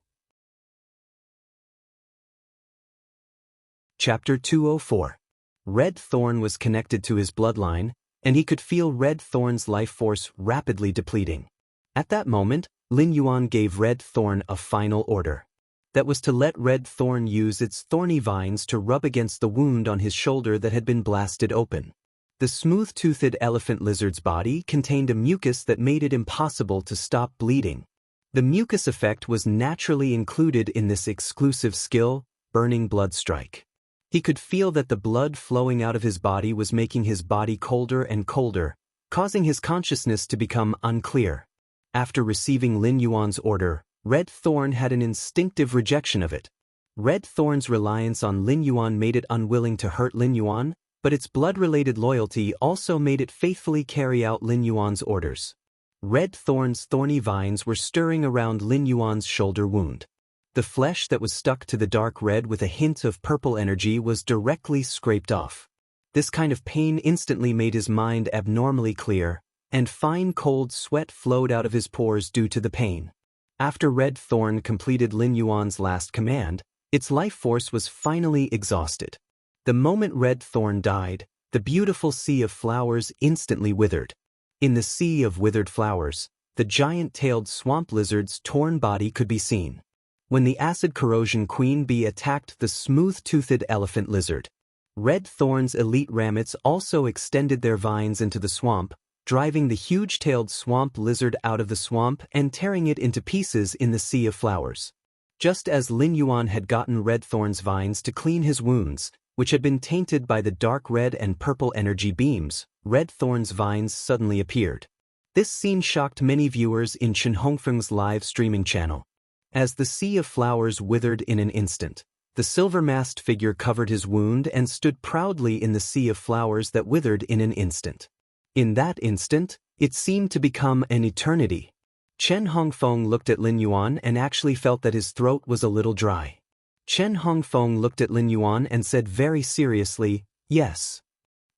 S1: Chapter 204. Red Thorn was connected to his bloodline, and he could feel Red Thorn's life force rapidly depleting. At that moment, Lin Yuan gave Red Thorn a final order. That was to let Red Thorn use its thorny vines to rub against the wound on his shoulder that had been blasted open. The smooth-toothed elephant lizard's body contained a mucus that made it impossible to stop bleeding. The mucus effect was naturally included in this exclusive skill, Burning Blood Strike. He could feel that the blood flowing out of his body was making his body colder and colder, causing his consciousness to become unclear. After receiving Lin Yuan's order, Red Thorn had an instinctive rejection of it. Red Thorn's reliance on Lin Yuan made it unwilling to hurt Lin Yuan, but its blood-related loyalty also made it faithfully carry out Lin Yuan's orders. Red Thorn's thorny vines were stirring around Lin Yuan's shoulder wound. The flesh that was stuck to the dark red with a hint of purple energy was directly scraped off. This kind of pain instantly made his mind abnormally clear, and fine cold sweat flowed out of his pores due to the pain. After Red Thorn completed Lin Yuan's last command, its life force was finally exhausted. The moment Red Thorn died, the beautiful sea of flowers instantly withered. In the sea of withered flowers, the giant-tailed swamp lizard's torn body could be seen. When the acid corrosion queen bee attacked the smooth-toothed elephant lizard, Red Thorn's elite rammets also extended their vines into the swamp, driving the huge-tailed swamp lizard out of the swamp and tearing it into pieces in the sea of flowers. Just as Lin Yuan had gotten Red Thorn's vines to clean his wounds, which had been tainted by the dark red and purple energy beams, Red Thorn's vines suddenly appeared. This scene shocked many viewers in Chen Hongfeng's live streaming channel. As the sea of flowers withered in an instant, the silver-masked figure covered his wound and stood proudly in the sea of flowers that withered in an instant. In that instant, it seemed to become an eternity. Chen Hongfeng looked at Lin Yuan and actually felt that his throat was a little dry. Chen Hongfeng looked at Lin Yuan and said very seriously, "Yes.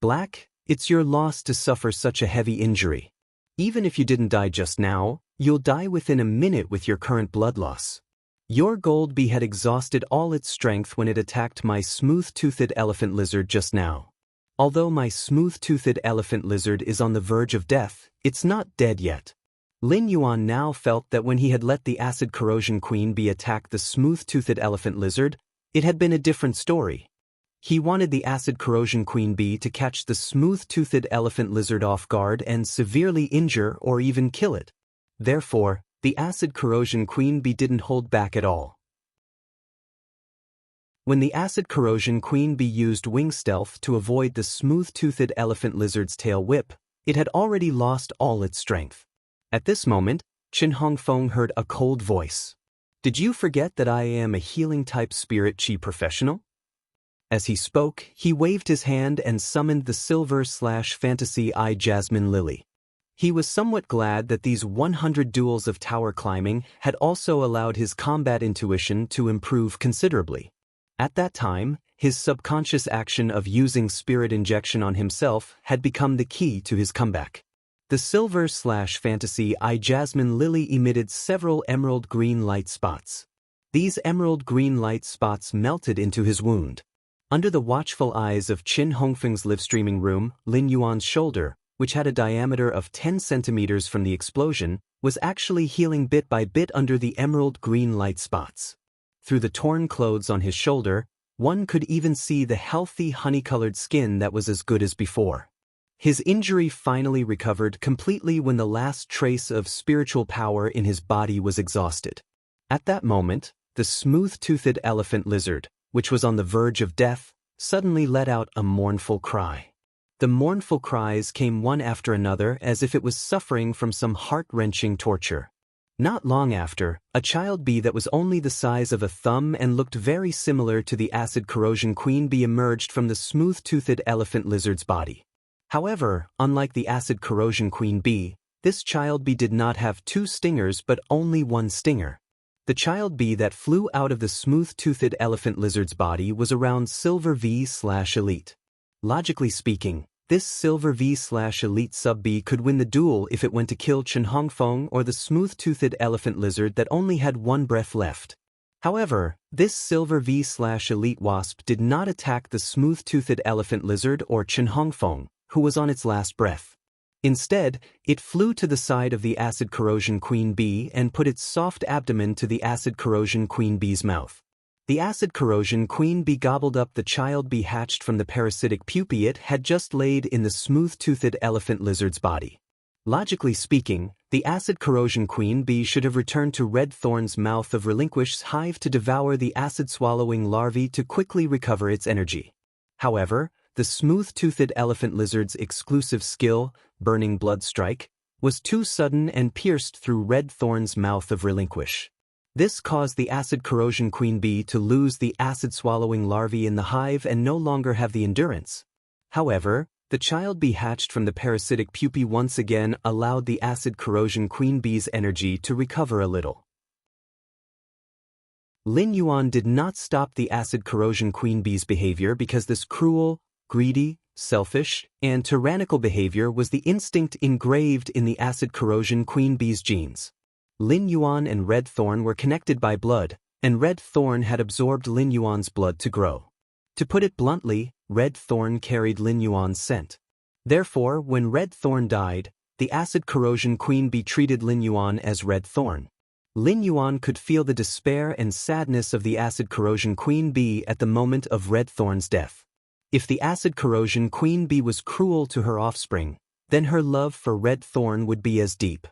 S1: Black, it's your loss to suffer such a heavy injury. Even if you didn't die just now, you'll die within a minute with your current blood loss. Your gold bee had exhausted all its strength when it attacked my smooth-toothed elephant lizard just now. Although my smooth-toothed elephant lizard is on the verge of death, it's not dead yet." Lin Yuan now felt that when he had let the acid corrosion queen bee attack the smooth-toothed elephant lizard, it had been a different story. He wanted the acid corrosion queen bee to catch the smooth-toothed elephant lizard off guard and severely injure or even kill it. Therefore, the acid corrosion queen bee didn't hold back at all. When the acid corrosion queen bee used wing stealth to avoid the smooth-toothed elephant lizard's tail whip, it had already lost all its strength. At this moment, Chen Hongfeng heard a cold voice. "Did you forget that I am a healing-type spirit chi professional?" As he spoke, he waved his hand and summoned the silver-fantasy eye jasmine lily. He was somewhat glad that these 100 duels of tower climbing had also allowed his combat intuition to improve considerably. At that time, his subconscious action of using spirit injection on himself had become the key to his comeback. The silver-fantasy eye jasmine lily emitted several emerald green light spots. These emerald green light spots melted into his wound. Under the watchful eyes of Chen Hongfeng's live-streaming room, Lin Yuan's shoulder, which had a diameter of 10 centimeters from the explosion, was actually healing bit by bit under the emerald green light spots. Through the torn clothes on his shoulder, one could even see the healthy honey-colored skin that was as good as before. His injury finally recovered completely when the last trace of spiritual power in his body was exhausted. At that moment, the smooth-toothed elephant lizard, which was on the verge of death, suddenly let out a mournful cry. The mournful cries came one after another as if it was suffering from some heart-wrenching torture. Not long after, a child bee that was only the size of a thumb and looked very similar to the acid corrosion queen bee emerged from the smooth-toothed elephant lizard's body. However, unlike the acid corrosion queen bee, This child bee did not have 2 stingers but only 1 stinger. The child bee that flew out of the smooth-toothed elephant lizard's body was around Silver V/Elite. Logically speaking, this Silver V/Elite sub-bee could win the duel if it went to kill Chen Hongfeng or the smooth-toothed elephant lizard that only had 1 breath left. However, this Silver V/Elite wasp did not attack the smooth-toothed elephant lizard or Chen Hongfeng, who was on its last breath. Instead, it flew to the side of the acid corrosion queen bee and put its soft abdomen to the acid corrosion queen bee's mouth. The acid corrosion queen bee gobbled up the child bee hatched from the parasitic pupae it had just laid in the smooth-toothed elephant lizard's body. Logically speaking, the acid corrosion queen bee should have returned to Red Thorn's mouth of Relinquish's hive to devour the acid-swallowing larvae to quickly recover its energy. However, the smooth-toothed elephant lizard's exclusive skill, Burning Blood Strike, was too sudden and pierced through Red Thorn's mouth of Relinquish. This caused the acid corrosion queen bee to lose the acid-swallowing larvae in the hive and no longer have the endurance. However, the child bee hatched from the parasitic pupae once again allowed the acid corrosion queen bee's energy to recover a little. Lin Yuan did not stop the acid corrosion queen bee's behavior because this cruel, greedy, selfish, and tyrannical behavior was the instinct engraved in the acid corrosion queen bee's genes. Lin Yuan and Red Thorn were connected by blood, and Red Thorn had absorbed Lin Yuan's blood to grow. To put it bluntly, Red Thorn carried Lin Yuan's scent. Therefore, when Red Thorn died, the acid corrosion queen bee treated Lin Yuan as Red Thorn. Lin Yuan could feel the despair and sadness of the acid corrosion queen bee at the moment of Red Thorn's death. If the acid corrosion queen bee was cruel to her offspring, then her love for Red Thorn would be as deep.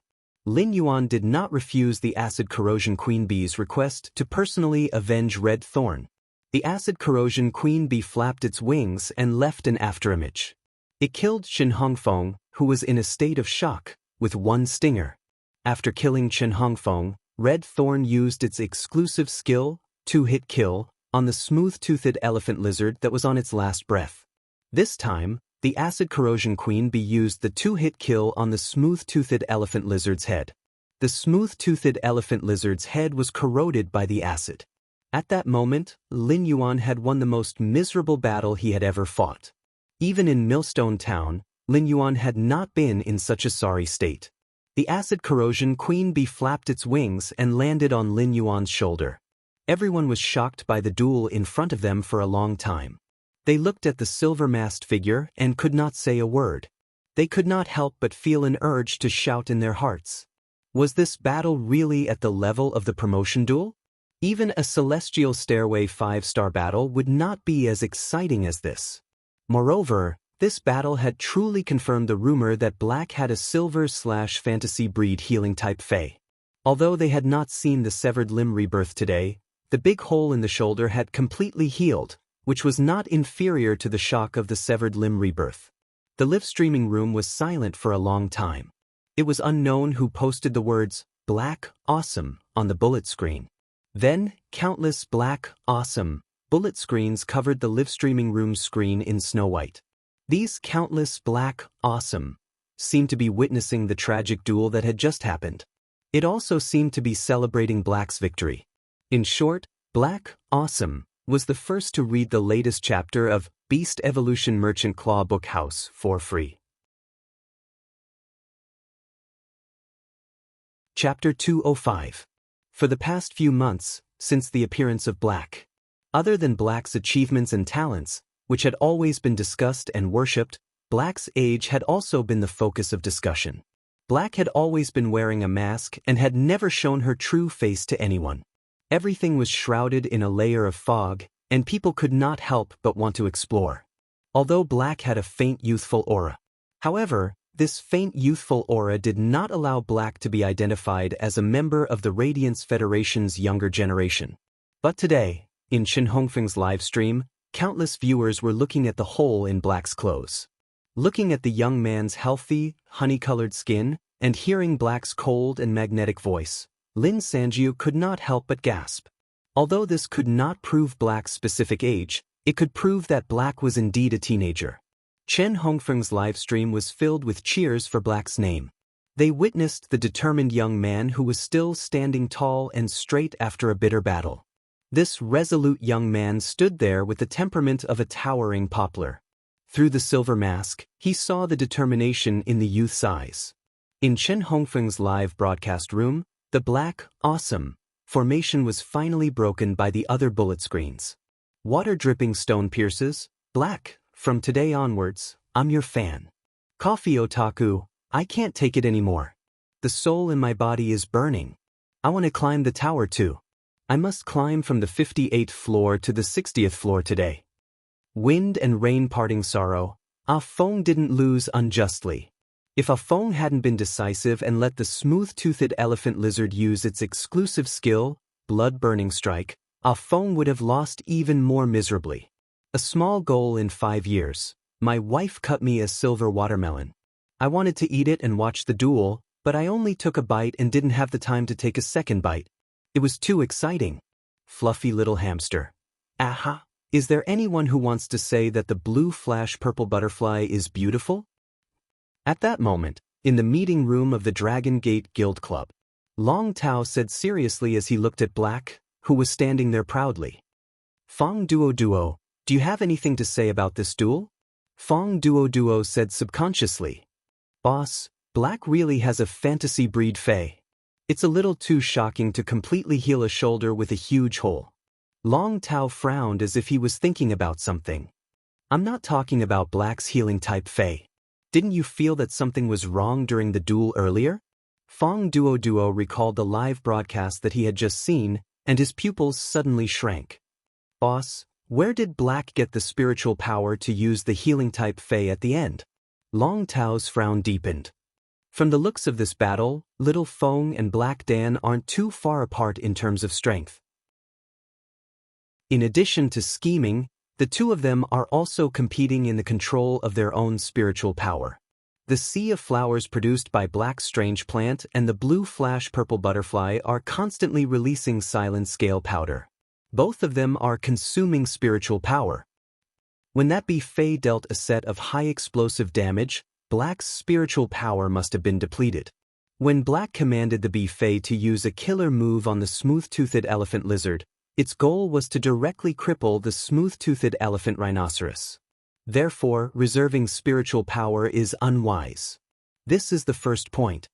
S1: Lin Yuan did not refuse the acid corrosion queen bee's request to personally avenge Red Thorn. The acid corrosion queen bee flapped its wings and left an afterimage. It killed Chen Hongfeng, who was in a state of shock, with 1 stinger. After killing Chen Hongfeng, Red Thorn used its exclusive skill, 2-hit kill, on the smooth-toothed elephant lizard that was on its last breath. This time, the acid corrosion queen bee used the 2-hit kill on the smooth-toothed elephant lizard's head. The smooth-toothed elephant lizard's head was corroded by the acid. At that moment, Lin Yuan had won the most miserable battle he had ever fought. Even in Millstone Town, Lin Yuan had not been in such a sorry state. The acid corrosion queen bee flapped its wings and landed on Lin Yuan's shoulder. Everyone was shocked by the duel in front of them for a long time. They looked at the silver-masked figure and could not say a word. They could not help but feel an urge to shout in their hearts. Was this battle really at the level of the promotion duel? Even a Celestial Stairway 5-star battle would not be as exciting as this. Moreover, this battle had truly confirmed the rumor that Black had a silver/fantasy breed healing type Fae. Although they had not seen the severed limb rebirth today, the big hole in the shoulder had completely healed, which was not inferior to the shock of the severed limb rebirth. The live streaming room was silent for a long time. It was unknown who posted the words, "Black, awesome," on the bullet screen. Then, countless black, awesome, bullet screens covered the live streaming room's screen in snow white. These countless black, awesome, seemed to be witnessing the tragic duel that had just happened. It also seemed to be celebrating Black's victory. In short, Black, awesome, was the first to read the latest chapter of Beast Evolution Merchant Claw Book House for free. Chapter 205. For the past few months, since the appearance of Black, other than Black's achievements and talents, which had always been discussed and worshipped, Black's age had also been the focus of discussion. Black had always been wearing a mask and had never shown her true face to anyone. Everything was shrouded in a layer of fog, and people could not help but want to explore. Although Black had a faint youthful aura. However, this faint youthful aura did not allow Black to be identified as a member of the Radiance Federation's younger generation. But today, in Chen Hongfeng's livestream, countless viewers were looking at the hole in Black's clothes. Looking at the young man's healthy, honey-colored skin, and hearing Black's cold and magnetic voice, Lin Sanjiu could not help but gasp. Although this could not prove Black's specific age, it could prove that Black was indeed a teenager. Chen Hongfeng's livestream was filled with cheers for Black's name. They witnessed the determined young man who was still standing tall and straight after a bitter battle. This resolute young man stood there with the temperament of a towering poplar. Through the silver mask, he saw the determination in the youth's eyes. In Chen Hongfeng's live broadcast room, the black, awesome, formation was finally broken by the other bullet screens. Water-dripping stone pierces, black, from today onwards, I'm your fan. Coffee otaku, I can't take it anymore. The soul in my body is burning. I want to climb the tower too. I must climb from the 58th floor to the 60th floor today. Wind and rain parting sorrow, Ah Feng didn't lose unjustly. If Ah Feng hadn't been decisive and let the smooth-toothed elephant lizard use its exclusive skill, blood-burning strike, Ah Feng would have lost even more miserably. A small goal in 5 years. My wife cut me a silver watermelon. I wanted to eat it and watch the duel, but I only took a bite and didn't have the time to take a second bite. It was too exciting. Fluffy little hamster. Aha! Is there anyone who wants to say that the blue flash purple butterfly is beautiful? At that moment, in the meeting room of the Dragon Gate Guild Club, Long Tao said seriously as he looked at Black, who was standing there proudly. Fong Duo, do you have anything to say about this duel? Fong Duo said subconsciously. Boss, Black really has a fantasy breed fey. It's a little too shocking to completely heal a shoulder with a huge hole. Long Tao frowned as if he was thinking about something. I'm not talking about Black's healing type fey. Didn't you feel that something was wrong during the duel earlier? Fong Duo recalled the live broadcast that he had just seen, and his pupils suddenly shrank. Boss, where did Black get the spiritual power to use the healing type fey at the end? Long Tao's frown deepened. From the looks of this battle, Little Feng and Black Dan aren't too far apart in terms of strength. In addition to scheming, the two of them are also competing in the control of their own spiritual power. The sea of flowers produced by Black's strange plant and the blue flash purple butterfly are constantly releasing silent scale powder. Both of them are consuming spiritual power. When that bee fey dealt a set of high explosive damage, Black's spiritual power must have been depleted. When Black commanded the bee fey to use a killer move on the smooth-toothed elephant lizard, its goal was to directly cripple the smooth-toothed elephant rhinoceros. Therefore, reserving spiritual power is unwise. This is the first point.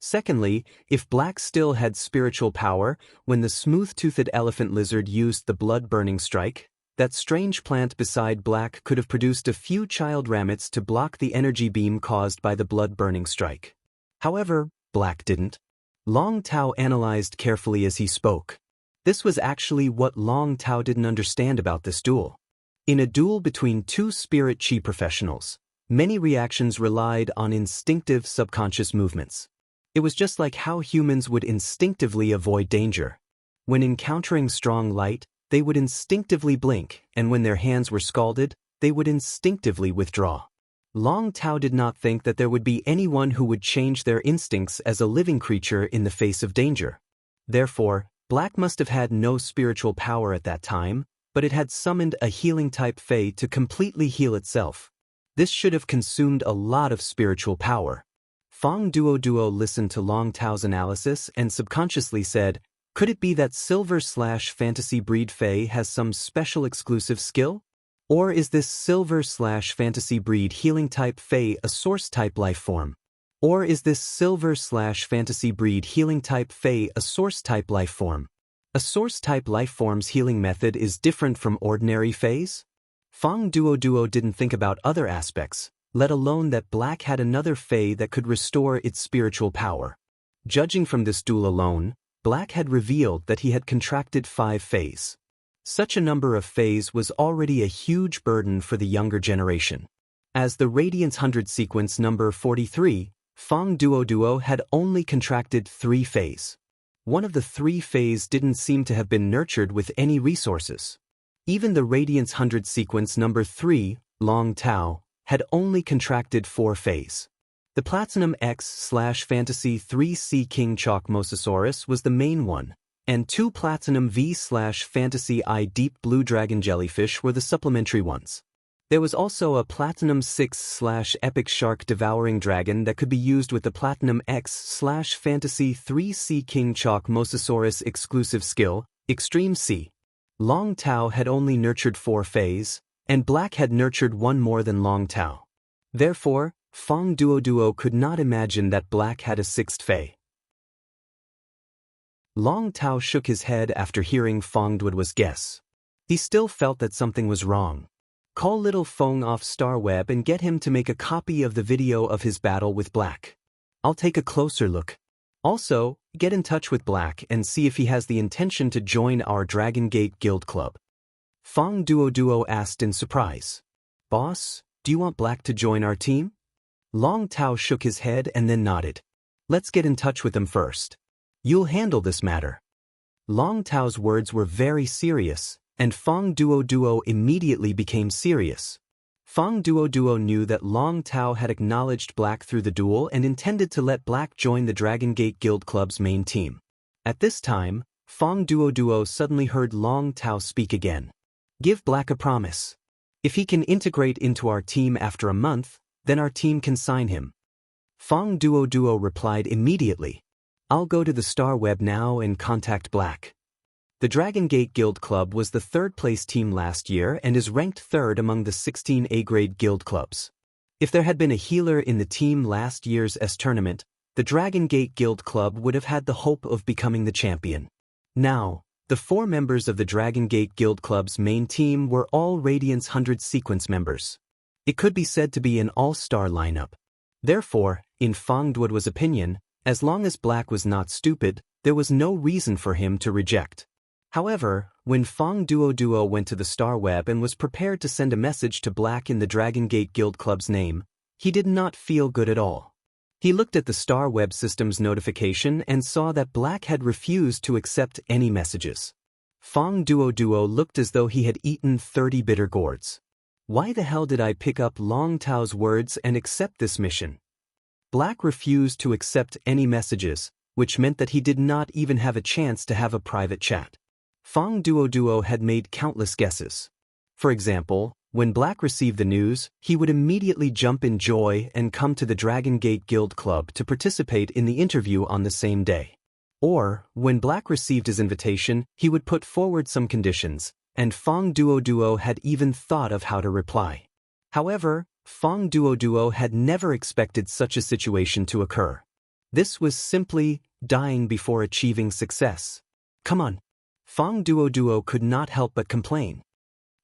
S1: Secondly, if Black still had spiritual power when the smooth-toothed elephant lizard used the blood-burning strike, that strange plant beside Black could have produced a few child rabbits to block the energy beam caused by the blood-burning strike. However, Black didn't. Long Tao analyzed carefully as he spoke. This was actually what Long Tao didn't understand about this duel. In a duel between two spirit chi professionals, many reactions relied on instinctive subconscious movements. It was just like how humans would instinctively avoid danger. When encountering strong light, they would instinctively blink, and when their hands were scalded, they would instinctively withdraw. Long Tao did not think that there would be anyone who would change their instincts as a living creature in the face of danger. Therefore, Black must have had no spiritual power at that time, but it had summoned a healing-type fey to completely heal itself. This should have consumed a lot of spiritual power. Fong Duo listened to Long Tao's analysis and subconsciously said, could it be that silver/fantasy breed fey has some special exclusive skill? Or is this silver/fantasy breed healing type fey a source type life form? Or is this silver/fantasy breed healing type fey a source type life form? A source type life form's healing method is different from ordinary feys? Fong Duo didn't think about other aspects, let alone that Black had another fey that could restore its spiritual power. Judging from this duel alone, Black had revealed that he had contracted 5 feys. Such a number of feys was already a huge burden for the younger generation. As the Radiance 100 sequence number 43, Fong Duo had only contracted 3 feys. One of the 3 feys didn't seem to have been nurtured with any resources. Even the Radiance 100 sequence number 3, Long Tao, had only contracted 4 feys. The Platinum X/Fantasy 3C King Chalk Mosasaurus was the main one, and 2 Platinum V/Fantasy I Deep Blue Dragon Jellyfish were the supplementary ones. There was also a Platinum 6/Epic Shark Devouring Dragon that could be used with the Platinum X/Fantasy 3 Sea King Chalk Mosasaurus exclusive skill, Extreme Sea. Long Tao had only nurtured 4 Fays, and Black had nurtured 1 more than Long Tao. Therefore, Fong Duo could not imagine that Black had a 6th Fey. Long Tao shook his head after hearing Fong Duo's guess. He still felt that something was wrong. Call little Fong off Starweb and get him to make a copy of the video of his battle with Black. I'll take a closer look. Also, get in touch with Black and see if he has the intention to join our Dragon Gate Guild Club. Fong Duo asked in surprise. Boss, do you want Black to join our team? Long Tao shook his head and then nodded. Let's get in touch with him first. You'll handle this matter. Long Tao's words were very serious, and Fong Duo immediately became serious. Fong Duo knew that Long Tao had acknowledged Black through the duel and intended to let Black join the Dragon Gate Guild Club's main team. At this time, Fong Duo suddenly heard Long Tao speak again. Give Black a promise. If he can integrate into our team after a month, then our team can sign him. Fong Duo replied immediately. I'll go to the Starweb now and contact Black. The Dragon Gate Guild Club was the 3rd place team last year and is ranked 3rd among the 16 A-grade guild clubs. If there had been a healer in the team last year's S tournament, the Dragon Gate Guild Club would have had the hope of becoming the champion. Now, the 4 members of the Dragon Gate Guild Club's main team were all Radiance 100 sequence members. It could be said to be an all-star lineup. Therefore, in Fong Duo's opinion, as long as Black was not stupid, there was no reason for him to reject. However, when Fong Duo went to the Starweb and was prepared to send a message to Black in the Dragon Gate Guild Club's name, he did not feel good at all. He looked at the Starweb system's notification and saw that Black had refused to accept any messages. Fong Duo looked as though he had eaten 30 bitter gourds. Why the hell did I pick up Long Tao's words and accept this mission? Black refused to accept any messages, which meant that he did not even have a chance to have a private chat. Fong Duo had made countless guesses. For example, when Black received the news, he would immediately jump in joy and come to the Dragon Gate Guild Club to participate in the interview on the same day. Or, when Black received his invitation, he would put forward some conditions, and Fong Duo had even thought of how to reply. However, Fong Duo had never expected such a situation to occur. This was simply dying before achieving success. Come on. Fong Duo could not help but complain.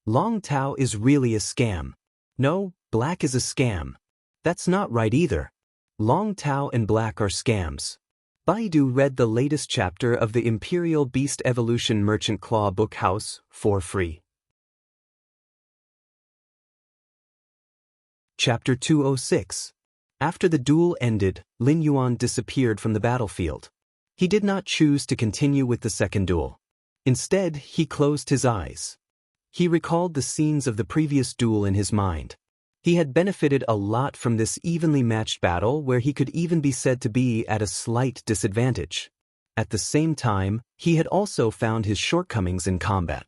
S1: Long Tao is really a scam. No, Black is a scam. That's not right either. Long Tao and Black are scams. Baidu read the latest chapter of the Imperial Beast Evolution Merchant Claw Book House for free. Chapter 206. After the duel ended, Lin Yuan disappeared from the battlefield. He did not choose to continue with the second duel. Instead, he closed his eyes. He recalled the scenes of the previous duel in his mind. He had benefited a lot from this evenly matched battle where he could even be said to be at a slight disadvantage. At the same time, he had also found his shortcomings in combat.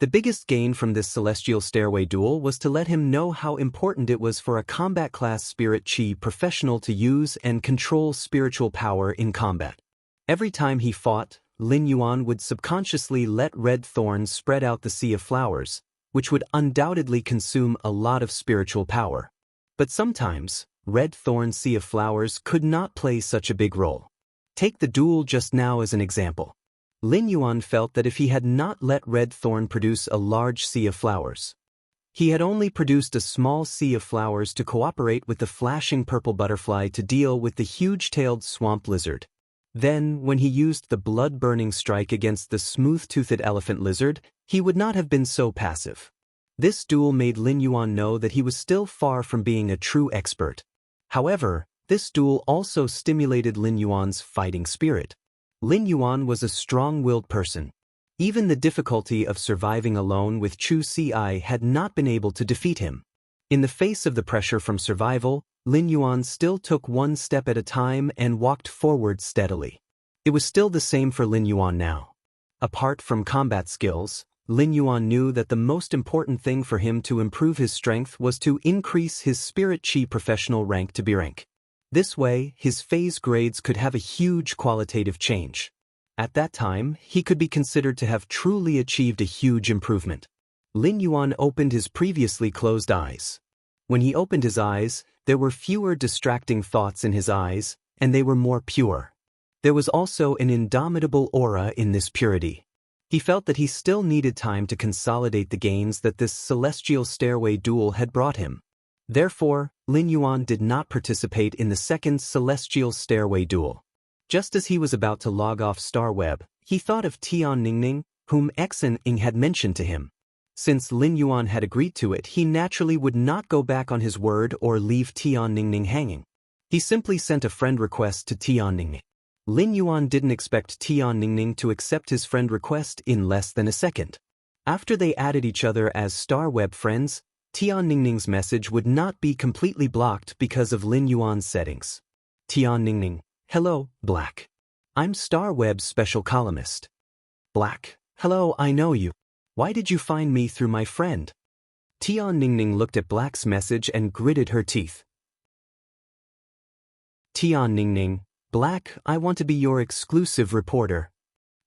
S1: The biggest gain from this Celestial Stairway duel was to let him know how important it was for a combat class Spirit Chi professional to use and control spiritual power in combat. Every time he fought, Lin Yuan would subconsciously let red thorns spread out the sea of flowers, which would undoubtedly consume a lot of spiritual power. But sometimes, red thorn sea of flowers could not play such a big role. Take the duel just now as an example. Lin Yuan felt that if he had not let red thorn produce a large sea of flowers, he had only produced a small sea of flowers to cooperate with the flashing purple butterfly to deal with the huge-tailed swamp lizard. Then, when he used the blood-burning strike against the smooth-toothed elephant lizard, he would not have been so passive. This duel made Lin Yuan know that he was still far from being a true expert. However, this duel also stimulated Lin Yuan's fighting spirit. Lin Yuan was a strong-willed person. Even the difficulty of surviving alone with Chu Ci had not been able to defeat him. In the face of the pressure from survival, Lin Yuan still took one step at a time and walked forward steadily. It was still the same for Lin Yuan now. Apart from combat skills, Lin Yuan knew that the most important thing for him to improve his strength was to increase his Spirit Chi professional rank to B rank. This way, his phase grades could have a huge qualitative change. At that time, he could be considered to have truly achieved a huge improvement. Lin Yuan opened his previously closed eyes. When he opened his eyes, there were fewer distracting thoughts in his eyes, and they were more pure. There was also an indomitable aura in this purity. He felt that he still needed time to consolidate the gains that this celestial stairway duel had brought him. Therefore, Lin Yuan did not participate in the second celestial stairway duel. Just as he was about to log off StarWeb, he thought of Tian Ningning, whom Xen had mentioned to him. Since Lin Yuan had agreed to it, he naturally would not go back on his word or leave Tian Ningning hanging. He simply sent a friend request to Tian Ningning. Lin Yuan didn't expect Tian Ningning to accept his friend request in less than a second. After they added each other as StarWeb friends, Tian Ningning's message would not be completely blocked because of Lin Yuan's settings. Tian Ningning: hello, Black. I'm StarWeb's special columnist. Black: hello, I know you. Why did you find me through my friend? Tian Ningning looked at Black's message and gritted her teeth. Tian Ningning: Black, I want to be your exclusive reporter.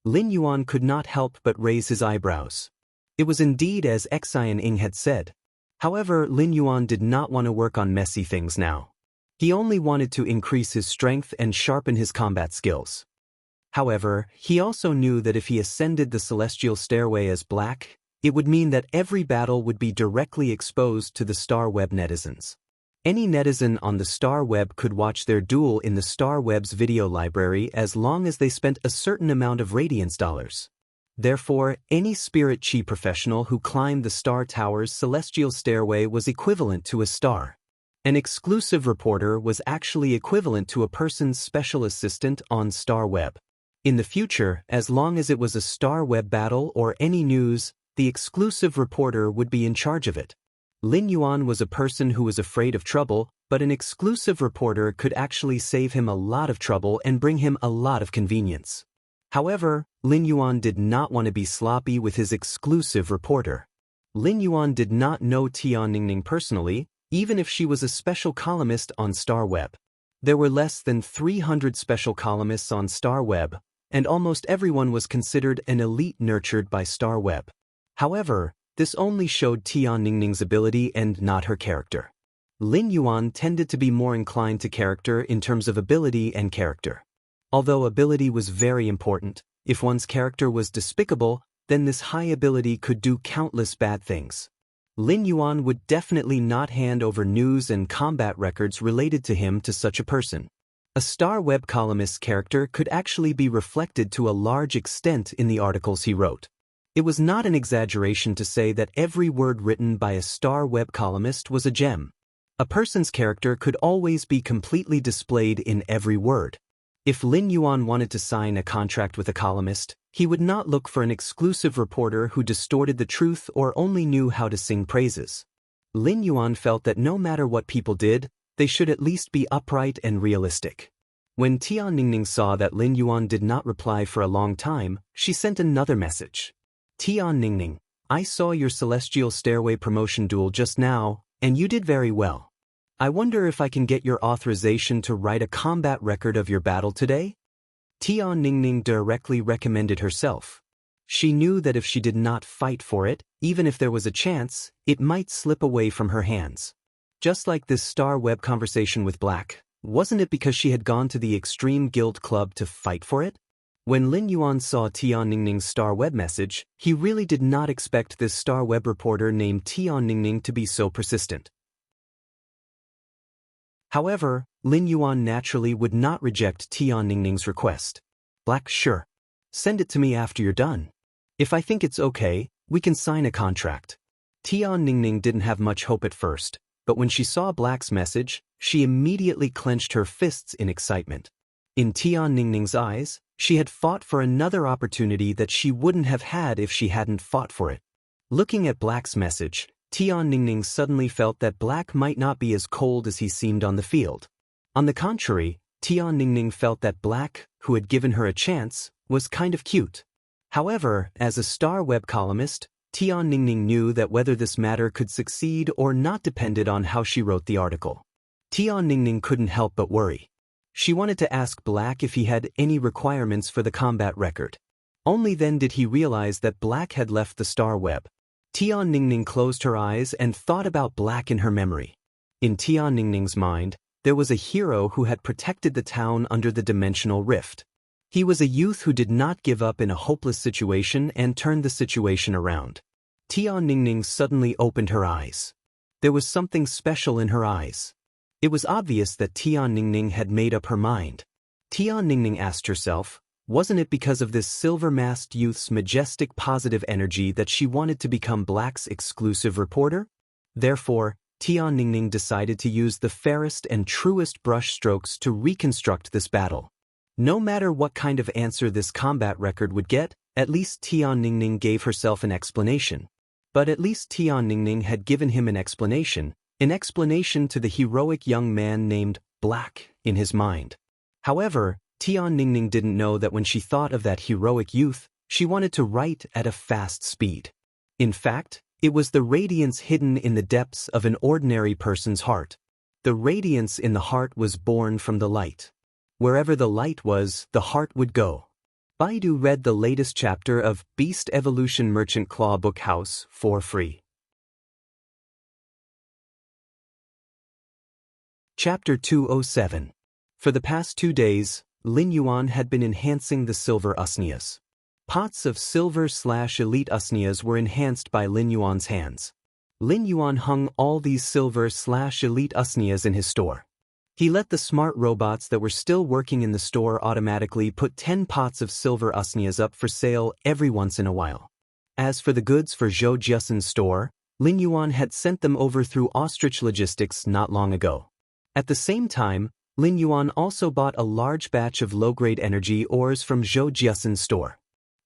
S1: Lin Yuan could not help but raise his eyebrows. It was indeed as Xian had said. However, Lin Yuan did not want to work on messy things now. He only wanted to increase his strength and sharpen his combat skills. However, he also knew that if he ascended the celestial stairway as Black, it would mean that every battle would be directly exposed to the StarWeb netizens. Any netizen on the StarWeb could watch their duel in the StarWeb's video library as long as they spent a certain amount of Radiance dollars. Therefore, any Spirit Chi professional who climbed the Star Tower's celestial stairway was equivalent to a star. An exclusive reporter was actually equivalent to a person's special assistant on StarWeb. In the future, as long as it was a StarWeb battle or any news, the exclusive reporter would be in charge of it. Lin Yuan was a person who was afraid of trouble, but an exclusive reporter could actually save him a lot of trouble and bring him a lot of convenience. However, Lin Yuan did not want to be sloppy with his exclusive reporter. Lin Yuan did not know Tian Ningning personally, even if she was a special columnist on StarWeb. There were less than 300 special columnists on StarWeb, and almost everyone was considered an elite nurtured by StarWeb. However, this only showed Tian Ningning's ability and not her character. Lin Yuan tended to be more inclined to character in terms of ability and character. Although ability was very important, if one's character was despicable, then this high ability could do countless bad things. Lin Yuan would definitely not hand over news and combat records related to him to such a person. A StarWeb columnist's character could actually be reflected to a large extent in the articles he wrote. It was not an exaggeration to say that every word written by a StarWeb columnist was a gem. A person's character could always be completely displayed in every word. If Lin Yuan wanted to sign a contract with a columnist, he would not look for an exclusive reporter who distorted the truth or only knew how to sing praises. Lin Yuan felt that no matter what people did, they should at least be upright and realistic. When Tian Ningning saw that Lin Yuan did not reply for a long time, she sent another message. Tian Ningning, I saw your celestial stairway promotion duel just now, and you did very well. I wonder if I can get your authorization to write a combat record of your battle today? Tian Ningning directly recommended herself. She knew that if she did not fight for it, even if there was a chance, it might slip away from her hands. Just like this StarWeb conversation with Black, wasn't it because she had gone to the Extreme Guild Club to fight for it? When Lin Yuan saw Tian Ningning's StarWeb message, he really did not expect this StarWeb reporter named Tian Ningning to be so persistent. However, Lin Yuan naturally would not reject Tian Ningning's request. Black, sure. Send it to me after you're done. If I think it's okay, we can sign a contract. Tian Ningning didn't have much hope at first, but when she saw Black's message, she immediately clenched her fists in excitement. In Tian Ningning's eyes, she had fought for another opportunity that she wouldn't have had if she hadn't fought for it. Looking at Black's message, Tian Ningning suddenly felt that Black might not be as cold as he seemed on the field. On the contrary, Tian Ningning felt that Black, who had given her a chance, was kind of cute. However, as a star web columnist, Tian Ningning knew that whether this matter could succeed or not depended on how she wrote the article. Tian Ningning couldn't help but worry. She wanted to ask Black if he had any requirements for the combat record. Only then did he realize that Black had left the star web. Tian Ningning closed her eyes and thought about Black in her memory. In Tian Ningning's mind, there was a hero who had protected the town under the dimensional rift. He was a youth who did not give up in a hopeless situation and turned the situation around. Tian Ningning suddenly opened her eyes. There was something special in her eyes. It was obvious that Tian Ningning had made up her mind. Tian Ningning asked herself, wasn't it because of this silver-masked youth's majestic positive energy that she wanted to become Black's exclusive reporter? Therefore, Tian Ningning decided to use the fairest and truest brushstrokes to reconstruct this battle. No matter what kind of answer this combat record would get, at least Tian Ningning gave herself an explanation. But at least Tian Ningning had given him an explanation to the heroic young man named Black in his mind. However, Tian Ningning didn't know that when she thought of that heroic youth, she wanted to write at a fast speed. In fact, it was the radiance hidden in the depths of an ordinary person's heart. The radiance in the heart was born from the light. Wherever the light was, the heart would go. Baidu read the latest chapter of Beast Evolution Merchant Claw Book House for free. Chapter 207. For the past 2 days, Lin Yuan had been enhancing the silver usnias. Pots of silver/elite usnias were enhanced by Lin Yuan's hands. Lin Yuan hung all these silver/elite usnias in his store. He let the smart robots that were still working in the store automatically put 10 pots of silver usnias up for sale every once in a while. As for the goods for Zhou Jiasen's store, Lin Yuan had sent them over through Ostrich Logistics not long ago. At the same time, Lin Yuan also bought a large batch of low-grade energy ores from Zhou Jiasen's store.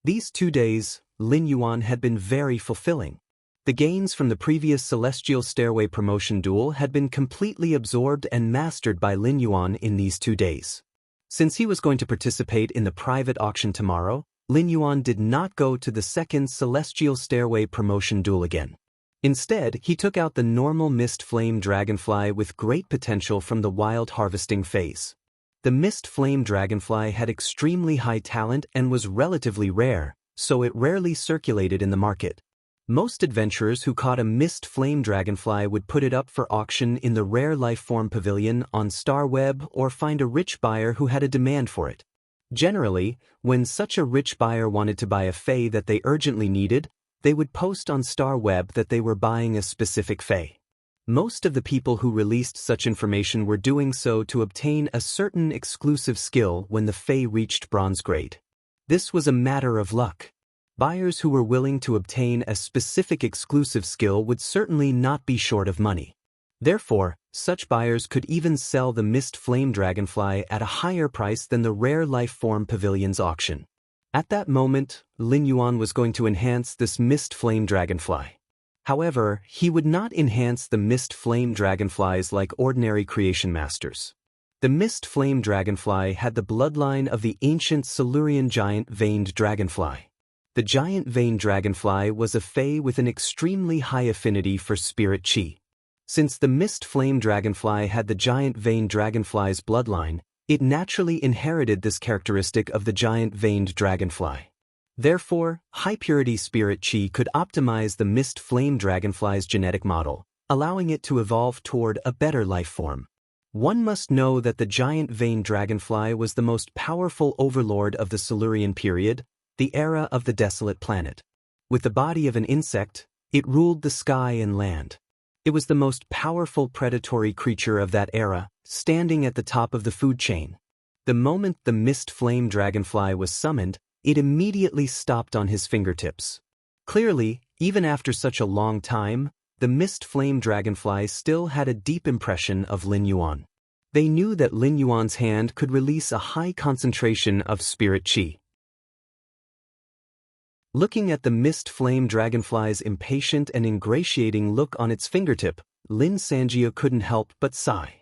S1: These 2 days, Lin Yuan had been very fulfilling. The gains from the previous Celestial Stairway promotion duel had been completely absorbed and mastered by Lin Yuan in these 2 days. Since he was going to participate in the private auction tomorrow, Lin Yuan did not go to the second Celestial Stairway promotion duel again. Instead, he took out the normal Mist Flame Dragonfly with great potential from the wild harvesting phase. The Mist Flame Dragonfly had extremely high talent and was relatively rare, so it rarely circulated in the market. Most adventurers who caught a Mist Flame Dragonfly would put it up for auction in the Rare Lifeform Pavilion on StarWeb or find a rich buyer who had a demand for it. Generally, when such a rich buyer wanted to buy a Fae that they urgently needed, they would post on StarWeb that they were buying a specific Fae. Most of the people who released such information were doing so to obtain a certain exclusive skill when the Fae reached bronze grade. This was a matter of luck. Buyers who were willing to obtain a specific exclusive skill would certainly not be short of money. Therefore, such buyers could even sell the Mist Flame Dragonfly at a higher price than the Rare Lifeform Pavilion's auction. At that moment, Lin Yuan was going to enhance this Mist Flame Dragonfly. However, he would not enhance the Mist Flame Dragonflies like ordinary creation masters. The Mist Flame Dragonfly had the bloodline of the ancient Silurian giant veined dragonfly. The giant veined dragonfly was a Fae with an extremely high affinity for spirit chi. Since the Mist Flame Dragonfly had the giant veined dragonfly's bloodline, it naturally inherited this characteristic of the giant veined dragonfly. Therefore, high-purity spirit chi could optimize the Mist Flame Dragonfly's genetic model, allowing it to evolve toward a better life form. One must know that the giant veined dragonfly was the most powerful overlord of the Silurian period, the era of the desolate planet. With the body of an insect, it ruled the sky and land. It was the most powerful predatory creature of that era, standing at the top of the food chain. The moment the Mist Flame Dragonfly was summoned, it immediately stopped on his fingertips. Clearly, even after such a long time, the Mist Flame Dragonfly still had a deep impression of Lin Yuan. They knew that Lin Yuan's hand could release a high concentration of spirit chi. Looking at the Mist Flame Dragonfly's impatient and ingratiating look on its fingertip, Lin Sanjia couldn't help but sigh.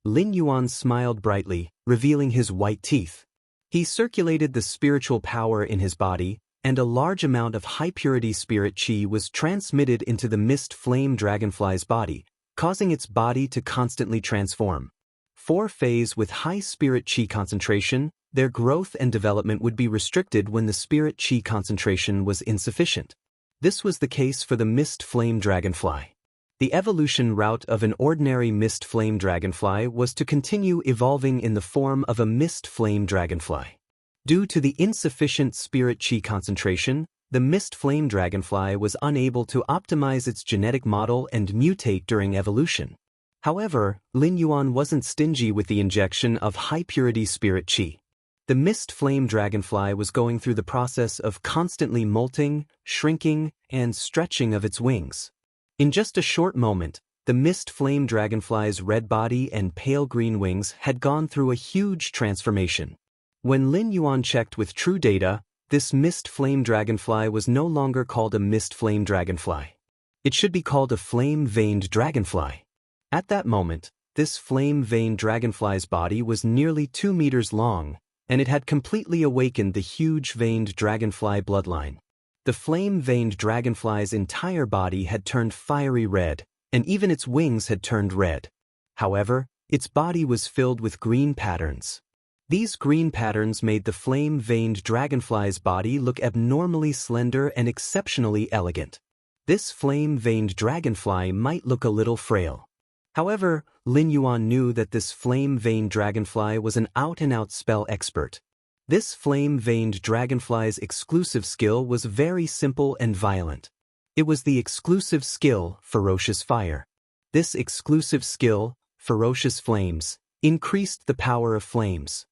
S1: Lin Yuan smiled brightly, revealing his white teeth. He circulated the spiritual power in his body, and a large amount of high-purity spirit chi was transmitted into the mist flame dragonfly's body, causing its body to constantly transform. 4 phase with high spirit chi concentration, their growth and development would be restricted when the spirit chi concentration was insufficient. This was the case for the mist flame dragonfly. The evolution route of an ordinary mist flame dragonfly was to continue evolving in the form of a mist flame dragonfly. Due to the insufficient spirit chi concentration, the mist flame dragonfly was unable to optimize its genetic model and mutate during evolution. However, Lin Yuan wasn't stingy with the injection of high-purity spirit chi. The mist flame dragonfly was going through the process of constantly molting, shrinking, and stretching of its wings. In just a short moment, the mist flame dragonfly's red body and pale green wings had gone through a huge transformation. When Lin Yuan checked with true data, this mist flame dragonfly was no longer called a mist flame dragonfly. It should be called a flame-veined dragonfly. At that moment, this flame-veined dragonfly's body was nearly 2 meters long, and it had completely awakened the huge veined dragonfly bloodline. The flame-veined dragonfly's entire body had turned fiery red, and even its wings had turned red. However, its body was filled with green patterns. These green patterns made the flame-veined dragonfly's body look abnormally slender and exceptionally elegant. This flame-veined dragonfly might look a little frail. However, Lin Yuan knew that this flame-veined dragonfly was an out-and-out spell expert. This flame-veined dragonfly's exclusive skill was very simple and violent. It was the exclusive skill, Ferocious Fire. This exclusive skill, Ferocious Flames, increased the power of flames.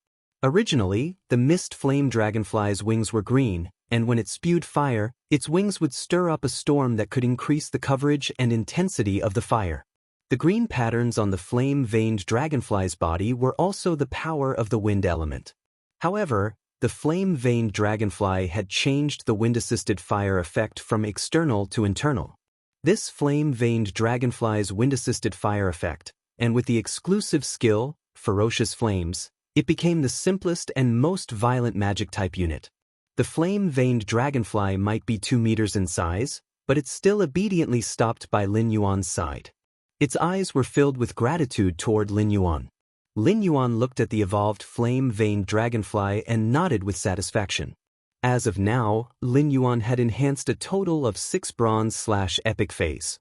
S1: Originally, the mist flame dragonfly's wings were green, and when it spewed fire, its wings would stir up a storm that could increase the coverage and intensity of the fire. The green patterns on the flame-veined dragonfly's body were also the power of the wind element. However, the flame-veined dragonfly had changed the wind-assisted fire effect from external to internal. This flame-veined dragonfly's wind-assisted fire effect, and with the exclusive skill, Ferocious Flames, it became the simplest and most violent magic-type unit. The flame-veined dragonfly might be 2 meters in size, but it still obediently stopped by Lin Yuan's side. Its eyes were filled with gratitude toward Lin Yuan. Lin Yuan looked at the evolved flame-veined dragonfly and nodded with satisfaction. As of now, Lin Yuan had enhanced a total of 6 bronze/epic phase.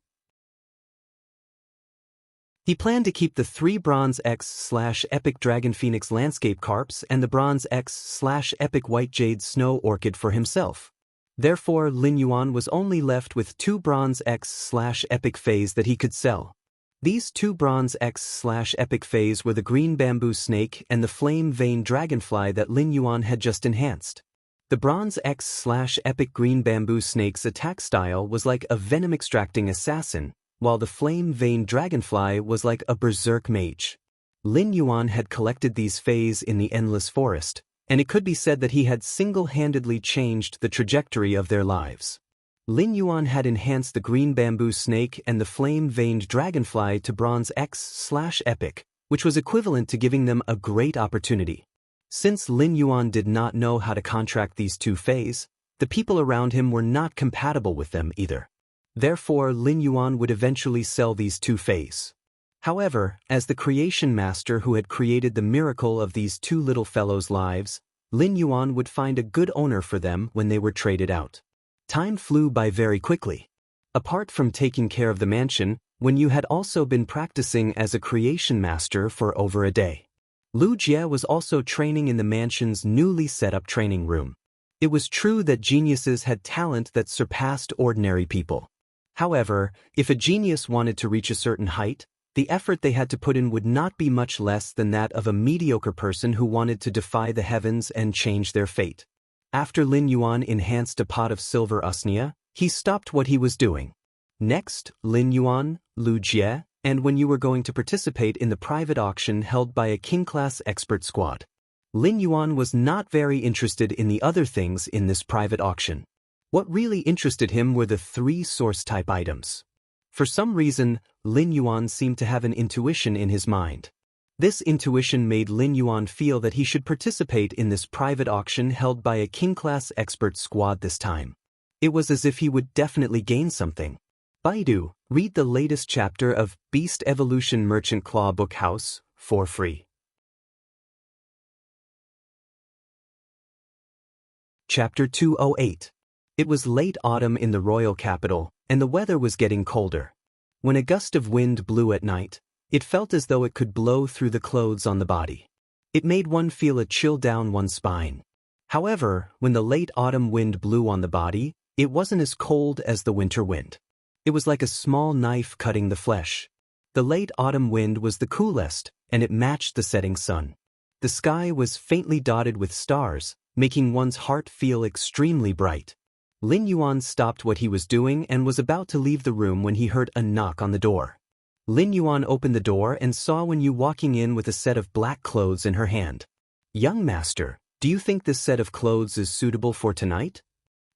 S1: He planned to keep the 3 bronze X/epic dragon phoenix landscape carps and the bronze X/epic white jade snow orchid for himself. Therefore, Lin Yuan was only left with 2 bronze X/epic phase that he could sell. These 2 bronze X/epic phase were the green bamboo snake and the flame-veined dragonfly that Lin Yuan had just enhanced. The bronze X/epic green bamboo snake's attack style was like a venom-extracting assassin, while the flame-veined dragonfly was like a berserk mage. Lin Yuan had collected these phase in the Endless Forest, and it could be said that he had single-handedly changed the trajectory of their lives. Lin Yuan had enhanced the green bamboo snake and the flame-veined dragonfly to bronze X/epic, which was equivalent to giving them a great opportunity. Since Lin Yuan did not know how to contract these 2 phase, the people around him were not compatible with them either. Therefore, Lin Yuan would eventually sell these 2 phase. However, as the creation master who had created the miracle of these 2 little fellows' lives, Lin Yuan would find a good owner for them when they were traded out. Time flew by very quickly. Apart from taking care of the mansion, Wen Yu had also been practicing as a creation master for over a day. Lu Jie was also training in the mansion's newly set-up training room. It was true that geniuses had talent that surpassed ordinary people. However, if a genius wanted to reach a certain height, the effort they had to put in would not be much less than that of a mediocre person who wanted to defy the heavens and change their fate. After Lin Yuan enhanced a pot of silver usnia, he stopped what he was doing. Next, Lin Yuan, Lu Jie, and Wen Yu were going to participate in the private auction held by a king-class expert squad. Lin Yuan was not very interested in the other things in this private auction. What really interested him were the 3 source-type items. For some reason, Lin Yuan seemed to have an intuition in his mind. This intuition made Lin Yuan feel that he should participate in this private auction held by a king-class expert squad this time. It was as if he would definitely gain something. Baidu, read the latest chapter of Beast Evolution Merchant Claw Book House for free. Chapter 208. It was late autumn in the royal capital, and the weather was getting colder. When a gust of wind blew at night, it felt as though it could blow through the clothes on the body. It made one feel a chill down one's spine. However, when the late autumn wind blew on the body, it wasn't as cold as the winter wind. It was like a small knife cutting the flesh. The late autumn wind was the coolest, and it matched the setting sun. The sky was faintly dotted with stars, making one's heart feel extremely bright. Lin Yuan stopped what he was doing and was about to leave the room when he heard a knock on the door. Lin Yuan opened the door and saw Wen Yu walking in with a set of black clothes in her hand. "Young master, do you think this set of clothes is suitable for tonight?"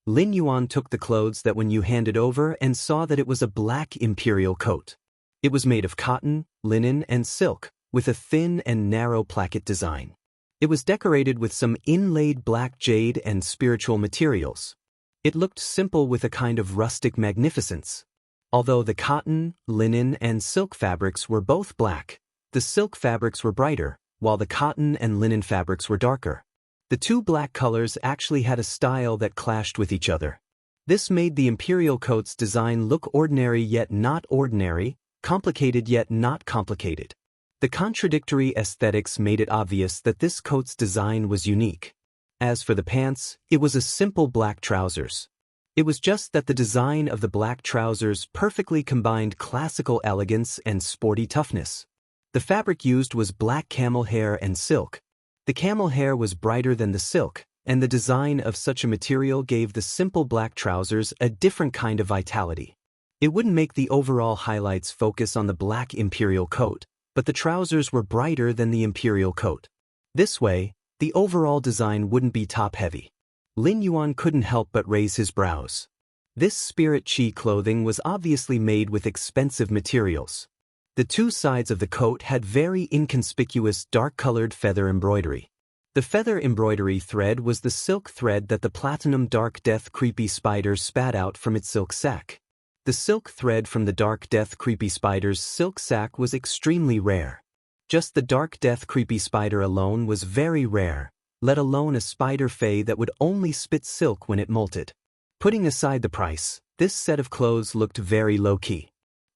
S1: Lin Yuan took the clothes that Wen Yu handed over and saw that it was a black imperial coat. It was made of cotton, linen, and silk, with a thin and narrow placket design. It was decorated with some inlaid black jade and spiritual materials. It looked simple with a kind of rustic magnificence. Although the cotton, linen, and silk fabrics were both black, the silk fabrics were brighter, while the cotton and linen fabrics were darker. The two black colors actually had a style that clashed with each other. This made the imperial coat's design look ordinary yet not ordinary, complicated yet not complicated. The contradictory aesthetics made it obvious that this coat's design was unique. As for the pants, it was a simple black trousers. It was just that the design of the black trousers perfectly combined classical elegance and sporty toughness. The fabric used was black camel hair and silk. The camel hair was brighter than the silk, and the design of such a material gave the simple black trousers a different kind of vitality. It wouldn't make the overall highlights focus on the black imperial coat, but the trousers were brighter than the imperial coat. This way, the overall design wouldn't be top-heavy. Lin Yuan couldn't help but raise his brows. This spirit chi clothing was obviously made with expensive materials. The two sides of the coat had very inconspicuous dark-colored feather embroidery. The feather embroidery thread was the silk thread that the platinum dark death creepy spider spat out from its silk sac. The silk thread from the dark death creepy spider's silk sac was extremely rare. Just the dark death creepy spider alone was very rare, let alone a spider fae that would only spit silk when it molted. Putting aside the price, this set of clothes looked very low-key.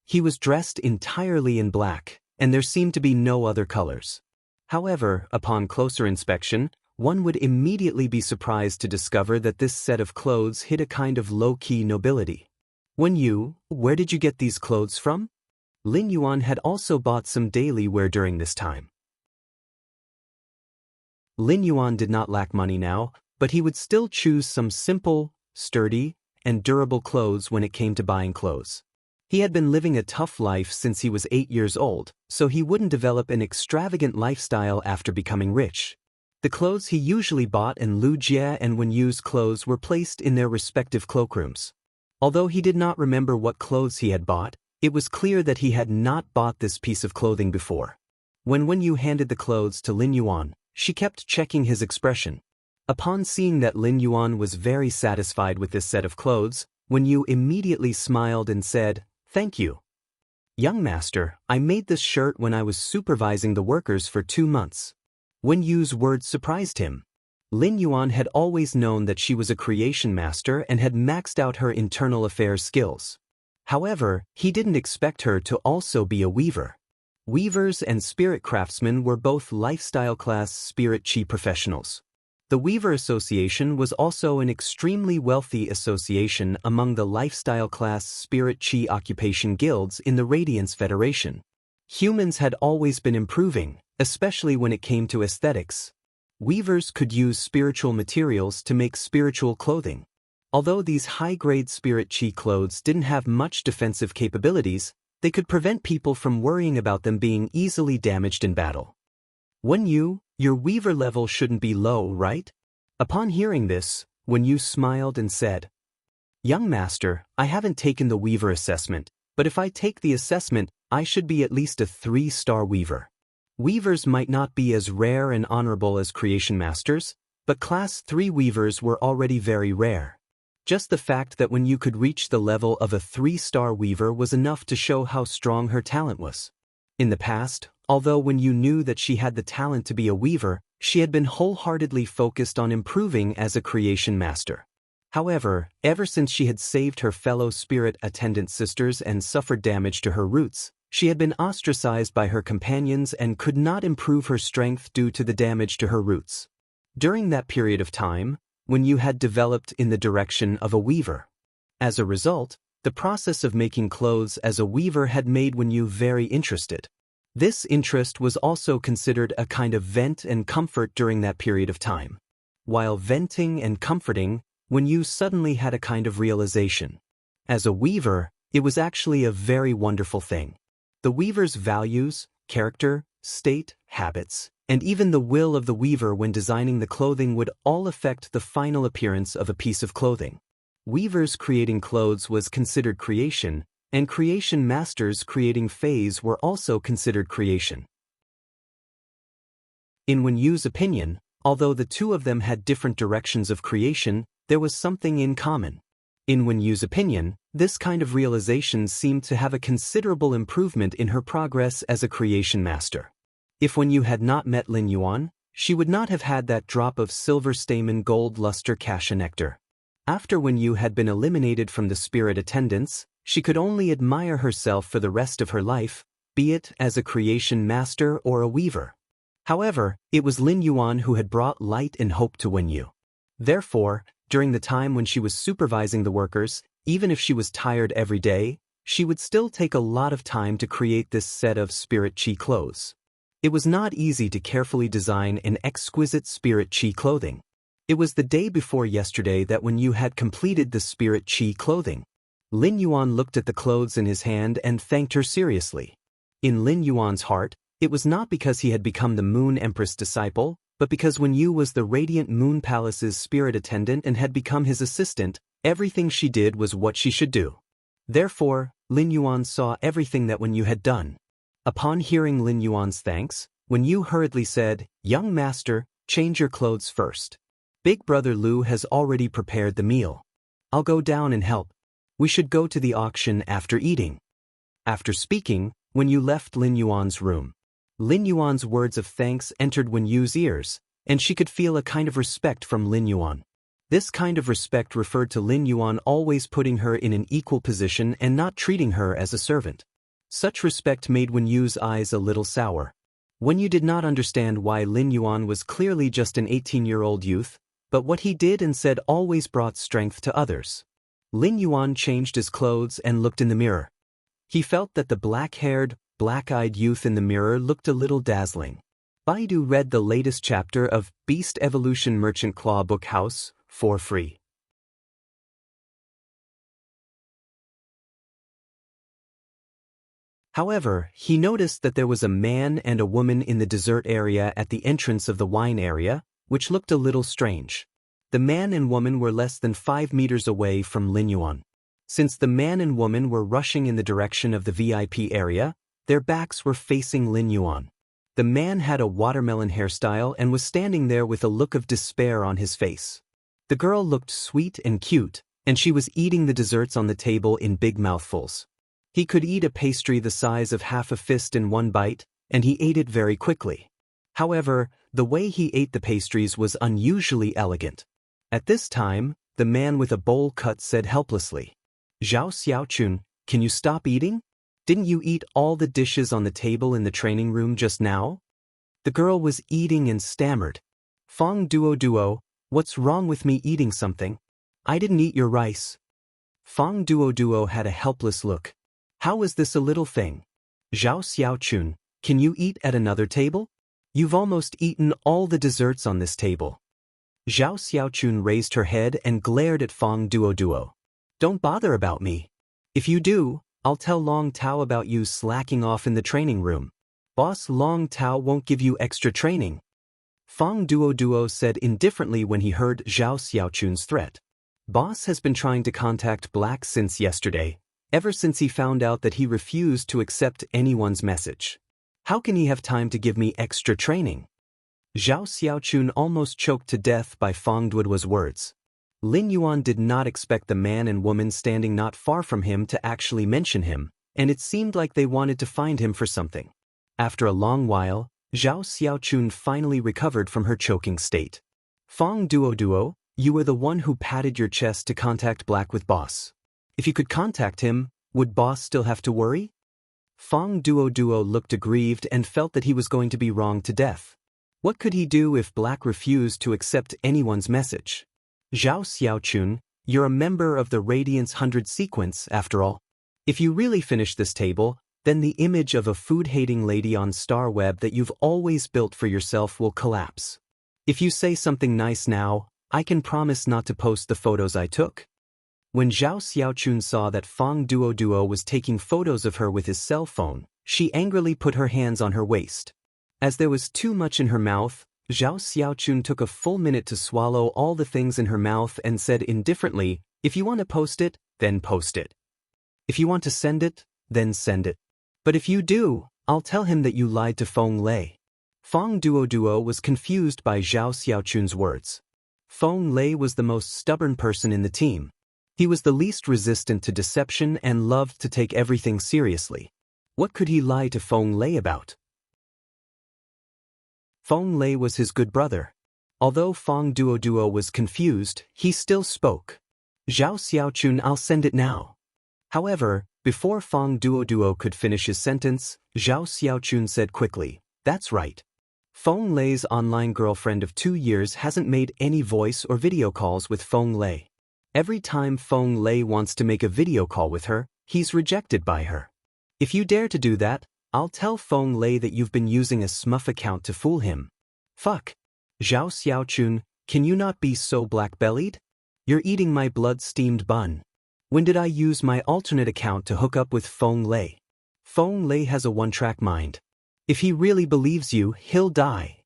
S1: He was dressed entirely in black, and there seemed to be no other colors. However, upon closer inspection, one would immediately be surprised to discover that this set of clothes hid a kind of low-key nobility. "Wen Yu, where did you get these clothes from?" Lin Yuan had also bought some daily wear during this time. Lin Yuan did not lack money now, but he would still choose some simple, sturdy, and durable clothes when it came to buying clothes. He had been living a tough life since he was 8 years old, so he wouldn't develop an extravagant lifestyle after becoming rich. The clothes he usually bought in Lu Jie and Wen Yu's clothes were placed in their respective cloakrooms. Although he did not remember what clothes he had bought, it was clear that he had not bought this piece of clothing before. When Wen Yu handed the clothes to Lin Yuan, she kept checking his expression. Upon seeing that Lin Yuan was very satisfied with this set of clothes, Wen Yu immediately smiled and said, "Thank you. Young master, I made this shirt when I was supervising the workers for 2 months." Wen Yu's words surprised him. Lin Yuan had always known that she was a creation master and had maxed out her internal affairs skills. However, he didn't expect her to also be a weaver. Weavers and spirit craftsmen were both lifestyle class spirit chi professionals. The Weaver Association was also an extremely wealthy association among the lifestyle class spirit chi occupation guilds in the Radiance Federation. Humans had always been improving, especially when it came to aesthetics. Weavers could use spiritual materials to make spiritual clothing. Although these high-grade spirit chi clothes didn't have much defensive capabilities, they could prevent people from worrying about them being easily damaged in battle. "Wen Yu, your weaver level shouldn't be low, right?" Upon hearing this, Wen Yu smiled and said, "Young master, I haven't taken the weaver assessment, but if I take the assessment, I should be at least a 3-star weaver." Weavers might not be as rare and honorable as creation masters, but Class 3 weavers were already very rare. Just the fact that when you could reach the level of a 3-star weaver was enough to show how strong her talent was. In the past, although when you knew that she had the talent to be a weaver, she had been wholeheartedly focused on improving as a creation master. However, ever since she had saved her fellow spirit attendant sisters and suffered damage to her roots, she had been ostracized by her companions and could not improve her strength due to the damage to her roots. During that period of time, when you had developed in the direction of a weaver. As a result, the process of making clothes as a weaver had made Wen Yu very interested. This interest was also considered a kind of vent and comfort during that period of time. While venting and comforting, Wen Yu suddenly had a kind of realization. As a weaver, it was actually a very wonderful thing. The weaver's values, character, state, habits, and even the will of the weaver when designing the clothing would all affect the final appearance of a piece of clothing. Weavers creating clothes was considered creation, and creation masters creating phase were also considered creation. In Wen Yu's opinion, although the two of them had different directions of creation, there was something in common. In Wen Yu's opinion, this kind of realization seemed to have a considerable improvement in her progress as a creation master. If Wen Yu had not met Lin Yuan, she would not have had that drop of silver stamen gold luster cassia nectar. After Wen Yu had been eliminated from the spirit attendants, she could only admire herself for the rest of her life, be it as a creation master or a weaver. However, it was Lin Yuan who had brought light and hope to Wen Yu. Therefore, during the time when she was supervising the workers, even if she was tired every day, she would still take a lot of time to create this set of spirit chi clothes. It was not easy to carefully design an exquisite spirit chi clothing. It was the day before yesterday that Wen Yu had completed the spirit chi clothing. Lin Yuan looked at the clothes in his hand and thanked her seriously. In Lin Yuan's heart, it was not because he had become the Moon Empress disciple, but because Wen Yu was the Radiant Moon Palace's spirit attendant and had become his assistant, everything she did was what she should do. Therefore, Lin Yuan saw everything that Wen Yu had done. Upon hearing Lin Yuan's thanks, Wen Yu hurriedly said, "Young master, change your clothes first. Big brother Lu has already prepared the meal. I'll go down and help. We should go to the auction after eating." After speaking, Wen Yu left Lin Yuan's room. Lin Yuan's words of thanks entered Wen Yu's ears, and she could feel a kind of respect from Lin Yuan. This kind of respect referred to Lin Yuan always putting her in an equal position and not treating her as a servant. Such respect made Wen Yu's eyes a little sour. Wen Yu did not understand why Lin Yuan was clearly just an 18-year-old youth, but what he did and said always brought strength to others. Lin Yuan changed his clothes and looked in the mirror. He felt that the black-haired, black-eyed youth in the mirror looked a little dazzling. Baidu read the latest chapter of Beast Evolution Merchant Claw Book House for free. However, he noticed that there was a man and a woman in the dessert area at the entrance of the wine area, which looked a little strange. The man and woman were less than 5 meters away from Lin Yuan. Since the man and woman were rushing in the direction of the VIP area, their backs were facing Lin Yuan. The man had a watermelon hairstyle and was standing there with a look of despair on his face. The girl looked sweet and cute, and she was eating the desserts on the table in big mouthfuls. He could eat a pastry the size of half a fist in one bite, and he ate it very quickly. However, the way he ate the pastries was unusually elegant. At this time, the man with a bowl cut said helplessly, "Zhao Xiaochun, can you stop eating? Didn't you eat all the dishes on the table in the training room just now?" The girl was eating and stammered, "Fong Duo, what's wrong with me eating something? I didn't eat your rice." Fong Duo had a helpless look. "How is this a little thing? Zhao Xiaochun, can you eat at another table? You've almost eaten all the desserts on this table." Zhao Xiaochun raised her head and glared at Fong Duo. "Don't bother about me. If you do, I'll tell Long Tao about you slacking off in the training room. Boss Long Tao won't give you extra training." Fong Duo said indifferently when he heard Zhao Xiaochun's threat. Boss has been trying to contact Black since yesterday, ever since he found out that he refused to accept anyone's message. How can he have time to give me extra training? Zhao Xiaochun almost choked to death by Feng Duoduo's words. Lin Yuan did not expect the man and woman standing not far from him to actually mention him, and it seemed like they wanted to find him for something. After a long while, Zhao Xiaochun finally recovered from her choking state. Feng Duoduo, you were the one who patted your chest to contact Black with Boss. If you could contact him, would Boss still have to worry? Feng Duoduo looked aggrieved and felt that he was going to be wronged to death. What could he do if Black refused to accept anyone's message? Zhao Xiaochun, you're a member of the Radiance 100 sequence, after all. If you really finish this table, then the image of a food-hating lady on StarWeb that you've always built for yourself will collapse. If you say something nice now, I can promise not to post the photos I took. When Zhao Xiaochun saw that Feng Duoduo was taking photos of her with his cell phone, she angrily put her hands on her waist. As there was too much in her mouth, Zhao Xiaochun took a full minute to swallow all the things in her mouth and said indifferently, if you want to post it, then post it. If you want to send it, then send it. But if you do, I'll tell him that you lied to Feng Lei. Feng Duoduo was confused by Zhao Xiaochun's words. Feng Lei was the most stubborn person in the team. He was the least resistant to deception and loved to take everything seriously. What could he lie to Feng Lei about? Feng Lei was his good brother. Although Feng Duoduo was confused, he still spoke. Zhao Xiaochun, I'll send it now. However, before Feng Duoduo could finish his sentence, Zhao Xiaochun said quickly, that's right. Feng Lei's online girlfriend of 2 years hasn't made any voice or video calls with Feng Lei. Every time Feng Lei wants to make a video call with her, he's rejected by her. If you dare to do that, I'll tell Feng Lei that you've been using a smurf account to fool him. Fuck. Zhao Xiaochun, can you not be so black-bellied? You're eating my blood-steamed bun. When did I use my alternate account to hook up with Feng Lei? Feng Lei has a one-track mind. If he really believes you, he'll die.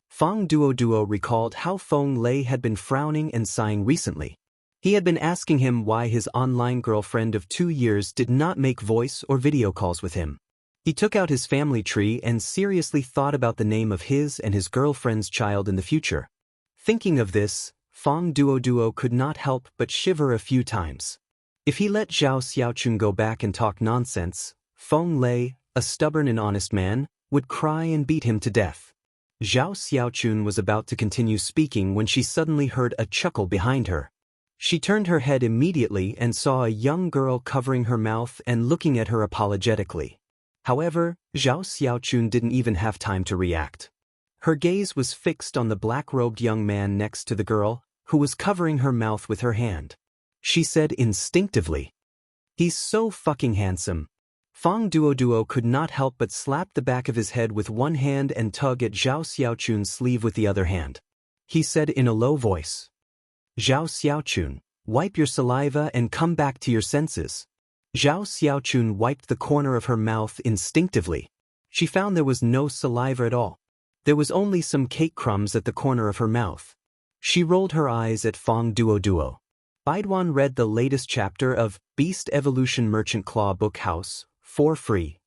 S1: Feng Duoduo recalled how Feng Lei had been frowning and sighing recently. He had been asking him why his online girlfriend of 2 years did not make voice or video calls with him. He took out his family tree and seriously thought about the name of his and his girlfriend's child in the future. Thinking of this, Feng Duoduo could not help but shiver a few times. If he let Zhao Xiaochun go back and talk nonsense, Feng Lei, a stubborn and honest man, would cry and beat him to death. Zhao Xiaochun was about to continue speaking when she suddenly heard a chuckle behind her. She turned her head immediately and saw a young girl covering her mouth and looking at her apologetically. However, Zhao Xiaochun didn't even have time to react. Her gaze was fixed on the black-robed young man next to the girl, who was covering her mouth with her hand. She said instinctively, "He's so fucking handsome." Feng Duoduo could not help but slap the back of his head with one hand and tug at Zhao Xiaochun's sleeve with the other hand. He said in a low voice, "Zhao Xiaochun, wipe your saliva and come back to your senses." Zhao Xiaochun wiped the corner of her mouth instinctively. She found there was no saliva at all. There was only some cake crumbs at the corner of her mouth. She rolled her eyes at Feng Duoduo. Baiduan read the latest chapter of Beast Evolution Merchant Claw Book House for free.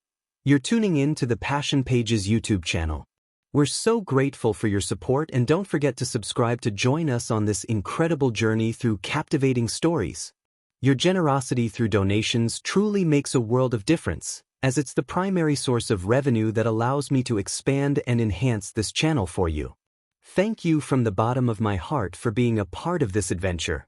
S1: You're tuning in to the Passion Pages YouTube channel. We're so grateful for your support, and don't forget to subscribe to join us on this incredible journey through captivating stories. Your generosity through donations truly makes a world of difference, as it's the primary source of revenue that allows me to expand and enhance this channel for you. Thank you from the bottom of my heart for being a part of this adventure.